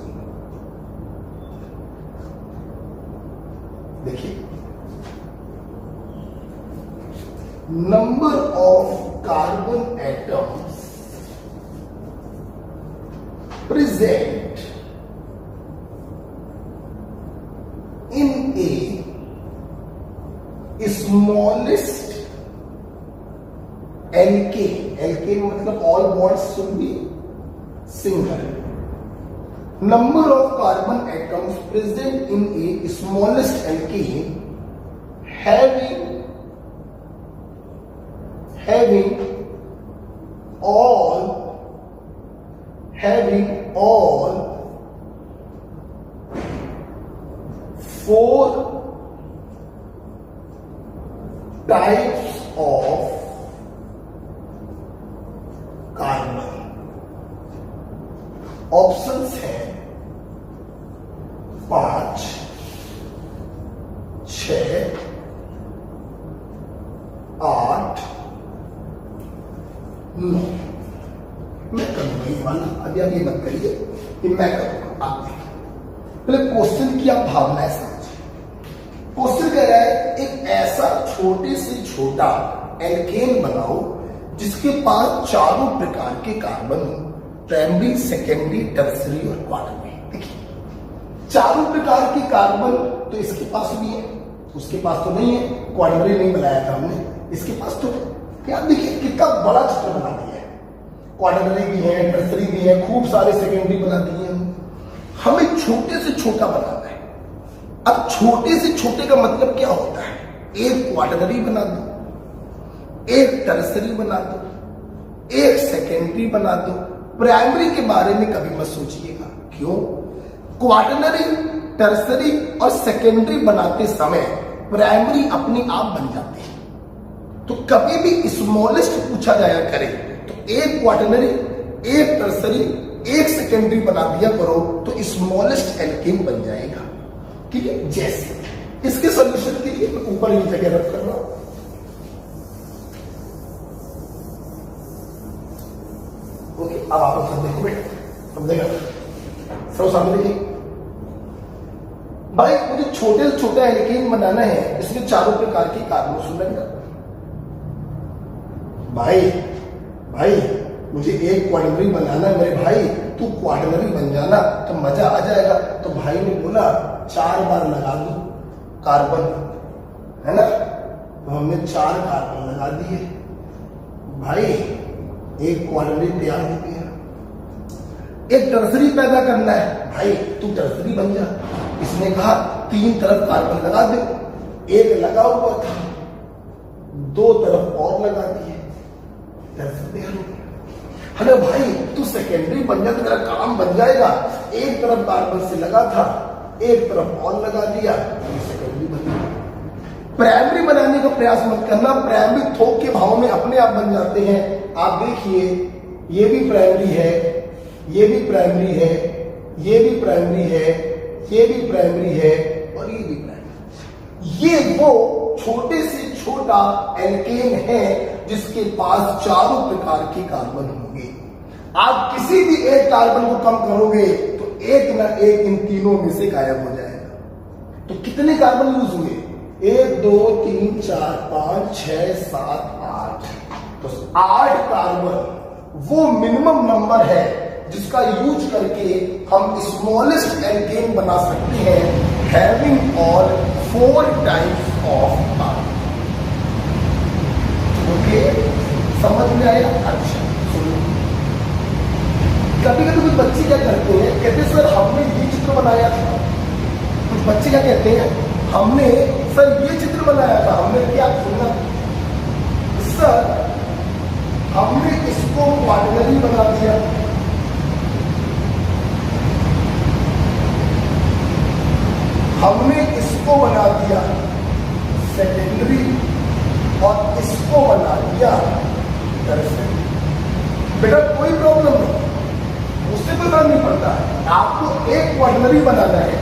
देखिए, number of carbon atoms present in a smallest alkane, alkane मतलब all bonds should be single. Number of carbon atoms present in a smallest alkane having all 4 types of carbon. Options हैं 5 6 8 9। मैं करूंगा ये वाला, अभी आप ये मत करिए कि मैं करूंगा, आप देखिए। पहले क्वेश्चन की आप भावनाएं समझिए। क्वेश्चन कह रहा है एक ऐसा छोटे से छोटा एल्केन बनाओ जिसके पास चारों प्रकार के कार्बन हो, प्राइमरी, सेकेंडरी, टर्सरी और क्वार्टरनरी। देखिए चारों प्रकार के कार्बन तो इसके पास भी है, उसके पास तो नहीं है, क्वार्टरनरी नहीं बनाया था हमने, इसके पास तो है। क्या देखिए कितना बड़ा चित्र बना दिया है। क्वाटरनरी भी है, टर्सरी भी है, खूब सारे सेकेंडरी बना दिए हैं। हमें छोटे से छोटा बनाना है। अब छोटे से छोटे का मतलब क्या होता है? एक क्वाटरनरी बना दो, एक टर्सरी बना दो, एक सेकेंडरी बना दो। प्राइमरी के बारे में कभी मत सोचिएगा। क्यों? क्वाटरनरी, टर्सरी और सेकेंडरी बनाते समय प्राइमरी अपने आप बन जाते हैं। तो कभी भी स्मॉलेस्ट पूछा जाया करे तो एक क्वाटरनरी, एक टर्सरी, एक सेकेंडरी बना दिया करो तो स्मॉलेस्ट एल्केन बन जाएगा। ठीक है? जैसे इसके सॉल्यूशन के लिए मैं ऊपर नीचे जगह रख कर रहा हूं। ओके, अब आप सब देखो बेटा, समझेगा? सब सामने देखिए भाई, मुझे छोटे से छोटा एल्केन बनाना है, इसमें चारों प्रकार के कार्बन सुन रहे हैं भाई। भाई मुझे एक क्वाटरनरी बनाना है मेरे भाई, तू क्वाटरनरी बन जाना तो मजा आ जाएगा। तो भाई ने बोला 4 बार लगा दो कार्बन, है ना? तो हमने 4 कार्बन लगा दिए भाई, एक क्वाटरनरी तैयार हो गया। एक टर्सरी पैदा करना है भाई, तू टर्सरी बन जा। इसने कहा 3 तरफ कार्बन लगा दे। एक लगा हुआ था, 2 तरफ और लगा दिए, टर्सरी तैयार हो गया। अरे भाई तू सेकेंडरी बन जा तो तेरा काम बन जाएगा। एक तरफ कार्बन से लगा था, एक तरफ और लगा दिया, सेकेंडरी बन गया। प्राइमरी बनाने का प्रयास मत करना, प्राइमरी थोक के भाव में अपने आप बन जाते हैं। आप देखिए, ये भी प्राइमरी है, ये भी प्राइमरी है, ये भी प्राइमरी है, ये भी प्राइमरी है और ये भी प्राइमरी। ये वो छोटे से छोटा एल्केन है जिसके पास चारों प्रकार के कार्बन होंगे। आप किसी भी एक कार्बन को कम करोगे तो एक ना एक इन तीनों में से गायब हो जाएगा। तो कितने कार्बन यूज हुए? 1 2 3 4 5 6 7 8। तो 8 कार्बन वो मिनिमम नंबर है जिसका यूज करके हम स्मॉलेस्ट एल्केन बना सकते हैं, having all 4 types of carbon. Okay, समझ में आया? अच्छा सुनो, कभी कभी कुछ बच्चे क्या करते हैं, कहते सर हमने ये चित्र बनाया था। कुछ बच्चे क्या कहते हैं, हमने सर ये चित्र बनाया था। हमने क्या सुना सर, हमने इसको क्वाटरनरी बना दिया, हमने इसको बना दिया सेकेंडरी और इसको बना दिया टर्सरी। बेटा कोई प्रॉब्लम नहीं, उससे कोई फर्क नहीं पड़ता है। आपको एक क्वाटरनरी बनाना है,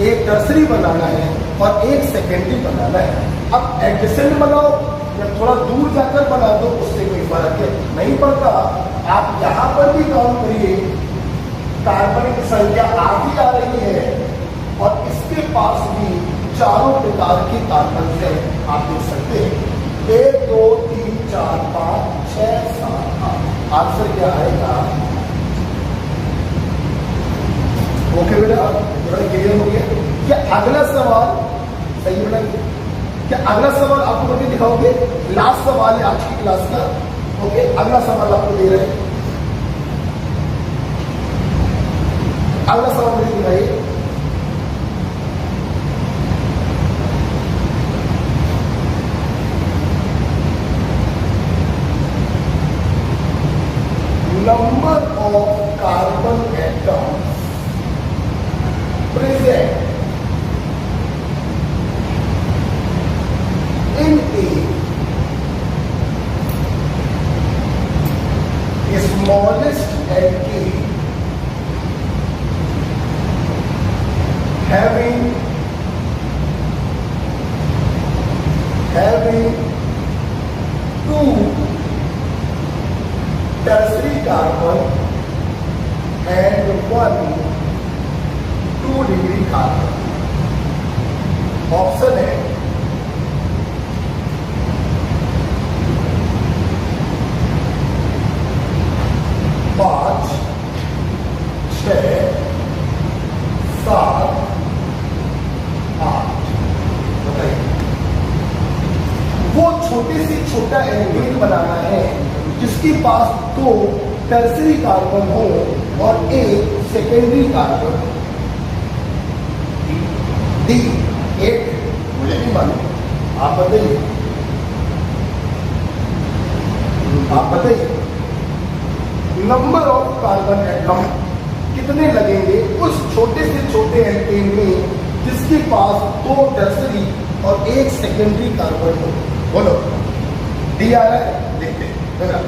एक टर्सरी बनाना है और एक सेकेंडरी बनाना है। अब एडजेसेंट बनाओ या थोड़ा दूर जाकर बना दो, उससे कोई फर्क नहीं पड़ता। आप यहां पर भी काउंट करिए, कार्बन की संख्या आधी आ रही है और इसके पास भी चारों प्रकार के कार्बन है। आप देख सकते हैं 1 2 3 4 5 6 7 8। आंसर क्या आएगा? ओके बेटा, थोड़ा क्लियर हो गया क्या? अगला सवाल सही बेटा, क्या अगला सवाल आपको करके दिखाओगे? लास्ट सवाल है आज की क्लास का। ओके, अगला सवाल आपको दे रहे हैं, अगला सवाल मुझे दिखाइए। Number of carbon atoms present in a smallest alkane having 2 tertiary carbon and 1 2-degree carbon। Option है 5 6 7 8। बताइए, वो छोटे से छोटा एल्केन बनाना है जिसके पास 2 टर्सरी कार्बन हो और एक सेकेंडरी कार्बन हो। डी, एक मुझे नहीं मालूम, आप बताइए, आप बताइए नंबर ऑफ कार्बन एटम कितने लगेंगे उस छोटे से छोटे एल्केन में जिसके पास 2 टर्सरी और एक सेकेंडरी कार्बन हो। बोलो, डी आ रहा है, देखते हैं।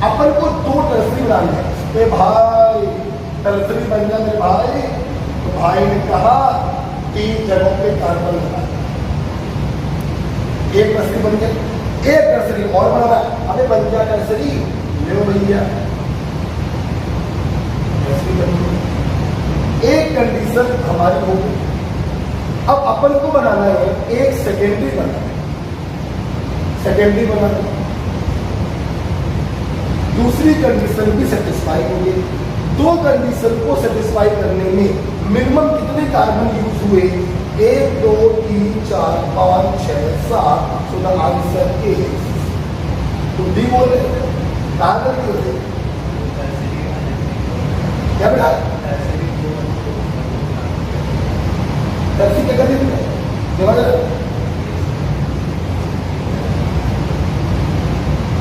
अपन को 2 टर्सरी बनाने हैं, तो भाई टर्सरी बन जाए मेरे भाई, तो भाई ने कहा 3 जगहों पे कार्बन लगा, एक टर्सरी बन गया, एक टर्सरी और बना रहा है, अबे बन गया टर्सरी, ले भैया एक कंडीशन हमारी हो गई। अब अपन को बनाना है एक सेकेंडरी बनाना है, सेकेंडरी बनाना है। दूसरी कंडीशन भी सेटिस्फाई हो गई। 2 कंडीशन को सेटिस्फाई करने में मिनिमम कितने कार्बन यूज हुए? 1 2 3 4 5 6 7, सो द आंसर इज, तो डी बोल रहे थे, कहां गलती होती क्या बेटा? टर्सरी क्या कर देते?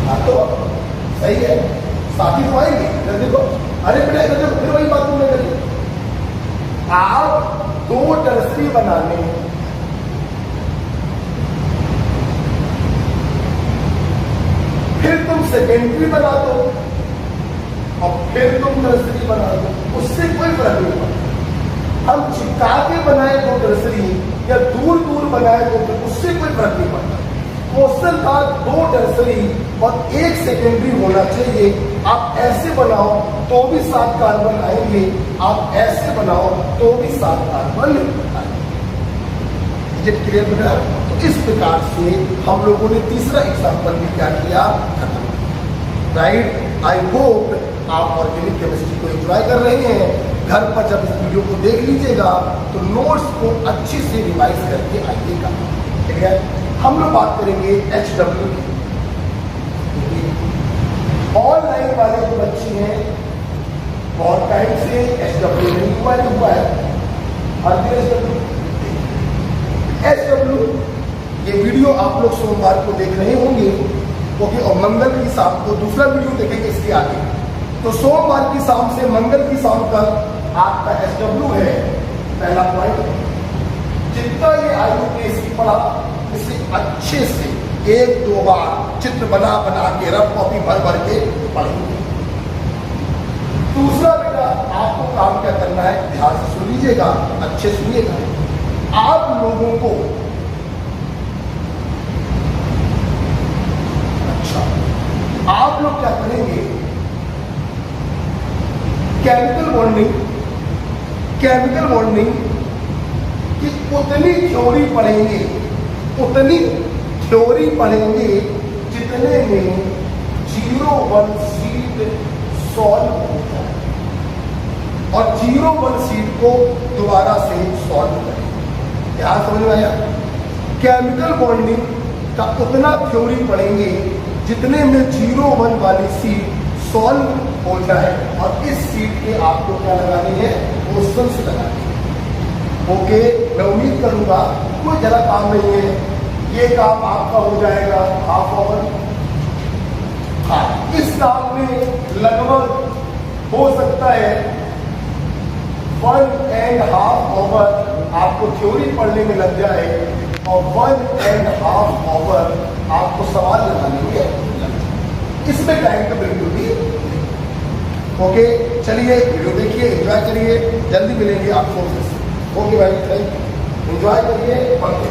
हाँ तो सही है, साथी तो आएंगे जल्दी को। अरे बेटा इधर फिर वही बात तुमने करी, आप 2 टर्सरी बनाने, फिर तुम सेकेंडरी बना दो और फिर तुम टर्सरी बना दो, उससे कोई फर्क नहीं पड़ता। हम चिपका के बनाए 2 टर्सरी या दूर दूर बनाए 2, उससे कोई फर्क नहीं पड़ता। क्वेश्चन था 2 टर्सरी और एक सेकेंडरी होना चाहिए। आप ऐसे बनाओ तो भी 7 कार्बन आएंगे, आप ऐसे बनाओ तो भी 7 कार्बन आएंगे। ये क्लियर बेटा? तो इस प्रकार से हम लोगों ने तीसरा एग्जाम्पल भी क्या किया, राइट। आई होप आप ऑर्गेनिक केमिस्ट्री को एंजॉय कर रहे हैं। घर पर जब इस वीडियो को देख लीजिएगा तो नोट्स को अच्छे से रिवाइज करके आइएगा, ठीक है। हम लोग बात करेंगे HW की। ऑनलाइन वाले जो बच्चे हैं बहुत टाइम से HW नहीं हुआ है, हर दिन HW ये वीडियो आप लोग सोमवार को देख रहे होंगे, क्योंकि और मंगल की शाम को दूसरा वीडियो देखेंगे इसके आगे। तो सोमवार की शाम से मंगल की शाम तक आपका HW है पहला पॉइंट। जितना ये IUPAC पढ़ा इसे अच्छे से 1-2 बार चित्र बना बना के रफ कॉपी भर भर के पढ़ेंगे। दूसरा बेटा आपको काम क्या करना है, ध्यान से सुन लीजिएगा, अच्छे सुनिएगा। आप लोगों को आप लोग क्या करेंगे, केमिकल बॉन्डिंग की उतनी थ्योरी पढ़ेंगे, उतनी थ्योरी पढ़ेंगे जितने में 0-1 सीट सॉल्व हो जाए और 0-1 सीट को दोबारा से सॉल्व करें। ध्यान समझ में आया? केमिकल बॉन्डिंग का उतना थ्योरी पढ़ेंगे जितने में 0-1 वाली सीट सॉल्व हो जाए और इस सीट के आपको क्या लगानी है, क्वेश्चंस लगानी है। ओके, मैं उम्मीद करूंगा कोई ज़्यादा काम नहीं है, ये काम आपका हो जाएगा हाफ आवर। हाँ, इस काम में लगभग हो सकता है 1.5 आवर आपको थ्योरी पढ़ने में लग जाए और 1.5 आवर आपको सवाल लगाने में लग जाए। इसमें टाइम तो बिल्कुल भी। ओके, चलिए वीडियो देखिए, एंजॉय करिए, जल्दी मिलेंगे आपको। ओके भाई, एंजॉय करिए, पढ़ते